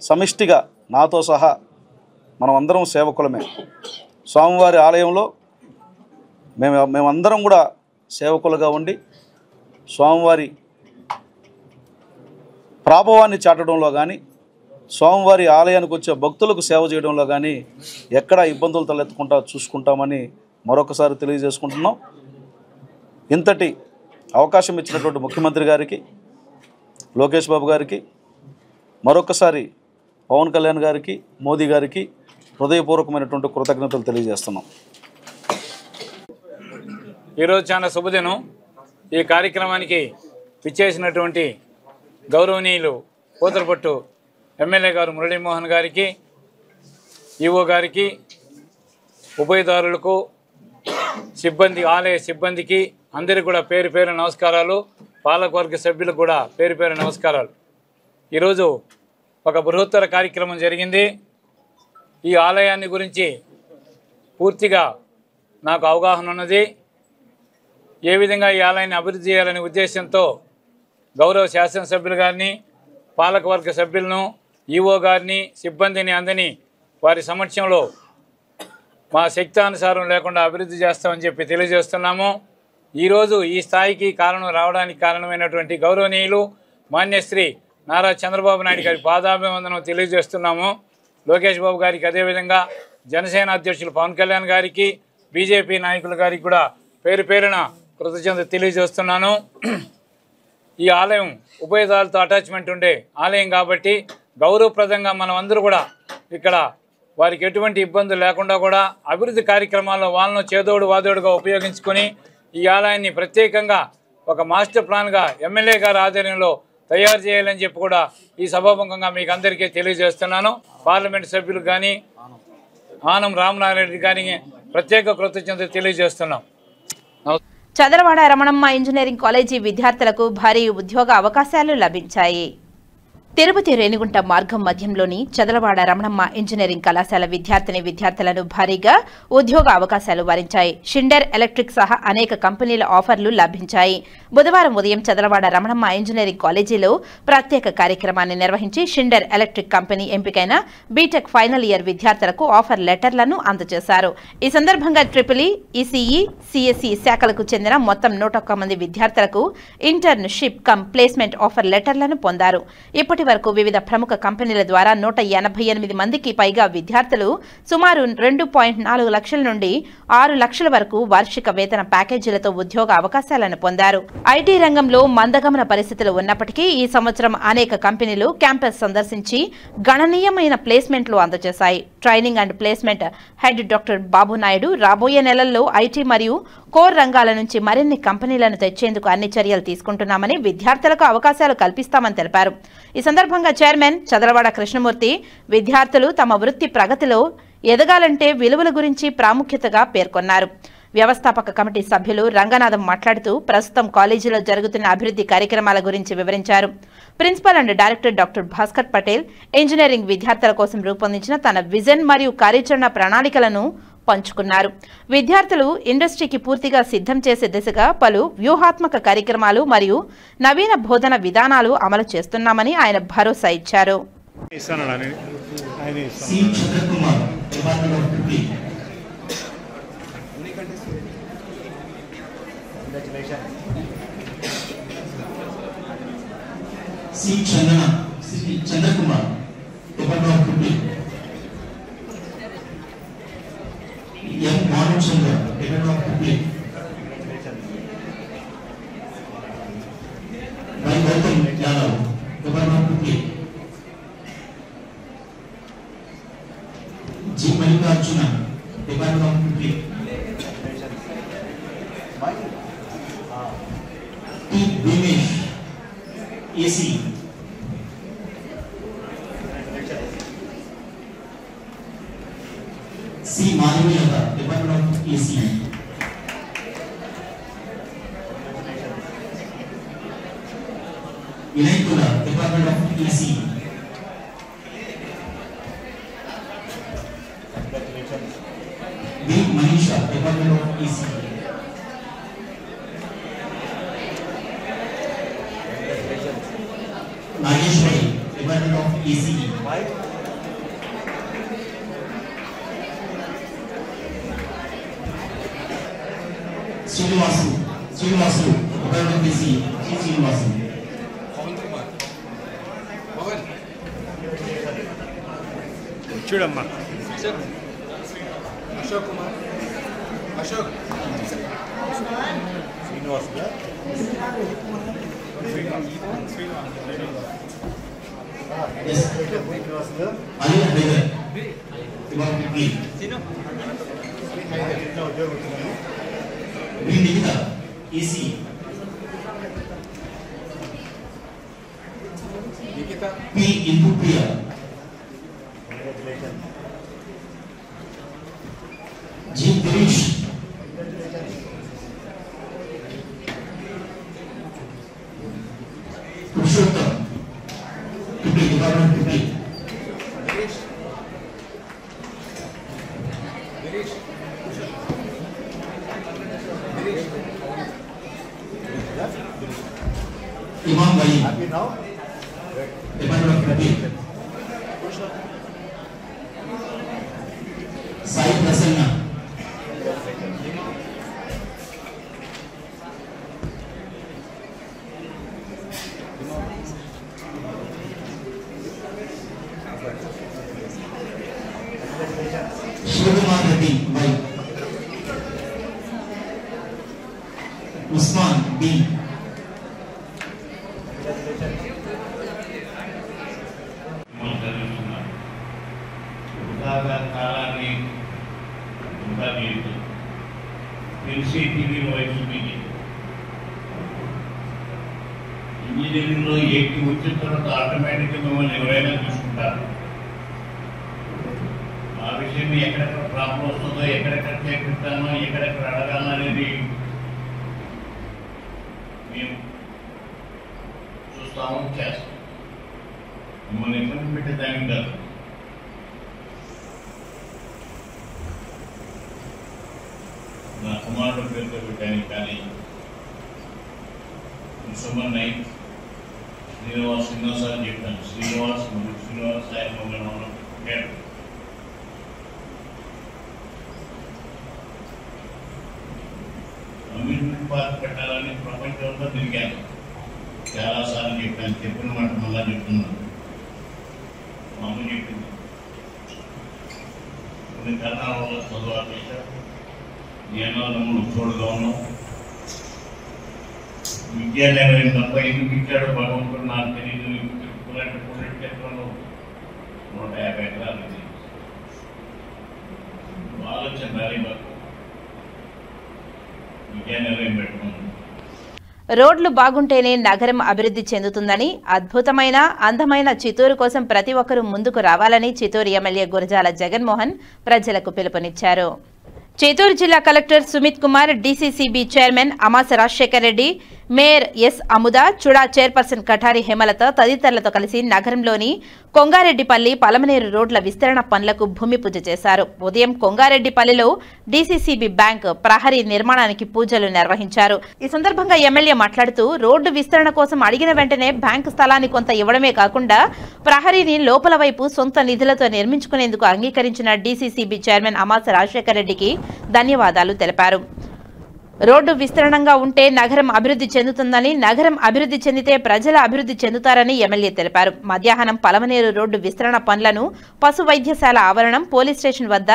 సమిష్టిగా నాతో సహా మనమందరం సేవకులమే. స్వామివారి ఆలయంలో మేమందరం కూడా సేవకులుగా ఉండి స్వామివారి ప్రాభవాన్ని చాటడంలో కానీ స్వామివారి ఆలయానికి వచ్చే భక్తులకు సేవ చేయడంలో కానీ ఎక్కడా ఇబ్బందులు తలెత్తకుండా చూసుకుంటామని మరొకసారి తెలియజేసుకుంటున్నాం. ఇంతటి అవకాశం ఇచ్చినటువంటి ముఖ్యమంత్రి గారికి, లోకేష్ బాబు గారికి, మరొకసారి పవన్ కళ్యాణ్ గారికి, మోదీ గారికి హృదయపూర్వకమైనటువంటి కృతజ్ఞతలు తెలియజేస్తున్నాం. ఈరోజు చాలా శుభదినం. ఈ కార్యక్రమానికి విచ్చేసినటువంటి గౌరవనీయులు పూతలపట్టు ఎమ్మెల్యే గారు మురళీమోహన్ గారికి, ఈవో గారికి, ఉభయదారులకు, ఆలయ సిబ్బందికి అందరికీ కూడా పేరు పేరు నమస్కారాలు. పాలకవర్గ సభ్యులకు కూడా పేరు పేరు నమస్కారాలు. ఈరోజు ఒక బృహత్తర కార్యక్రమం జరిగింది. ఈ ఆలయాన్ని గురించి పూర్తిగా నాకు అవగాహన ఉన్నది. ఏ విధంగా ఈ ఆలయాన్ని అభివృద్ధి చేయాలనే ఉద్దేశంతో గౌరవ శాసనసభ్యులు గారిని, పాలకవర్గ సభ్యులను, ఈవో గారిని, సిబ్బందిని అందరినీ వారి సమక్షంలో మా శక్తానుసారం లేకుండా అభివృద్ధి చేస్తామని చెప్పి తెలియజేస్తున్నాము. ఈరోజు ఈ స్థాయికి రావడానికి కారణమైనటువంటి గౌరవనీయులు మాన్యశ్రీ నారా చంద్రబాబు నాయుడు గారి పాదాభివందనం తెలియజేస్తున్నాము. లోకేష్ బాబు గారికి, అదేవిధంగా జనసేన అధ్యక్షులు పవన్ కళ్యాణ్ గారికి, బీజేపీ నాయకుల గారికి కూడా పేరు పేరున కృతజ్ఞత తెలియజేస్తున్నాను. ఈ ఆలయం ఉభయదారులతో అటాచ్మెంట్ ఉండే ఆలయం కాబట్టి గౌరవప్రదంగా మనం అందరూ కూడా ఇక్కడ వారికి ఎటువంటి ఇబ్బందులు లేకుండా కూడా అభివృద్ధి కార్యక్రమాల్లో వాళ్ళను చేదోడు వాదోడుగా ఉపయోగించుకొని ఈ ఆలయాన్ని ప్రత్యేకంగా ఒక మాస్టర్ ప్లాన్గా ఎమ్మెల్యే గారి ఆధ్వర్యంలో తయారు చేయాలని చెప్పి కూడా ఈ సభాముఖంగా మీకు అందరికీ తెలియజేస్తున్నాను. పార్లమెంట్ సభ్యులకు కానీ, ఆనం రామనారాయణ రెడ్డి కానీ ప్రత్యేక కృతజ్ఞత తెలియజేస్తున్నాం. చదలవాడ రమణమ్మ ఇంజనీరింగ్ కాలేజీ విద్యార్థులకు భారీ ఉద్యోగ అవకాశాలు లభించాయి. తిరుపతి రేణిగుంట మార్గం మధ్యంలోని చదలవాడ రమణమ్మ ఇంజనీరింగ్ కళాశాల విద్యార్థులను భారీగా ఉద్యోగ అవకాశాలు వరించాయి. షిండర్ ఎలక్ట్రిక్ సహా అనేక కంపెనీల ఆఫర్లు లభించాయి. బుధవారం ఉదయం చదలవాడ రమణమ్మ ఇంజనీరింగ్ కాలేజీలో ప్రత్యేక కార్యక్రమాన్ని నిర్వహించి షిండర్ ఎలక్ట్రిక్ కంపెనీ ఎంపికైన బీటెక్ ఫైనల్ ఇయర్ విద్యార్థులకు ఆఫర్ లెటర్లను అందజేశారు. ఈ సందర్భంగా ట్రిపుల్ ఈసీఈ, సిఎస్ఈ శాఖలకు చెందిన మొత్తం 101 మంది విద్యార్థులకు ఇంటర్న్షిప్ కమ్ ప్లేస్మెంట్ ఆఫర్ లెటర్లను పొందారు. ఇప్పటి వరకు వివిధ ప్రముఖ కంపెనీల ద్వారా 188 మందికి పైగా విద్యార్థులు సుమారు 2.4 లక్షల నుండి 6 లక్షల వరకు వార్షిక వేతన ప్యాకేజీలతో ఉద్యోగ అవకాశాలను పొందారు. ఐటీ రంగంలో మందగమన పరిస్థితులు ఉన్నప్పటికీ ఈ సంవత్సరం అనేక కంపెనీలు క్యాంపస్ సందర్శించి గణనీయమైన ప్లేస్మెంట్లు అందజేశాయి. Training and placement head doctor Babu Naidu రాబోయే నెలల్లో ఐటీ మరియు కోర్ రంగాల నుంచి మరిన్ని కంపెనీలను తెచ్చేందుకు అన్ని చర్యలు తీసుకుంటున్నామని, విద్యార్థులకు అవకాశాలు కల్పిస్తామని తెలిపారు. ఈ సందర్భంగా చైర్మన్ చదలవాడ కృష్ణమూర్తి విద్యార్థులు తమ వృత్తి ప్రగతిలో ఎదగాలంటే విలువల గురించి ప్రాముఖ్యతగా పేర్కొన్నారు. వ్యవస్థాపక కమిటీ సభ్యులు రంగనాథం మాట్లాడుతూ ప్రస్తుతం కాలేజీలో జరుగుతున్న అభివృద్ధి కార్యక్రమాల గురించి వివరించారు. Principal and director doctor Bhaskar Patel engineering విద్యార్థుల కోసం రూపొందించిన తన విజన్ మరియు కార్యాచరణ ప్రణాళికలను పంచుకున్నారు. విద్యార్థులు ఇండస్ట్రీకి పూర్తిగా సిద్ధం చేసే దిశగా పలు వ్యూహాత్మక కార్యక్రమాలు మరియు నవీన బోధన విధానాలు అమలు చేస్తున్నామని ఆయన భరోసా ఇచ్చారు. చూడమ్మా Ashok Kumar Srinivas Imam Bhai. Happy now? Department of Happy. Sai Prasanna. Shivkumar Reddy Bhai. Usman B. కాలాన్ని ఇంకా లేదు తెలిసి తిరిగి వయసు మీది ఇంజనీరింగ్లో ఎక్కి వచ్చిన తర్వాత ఆటోమేటిక్గా మిమ్మల్ని ఎవరైనా చూసుకుంటారు. ఆ విషయాన్ని ఎక్కడెక్కడ ప్రాబ్లం వస్తుందో, ఎక్కడెక్కడ చేపిస్తానో, ఎక్కడెక్కడ అడగాలో అనేది చేస్తాము చేస్తాం. మిమ్మల్ని ఇబ్బంది పెట్టేదానికి కాదు. నా కుమారుడు పేరుతో పెట్టాను. కానీ డిసెంబర్ 9 శ్రీనివాస్ ఎన్నోసార్లు చెప్పాను. శ్రీనివాస్ ఆయన మమ్మల్ని పెట్టాడు. అమ్యూజ్మెంట్ పార్క్ పెట్టాలని ప్రపంచంలో తిరిగాను. చాలాసార్లు చెప్పాను. చెప్పిన మాట మళ్ళా చెప్తున్నాను. మా అమ్మ చెప్పింది. కొన్ని కారణాల వల్ల చదువు ఆపేశారు. జ్ఞానాలమ్ముడు తోడుగా ఉన్నాం. విద్యా నిర్ణయం తప్ప ఎందుకు ఇచ్చాడు భగవంతుడు నాకు తెలియదు. ఇలాంటి పుణ్యక్షేత్రంలో 150 ఎకరాలు ఆలోచన రాలి మాకు. విద్యా నిర్ణయం పెట్టుకున్నాం. రోడ్లు బాగుంటేనే నగరం అభివృద్ధి చెందుతుందని, అద్భుతమైన అందమైన చిత్తూరు కోసం ప్రతి ఒక్కరూ ముందుకు రావాలని చిత్తూరు ఎమ్మెల్యే గురజాల జగన్మోహన్ ప్రజలకు పిలుపునిచ్చారు. చిత్తూరు జిల్లా collector Sumit Kumar, DCCB chairman Amasa Rajasekhar Reddy, mayor S Amuda, CUDA chairperson Katari Hemalatha తదితరులతో కలిసి నగరంలోని కొంగారెడ్డిపల్లి పలమనేరు రోడ్ల విస్తరణ పనులకు భూమి పూజ చేశారు. ఉదయం కొంగారెడ్డిపల్లిలో డీసీసీబీ బ్యాంక్ ప్రహరీ నిర్మాణానికి పూజలు నిర్వహించారు. ఈ సందర్భంగా ఎమ్మెల్యే మాట్లాడుతూ, రోడ్డు విస్తరణ కోసం అడిగిన వెంటనే బ్యాంకు స్థలాన్ని కొంత ఇవ్వడమే కాకుండా ప్రహరీని లోపల వైపు సొంత నిధులతో నిర్మించుకునేందుకు అంగీకరించిన డీసీసీబీ చైర్మన్ అమాస రాజశేఖర్ రెడ్డికి ధన్యవాదాలు తెలిపారు. రోడ్డు విస్తరణంగా ఉంటే నగరం అభివృద్ధి చెందుతుందని, నగరం అభివృద్ధి చెందితే ప్రజల అభివృద్ధి చెందుతారని ఎమ్మెల్యే తెలిపారు. మధ్యాహ్నం పలమనేరు రోడ్డు విస్తరణ పనులను పశు వైద్యశాల ఆవరణం, పోలీస్ స్టేషన్ వద్ద,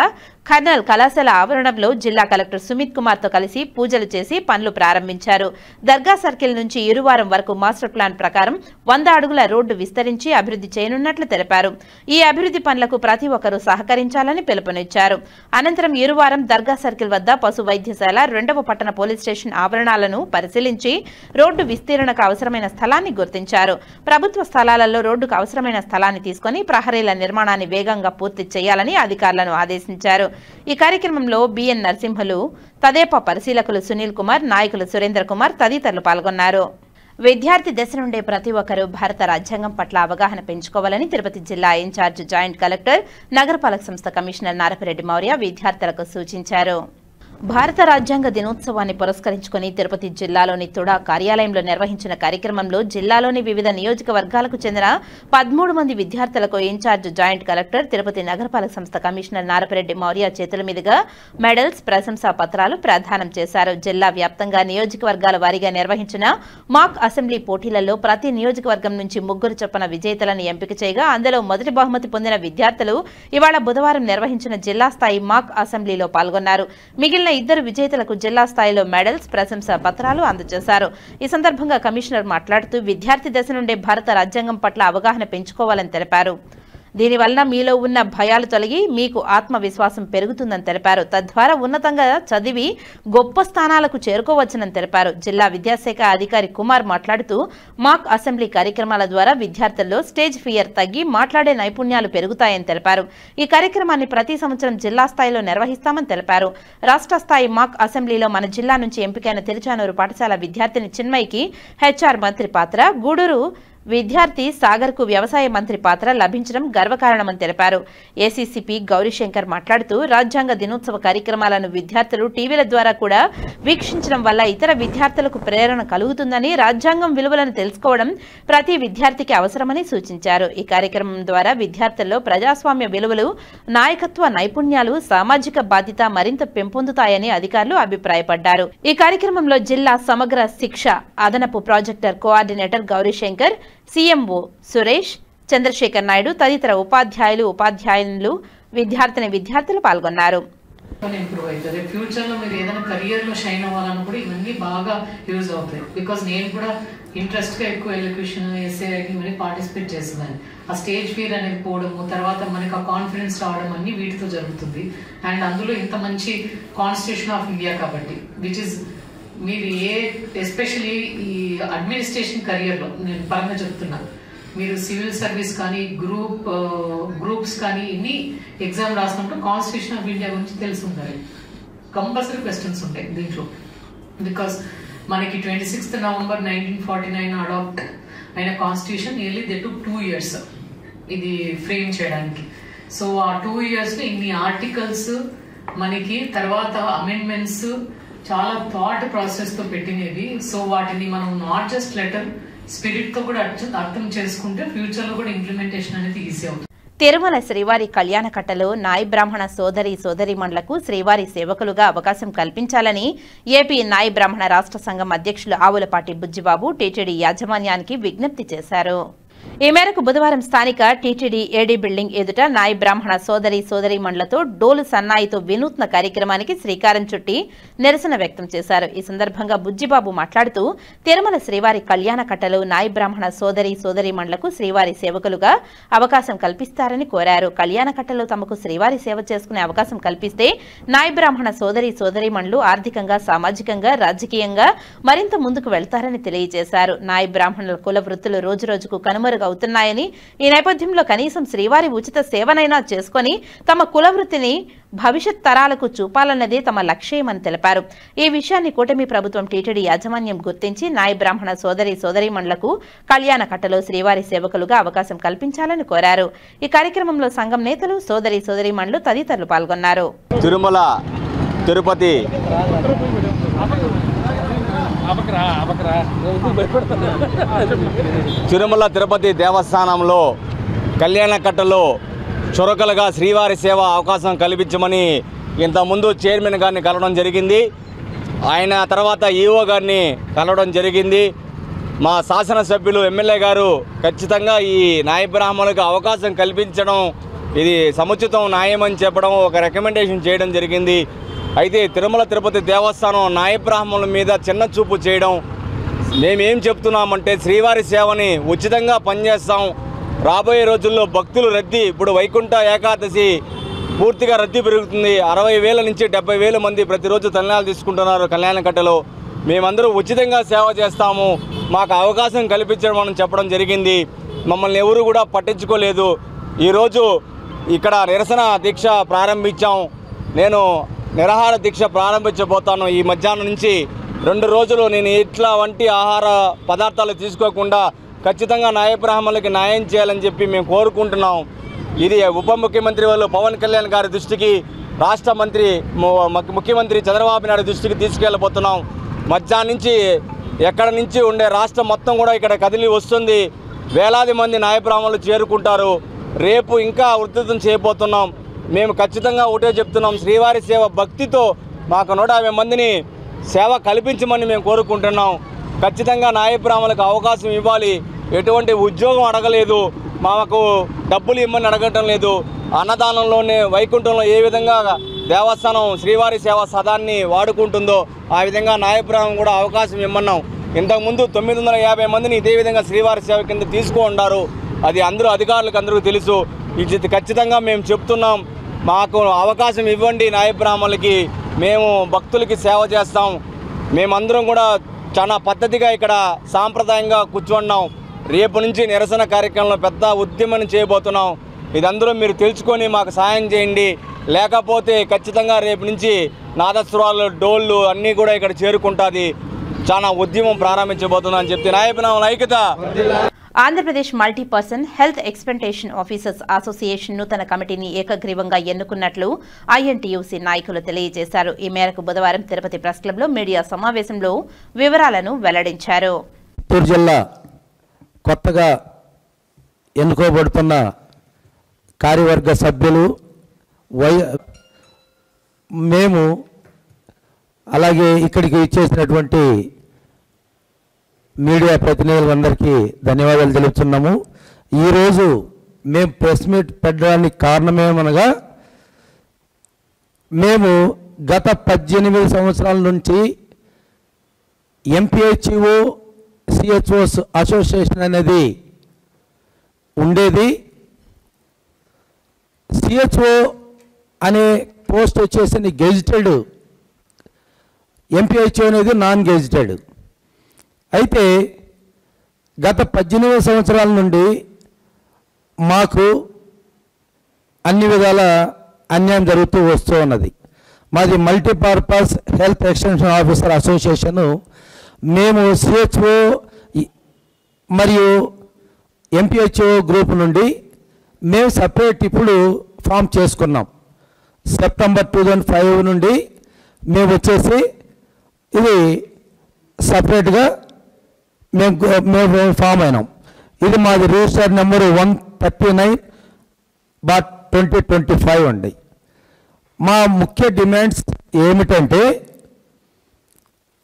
కర్నల్ కళాశాల ఆవరణంలో జిల్లా కలెక్టర్ సుమిత్ కుమార్ తో కలిసి పూజలు చేసి పనులు ప్రారంభించారు. దర్గా సర్కిల్ నుంచి ఇరువారం వరకు మాస్టర్ ప్లాన్ ప్రకారం 100 అడుగుల రోడ్డు విస్తరించి అభివృద్ధి చేయనున్నట్లు తెలిపారు. ఈ అభివృద్ధి పనులకు ప్రతి ఒక్కరూ సహకరించాలని పిలుపునిచ్చారు. అనంతరం ఇరువారం దర్గా సర్కిల్ వద్ద పశు వైద్యశాల, 2వ పట్టణ పోలీస్ స్టేషన్ ఆవరణాలను పరిశీలించి రోడ్డు విస్తీర్ణకు అవసరమైన స్థలాన్ని గుర్తించారు. ప్రభుత్వ స్థలాలలో రోడ్డుకు అవసరమైన స్థలాన్ని తీసుకుని ప్రహరీల నిర్మాణాన్ని వేగంగా పూర్తి చేయాలని అధికారులను ఆదేశించారు. ఈ కార్యక్రమంలో బిఎన్ నరసింహులు, తదేపా పరిశీలకులు సునీల్ కుమార్, నాయకులు సురేంద్ర కుమార్ తదితరులు పాల్గొన్నారు. విద్యార్థి దశ నుండే ప్రతి ఒక్కరూ భారత రాజ్యాంగం పట్ల అవగాహన పెంచుకోవాలని తిరుపతి జిల్లా ఇన్ఛార్జ్ జాయింట్ కలెక్టర్, నగరపాలక సంస్థ కమిషనర్ నారపిరెడ్డి మౌర్య విద్యార్థులకు సూచించారు. భారత రాజ్యాంగ దినోత్సవాన్ని పురస్కరించుకుని తిరుపతి జిల్లాలోని తుడా కార్యాలయంలో నిర్వహించిన కార్యక్రమంలో జిల్లాలోని వివిధ నియోజకవర్గాలకు చెందిన 13 మంది విద్యార్థులకు ఇన్ఛార్జ్ జాయింట్ కలెక్టర్, తిరుపతి నగరపాలక సంస్థ కమిషనర్ నారపిరెడ్డి మౌర్య చేతుల మీదుగా మెడల్స్, ప్రశంసా పత్రాలు ప్రదానం చేశారు. జిల్లా వ్యాప్తంగా నియోజకవర్గాల వారీగా నిర్వహించిన మాక్ అసెంబ్లీ పోటీలలో ప్రతి నియోజకవర్గం నుంచి 3 చొప్పున విజేతలను ఎంపిక చేయగా అందులో మొదటి బహుమతి పొందిన విద్యార్థులు ఇవాళ బుధవారం నిర్వహించిన జిల్లా స్థాయి మాక్ అసెంబ్లీలో పాల్గొన్నారు. మిగిలిన 2 విజేతలకు జిల్లా స్థాయిలో మెడల్స్, ప్రశంసా పత్రాలు అందజేశారు. ఈ సందర్భంగా కమిషనర్ మాట్లాడుతూ, విద్యార్థి దశ నుండే భారత రాజ్యాంగం పట్ల అవగాహన పెంచుకోవాలని తెలిపారు. దీనివల్ల మీలో ఉన్న భయాలు తొలగి మీకు ఆత్మవిశ్వాసం పెరుగుతుందని తెలిపారు. తద్వారా ఉన్నతంగా చదివి గొప్ప స్థానాలకు చేరుకోవచ్చునని తెలిపారు. జిల్లా విద్యాశాఖ అధికారి కుమార్ మాట్లాడుతూ, మాక్ అసెంబ్లీ కార్యక్రమాల ద్వారా విద్యార్థుల్లో స్టేజ్ ఫియర్ తగ్గి మాట్లాడే నైపుణ్యాలు పెరుగుతాయని తెలిపారు. ఈ కార్యక్రమాన్ని ప్రతి సంవత్సరం జిల్లా స్థాయిలో నిర్వహిస్తామని తెలిపారు. రాష్ట్ర స్థాయి మాక్ అసెంబ్లీలో మన జిల్లా నుంచి ఎంపికైన తిరుచానూరు పాఠశాల విద్యార్థిని చిన్మయికి హెచ్ఆర్ మంత్రి పాత్ర, గూడూరు విద్యార్థి సాగర్కు వ్యవసాయ మంత్రి పాత్ర లభించడం గర్వకారణమని తెలిపారు. ఏసీసీపీ గౌరీశంకర్ మాట్లాడుతూ, రాజ్యాంగ దినోత్సవ కార్యక్రమాలను విద్యార్థులు టీవీల ద్వారా కూడా వీక్షించడం వల్ల ఇతర విద్యార్థులకు ప్రేరణ కలుగుతుందని, రాజ్యాంగం విలువలను తెలుసుకోవడం ప్రతి విద్యార్థికి అవసరమని సూచించారు. ఈ కార్యక్రమం ద్వారా విద్యార్థుల్లో ప్రజాస్వామ్య విలువలు, నాయకత్వ నైపుణ్యాలు, సామాజిక బాధ్యత మరింత పెంపొందుతాయని అధికారులు అభిప్రాయపడ్డారు. ఈ కార్యక్రమంలో జిల్లా సమగ్ర శిక్ష అదనపు projector coordinator Gaurishankar, CMO Suresh, Chandrasekhar Naidu తదితర ఉపాధ్యాయులు విద్యార్థులు పాల్గొన్నారు. ఇంప్రూవ్ అవుతుంది. ఫ్యూచర్లో మీరు ఏదైనా కెరియర్లో షైన్ అవ్వాలని కూడా ఇవన్నీ బాగా యూజ్ అవుతాయి. బికాజ్ నేను కూడా ఇంట్రెస్ట్గా ఎక్కువ ఎలిక్యూషన్, ఎస్ఏ రైటింగ్ ఇవన్నీ పార్టిసిపేట్ చేస్తున్నాను. ఆ స్టేజ్ ఫియర్ అనేది పోవడము, తర్వాత మనకి ఆ కాన్ఫిడెన్స్ రావడం అన్ని వీటితో జరుగుతుంది. అండ్ అందులో ఇంత మంచి కాన్స్టిట్యూషన్ ఆఫ్ ఇండియా కాబట్టి విచ్ ఇస్ మీరు ఎస్పెషలీ ఈ అడ్మినిస్ట్రేషన్ కెరియర్లో నేను పరంగా చెప్తున్నా, మీరు సివిల్ సర్వీస్ కానీ గ్రూప్స్ కానీ ఇన్ని ఎగ్జామ్ రాసినప్పుడు కాన్స్టిట్యూషన్ ఆఫ్ ఇండియా గురించి తెలిసి ఉండాలి. కంపల్సరీ క్వశ్చన్స్ ఉంటాయి దీంట్లో. బికాస్ మనకి 26 నవంబర్ 1949 అడాప్ట్ ఆయన constitution nearly they took 2 years ఇది ఫ్రేమ్ చేయడానికి. సో ఆ 2 years లో ఇన్ని ఆర్టికల్స్ మనకి తర్వాత అమెండ్మెంట్స్ చాలా థాట్ ప్రాసెస్ తో పెట్టినవి. సో వాటిని మనం నాట్ జస్ట్ లెటర్ స్పిరిట్ తో కూడా అర్థం చేసుకుంటే ఫ్యూచర్ లో కూడా ఇంప్లిమెంటేషన్ అనేది ఈజీ అవుతుంది. తిరుమల శ్రీవారి కళ్యాణకట్టలో నాయి బ్రాహ్మణ సోదరీమణులకు శ్రీవారి సేవకులుగా అవకాశం కల్పించాలని ఏపీ నాయి బ్రాహ్మణ రాష్ట్ర సంఘం అధ్యక్షులు ఆవులపాటి బుజ్జిబాబు టీటీడీ యాజమాన్యానికి విజ్ఞప్తి చేశారు. ఈ మేరకు బుధవారం స్థానిక టీటీడీ ఏడీ బిల్డింగ్ ఎదుట నాయి బ్రాహ్మణ సోదరీమణులతో డోలు సన్నాయితో వినూత్న కార్యక్రమానికి శ్రీకారం చుట్టి నిరసన వ్యక్తం చేశారు. ఈ సందర్భంగా బుజ్జిబాబు మాట్లాడుతూ తిరుమల శ్రీవారి కళ్యాణకట్టలో నాయి బ్రాహ్మణ సోదరీమణులకు శ్రీవారి సేవకులుగా అవకాశం కల్పిస్తారని కోరారు. కళ్యాణకట్టలో తమకు శ్రీవారి సేవ చేసుకునే అవకాశం కల్పిస్తే నాయి బ్రాహ్మణ సోదరీమణులు ఆర్థికంగా, సామాజికంగా, రాజకీయంగా మరింత ముందుకు వెళ్తారని తెలియజేశారు. నాయి బ్రాహ్మణుల కుల వృత్తులు రోజురోజుకు కనుమరుగవుతున్నాయని, ఈ నేపథ్యంలో కనీసం శ్రీవారి ఉచిత సేవనైనా చేసుకుని తమ కుల వృత్తిని భవిష్యత్ తరాలకు చూపాలన్నదే తమ లక్ష్యమని తెలిపారు. ఈ విషయాన్ని కూటమి ప్రభుత్వం టీటీడీ యాజమాన్యం గుర్తించి నాయి బ్రాహ్మణ సోదరీమణులకు కళ్యాణకట్టలో శ్రీవారి సేవకులుగా అవకాశం కల్పించాలని కోరారు. ఈ కార్యక్రమంలో సంఘం నేతలు, సోదరీమణులు తదితరులు పాల్గొన్నారు. తిరుమల తిరుపతి దేవస్థానంలో కళ్యాణకట్టలో చురకలుగా శ్రీవారి సేవ అవకాశం కల్పించమని ఇంతకుముందు చైర్మన్ గారిని కలవడం జరిగింది. ఆయన తర్వాత ఈఓ గారిని కలవడం జరిగింది. మా శాసనసభ్యులు ఎమ్మెల్యే గారు ఖచ్చితంగా ఈ నాయ బ్రాహ్మణులకు అవకాశం కల్పించడం ఇది సముచితం న్యాయమని చెప్పడం, ఒక రికమెండేషన్ చేయడం జరిగింది. అయితే తిరుమల తిరుపతి దేవస్థానం నాయ బ్రాహ్మణుల మీద చిన్న చూపు చేయడం, మేమేం చెప్తున్నామంటే శ్రీవారి సేవని ఉచితంగా పనిచేస్తాం. రాబోయే రోజుల్లో భక్తులు రద్దీ, ఇప్పుడు వైకుంఠ ఏకాదశి పూర్తిగా రద్దీ పెరుగుతుంది. 60,000 నుంచి 70,000 మంది ప్రతిరోజు తలనాలు తీసుకుంటున్నారు కళ్యాణకట్టలో. మేమందరూ ఉచితంగా సేవ చేస్తాము, మాకు అవకాశం కల్పించడం అని చెప్పడం జరిగింది. మమ్మల్ని ఎవరు కూడా పట్టించుకోలేదు. ఈరోజు ఇక్కడ నిరసన దీక్ష ప్రారంభించాం. నేను నిరాహార దీక్ష ప్రారంభించబోతాను. ఈ మధ్యాహ్నం నుంచి 2 రోజులు నేను ఇట్లా వంటి ఆహార పదార్థాలు తీసుకోకుండా ఖచ్చితంగా నాయ బ్రాహ్మణులకి న్యాయం చేయాలని చెప్పి మేము కోరుకుంటున్నాం. ఇది ఉప ముఖ్యమంత్రి వాళ్ళు పవన్ కళ్యాణ్ గారి దృష్టికి, రాష్ట్ర ముఖ్యమంత్రి చంద్రబాబు నాయుడు దృష్టికి తీసుకెళ్ళబోతున్నాం. మధ్యాహ్నం నుంచి ఎక్కడి నుంచి ఉండే రాష్ట్రం మొత్తం కూడా ఇక్కడ కదిలి వస్తుంది. వేలాది మంది నాయ బ్రాహ్మణులు చేరుకుంటారు. రేపు ఇంకా ఉధృతం చేయబోతున్నాం. మేము ఖచ్చితంగా ఒకటే చెప్తున్నాం, శ్రీవారి సేవ భక్తితో మాకు 150 మందిని సేవ కల్పించమని మేము కోరుకుంటున్నాం. ఖచ్చితంగా నాయ బ్రాహ్మణులకు అవకాశం ఇవ్వాలి. ఎటువంటి ఉద్యోగం అడగలేదు, మాకు డబ్బులు ఇమ్మని అడగటం లేదు. అన్నదానంలోనే వైకుంఠంలో ఏ విధంగా దేవస్థానం శ్రీవారి సేవ సదాన్ని వాడుకుంటుందో ఆ విధంగా నాయ బ్రాహ్మణులు కూడా అవకాశం ఇమ్మన్నాం. ఇంతకుముందు 950 మందిని ఇదే విధంగా శ్రీవారి సేవ కింద తీసుకున్నారు. అది అందరూ అధికారులకు అందరూ తెలుసు. ఇది ఖచ్చితంగా మేము చెప్తున్నాం, మాకు అవకాశం ఇవ్వండి నాయ బ్రాహ్మణులకి, మేము భక్తులకి సేవ చేస్తాం. మేమందరం కూడా చాలా పద్ధతిగా ఇక్కడ సాంప్రదాయంగా కూర్చున్నాం. రేపు నుంచి నిరసన కార్యక్రమంలో పెద్ద ఉద్యమం చేయబోతున్నాం. ఇదందరూ మీరు తెలుసుకొని మాకు సాయం చేయండి. లేకపోతే ఖచ్చితంగా రేపు నుంచి నాదస్వరాలు, డోళ్ళు అన్నీ కూడా ఇక్కడ చేరుకుంటుంది. చాలా ఉద్యమం ప్రారంభించబోతున్నాం అని చెప్తే నాయ బ్రాహ్మణుల ఐక్యత. Andhra Pradesh multipurpose health expectation officers association నూతన కమిటీని ఏకగ్రీవంగా ఎన్నుకున్నట్లు ఐఎన్టీయూసీ నాయకులు తెలియజేశారు. ఈ మేరకు బుధవారం తిరుపతి ప్రెస్ క్లబ్లో మీడియా సమావేశంలో వివరాలను వెల్లడించారు. చిత్తూరు జిల్లా కొత్తగా ఎన్నుకోబడుతున్న కార్యవర్గ సభ్యులు మేము అలాగే ఇక్కడికి ఇచ్చేసినటువంటి మీడియా ప్రతినిధులందరికీ ధన్యవాదాలు తెలుపుతున్నాము. ఈరోజు మేము ప్రెస్ మీట్ పెట్టడానికి కారణమేమనగా, మేము గత 18 సంవత్సరాల నుంచి ఎంపీహెచ్ఓ సిహెచ్ఓస్ అసోసియేషన్ అనేది ఉండేది. సిహెచ్ఓ అనే పోస్ట్ వచ్చేసి గెజిటెడ్, ఎంపీహెచ్ఓ అనేది నాన్ గెజిటెడ్. అయితే గత 18 సంవత్సరాల నుండి మాకు అన్ని విధాల అన్యాయం జరుగుతూ వస్తూ ఉన్నది. మాది multipurpose health extension officer association. మేము సిహెచ్ఓ మరియు ఎంపీహెచ్ఓ గ్రూప్ నుండి మేము సపరేట్ ఇప్పుడు ఫామ్ చేసుకున్నాం. సెప్టెంబర్ 2005 నుండి మేము వచ్చేసి ఇది సపరేట్గా మేము ఫామ్ అయినాం. ఇది మాది రిజిస్టర్ నెంబరు 139/2025 అండి. మా ముఖ్య డిమాండ్స్ ఏమిటంటే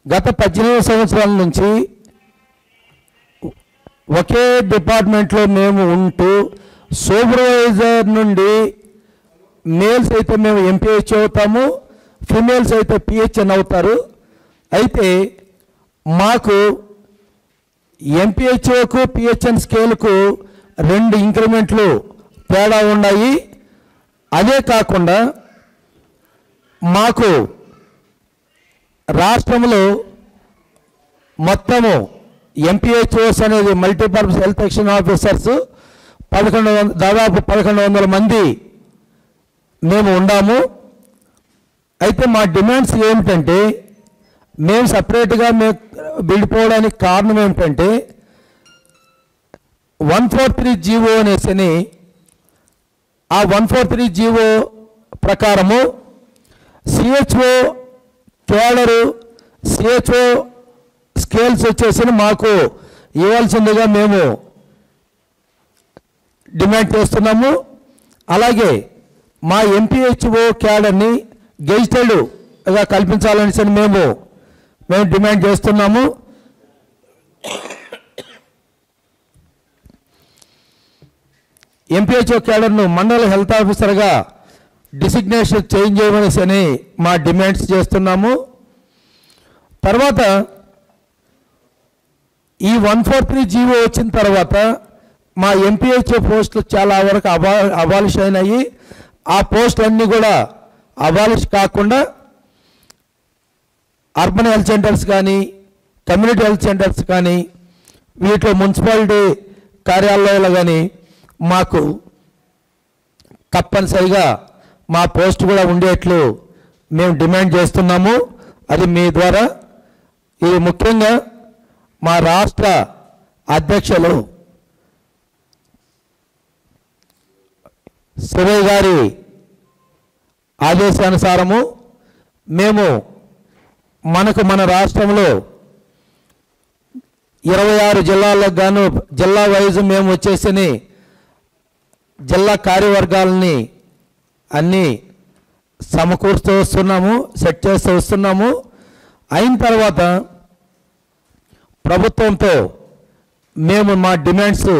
గత 18 సంవత్సరాల నుంచి ఒకే డిపార్ట్మెంట్లో మేము ఉంటూ సూపర్వైజర్ నుండి మేల్స్ అయితే మేము ఎంపీహెచ్ అవుతాము, ఫీమేల్స్ అయితే పిహెచ్ఎన్ అవుతారు. అయితే మాకు ఎంపీహెచ్ఓకు పిహెచ్ఎన్ స్కేల్కు 2 ఇంక్రిమెంట్లు తేడా ఉన్నాయి. అదే కాకుండా మాకు రాష్ట్రంలో మొత్తము ఎంపీహెచ్ఓస్ అనేది మల్టీపర్పస్ హెల్త్ ఎక్స్టెన్షన్ ఆఫీసర్స్ దాదాపు 1100 మంది మేము ఉన్నాము. అయితే మా డిమాండ్స్ ఏమిటంటే మేము సపరేట్గా మేము విడిపోవడానికి కారణం ఏమిటంటే 143 జీవో అనేసి ఆ 143 జీవో ప్రకారము సిహెచ్ఓ కేడరు సిహెచ్ఓ స్కేల్స్ వచ్చేసి మాకు ఇవ్వాల్సిందిగా మేము డిమాండ్ చేస్తున్నాము. అలాగే మా ఎంపీహెచ్ఓ క్యాడర్ని గెజిటెడ్గా కల్పించాలనేసి మేము డిమాండ్ చేస్తున్నాము. ఎంపీహెచ్ఓ క్యాడర్ను మండల హెల్త్ ఆఫీసర్గా డిసిగ్నేషన్ చేంజ్ చేయమనేసి మా డిమాండ్స్ చేస్తున్నాము. తర్వాత ఈ 143 జీవో వచ్చిన తర్వాత మా ఎంపీహెచ్ఓ పోస్టులు చాలా వరకు అబాలిష్ అయినాయి. ఆ పోస్టులన్నీ కూడా అబాలిష్ కాకుండా అర్బన్ హెల్త్ సెంటర్స్ కానీ కమ్యూనిటీ హెల్త్ సెంటర్స్ కానీ వీటిలో మున్సిపాలిటీ కార్యాలయాలు కానీ మాకు తప్పనిసరిగా మా పోస్ట్ కూడా ఉండేట్లు మేము డిమాండ్ చేస్తున్నాము. అది మీ ద్వారా ఇది ముఖ్యంగా మా రాష్ట్ర అధ్యక్షులు శివయ్య గారి ఆదేశానుసారము మేము మన రాష్ట్రంలో 26 జిల్లాలకు గాను జిల్లా వైజ్ మేము వచ్చేసి జిల్లా కార్యవర్గాలని అన్నీ సమకూరుస్తూ వస్తున్నాము, సెట్ చేస్తూ వస్తున్నాము. అయిన తర్వాత ప్రభుత్వంతో మేము మా డిమాండ్స్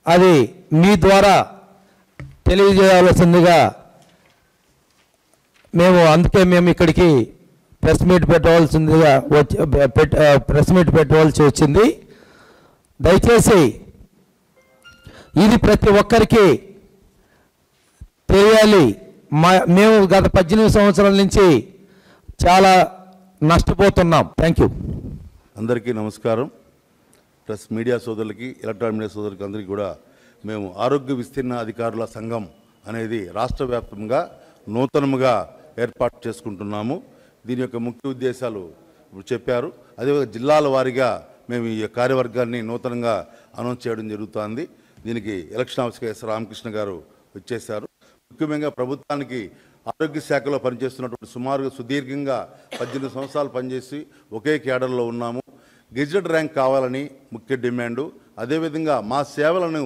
అది మీ ద్వారా తెలియజేయాల్సిందిగా అందుకే మేము ఇక్కడికి ప్రెస్ మీట్ పెట్టవలసి వచ్చింది. దయచేసి ఇది ప్రతి ఒక్కరికి తెలియాలి. మేము గత 18 సంవత్సరాల నుంచి చాలా నష్టపోతున్నాం. Thank you. అందరికీ నమస్కారం. ప్రెస్ మీడియా సోదరులకి, ఎలక్ట్రానిక్ మీడియా సోదరులకి అందరికీ కూడా మేము ఆరోగ్య విస్తీర్ణ అధికారుల సంఘం అనేది రాష్ట్ర వ్యాప్తంగా నూతనముగా ఏర్పాటు చేసుకుంటున్నాము. దీని యొక్క ముఖ్య ఉద్దేశాలు ఇప్పుడు చెప్పారు. అదేవిధంగా జిల్లాల వారీగా మేము ఈ కార్యవర్గాన్ని నూతనంగా అనౌన్స్ చేయడం జరుగుతోంది. దీనికి ఎలక్షన్ ఆఫీసర్ ఎస్ రామకృష్ణ గారు వచ్చేశారు. ముఖ్యంగా ప్రభుత్వానికి ఆరోగ్య శాఖలో పనిచేస్తున్నటువంటి సుమారుగా సుదీర్ఘంగా 18 సంవత్సరాలు పనిచేసి ఒకే క్యాడర్లో ఉన్నాము. గెజిటెడ్ ర్యాంక్ కావాలని ముఖ్య డిమాండు. అదేవిధంగా మా సేవలను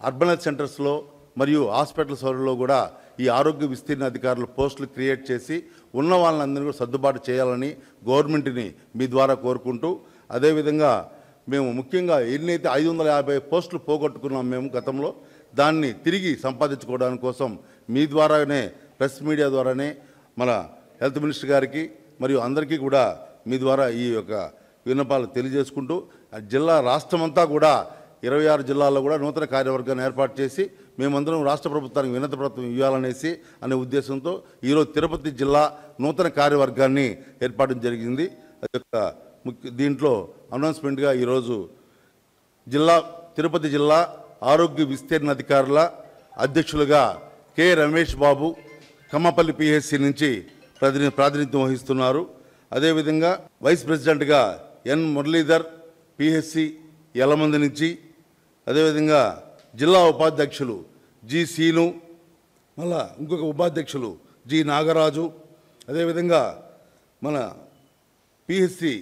అర్బన్ హెల్త్ సెంటర్స్లో మరియు హాస్పిటల్ సౌకర్యంలో కూడా ఈ ఆరోగ్య విస్తీర్ణ అధికారుల పోస్టులు క్రియేట్ చేసి ఉన్న వాళ్ళందరినీ కూడా సర్దుబాటు చేయాలని గవర్నమెంట్ని మీ ద్వారా కోరుకుంటూ, అదేవిధంగా మేము ముఖ్యంగా ఎన్నైతే 550 పోస్టులు పోగొట్టుకున్నాం మేము గతంలో, దాన్ని తిరిగి సంపాదించుకోవడానికి కోసం మీ ద్వారానే ప్రెస్ మీడియా ద్వారానే మన హెల్త్ మినిస్టర్ గారికి మరియు అందరికీ కూడా మీ ద్వారా ఈ యొక్క విన్నపాలు తెలియజేసుకుంటూ జిల్లా రాష్ట్రమంతా కూడా 26 జిల్లాల్లో కూడా నూతన కార్యవర్గాన్ని ఏర్పాటు చేసి మేమందరం రాష్ట్ర ప్రభుత్వానికి వినతి పత్రం ఇవ్వాలనేసి అనే ఉద్దేశంతో ఈరోజు తిరుపతి జిల్లా నూతన కార్యవర్గాన్ని ఏర్పాటు జరిగింది. అది యొక్క దీంట్లో అనౌన్స్మెంట్గా ఈరోజు తిరుపతి జిల్లా ఆరోగ్య విస్తీర్ణ అధికారుల అధ్యక్షులుగా కె రమేష్ బాబు కమ్మపల్లి పిహెచ్సి నుంచి ప్రాతినిధ్యం వహిస్తున్నారు. అదేవిధంగా వైస్ ప్రెసిడెంట్గా ఎన్ మురళీధర్ పిహెచ్సి యలమంది నుంచి, అదేవిధంగా జిల్లా ఉపాధ్యక్షులు జి సీను, మళ్ళా ఇంకొక ఉపాధ్యక్షులు జి నాగరాజు, అదేవిధంగా మన పిహెచ్సి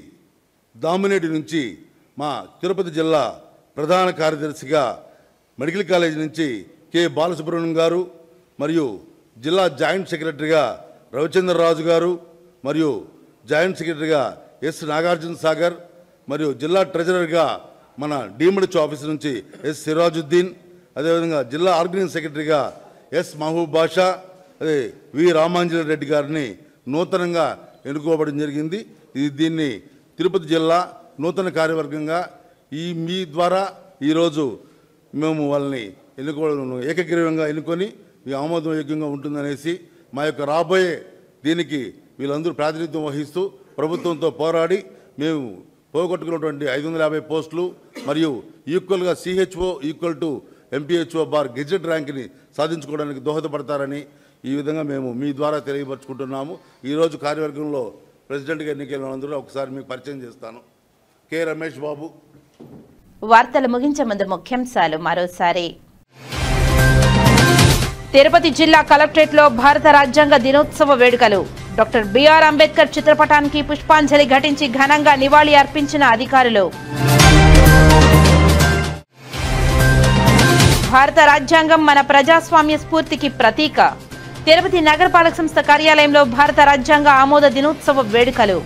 దామినేటి నుంచి మా తిరుపతి జిల్లా ప్రధాన కార్యదర్శిగా మెడికల్ కాలేజ్ నుంచి కె బాలసుబ్రహ్మణ్యం గారు, మరియు జిల్లా జాయింట్ సెక్రటరీగా రవిచంద్రరాజు గారు, మరియు జాయింట్ సెక్రటరీగా ఎస్ నాగార్జున సాగర్, మరియు జిల్లా ట్రెజరర్గా మన డీమ్డ్ ఆఫీస్ నుంచి ఎస్ సిరాజుద్దీన్, అదేవిధంగా జిల్లా ఆర్గనైజింగ్ సెక్రటరీగా ఎస్ మహబూబ్ బాషా, అదే వి రామాంజలి రెడ్డి గారిని నూతనంగా ఎన్నుకోవడం జరిగింది. దీన్ని తిరుపతి జిల్లా నూతన కార్యవర్గంగా మీ ద్వారా ఈరోజు మేము వాళ్ళని ఎన్నుకోవడం ఏకగ్రీవంగా ఎన్నుకొని మీ ఆమోదయోగ్యంగా ఉంటుందనేసి మా యొక్క రాబోయే దీనికి వీళ్ళందరూ ప్రాతినిధ్యం వహిస్తూ ప్రభుత్వంతో పోరాడి మేము పోగొట్టుకున్నటువంటి 550 పోస్టులు మరియు ఈక్వల్గా CHO equal to MPHO bar gazette ర్యాంక్ని సాధించుకోవడానికి దోహదపడతారని ఈ విధంగా మేము మీ ద్వారా తెలియపరుచుకుంటున్నాము. ఈరోజు కార్యవర్గంలో ప్రెసిడెంట్గా ఎన్నికైన అందరూ ఒకసారి మీకు పరిచయం చేస్తాను. కె రమేష్ బాబు. వార్తలు ముగించే ముందు ముఖ్యాంశాలు మరోసారి. తిరుపతి జిల్లా కలెక్టరేట్లో భారత రాజ్యాంగ దినోత్సవ వేడుకలు. డాక్టర్ బిఆర్ అంబేద్కర్ చిత్రపటానికి పుష్పాంజలి ఘటించి ఘనంగా నివాళి అర్పించిన అధికారులు. భారత రాజ్యాంగం మన ప్రజాస్వామ్య స్ఫూర్తికి ప్రతీక. తిరుపతి నగరపాలక సంస్థ కార్యాలయంలో భారత రాజ్యాంగ ఆమోద దినోత్సవ వేడుకలు.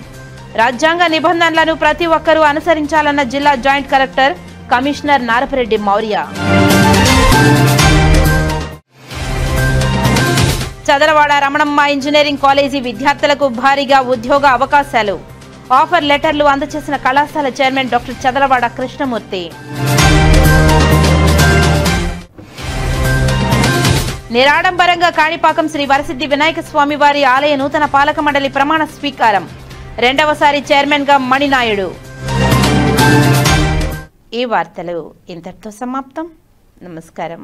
రాజ్యాంగ నిబంధనలను ప్రతి ఒక్కరూ అనుసరించాలన్న జిల్లా joint collector commissioner Narapa Reddy Maurya. Chadalavada Ramanamma engineering college విద్యార్థులకు భారీగా ఉద్యోగ అవకాశాలు. ఆఫర్ లెటర్లు అందజేసిన కళాశాల చైర్మన్ డాక్టర్ చదలవాడ కృష్ణమూర్తి. నిరాడంబరంగా కాణిపాకం శ్రీ వరసిద్ధి వినాయక స్వామి వారి ఆలయ నూతన పాలక మండలి ప్రమాణ స్వీకారం. రెండవసారి చైర్మన్ గా మణినాయుడు. ఈ వార్తలు ఇంతటితో సమాప్తం. నమస్కారం.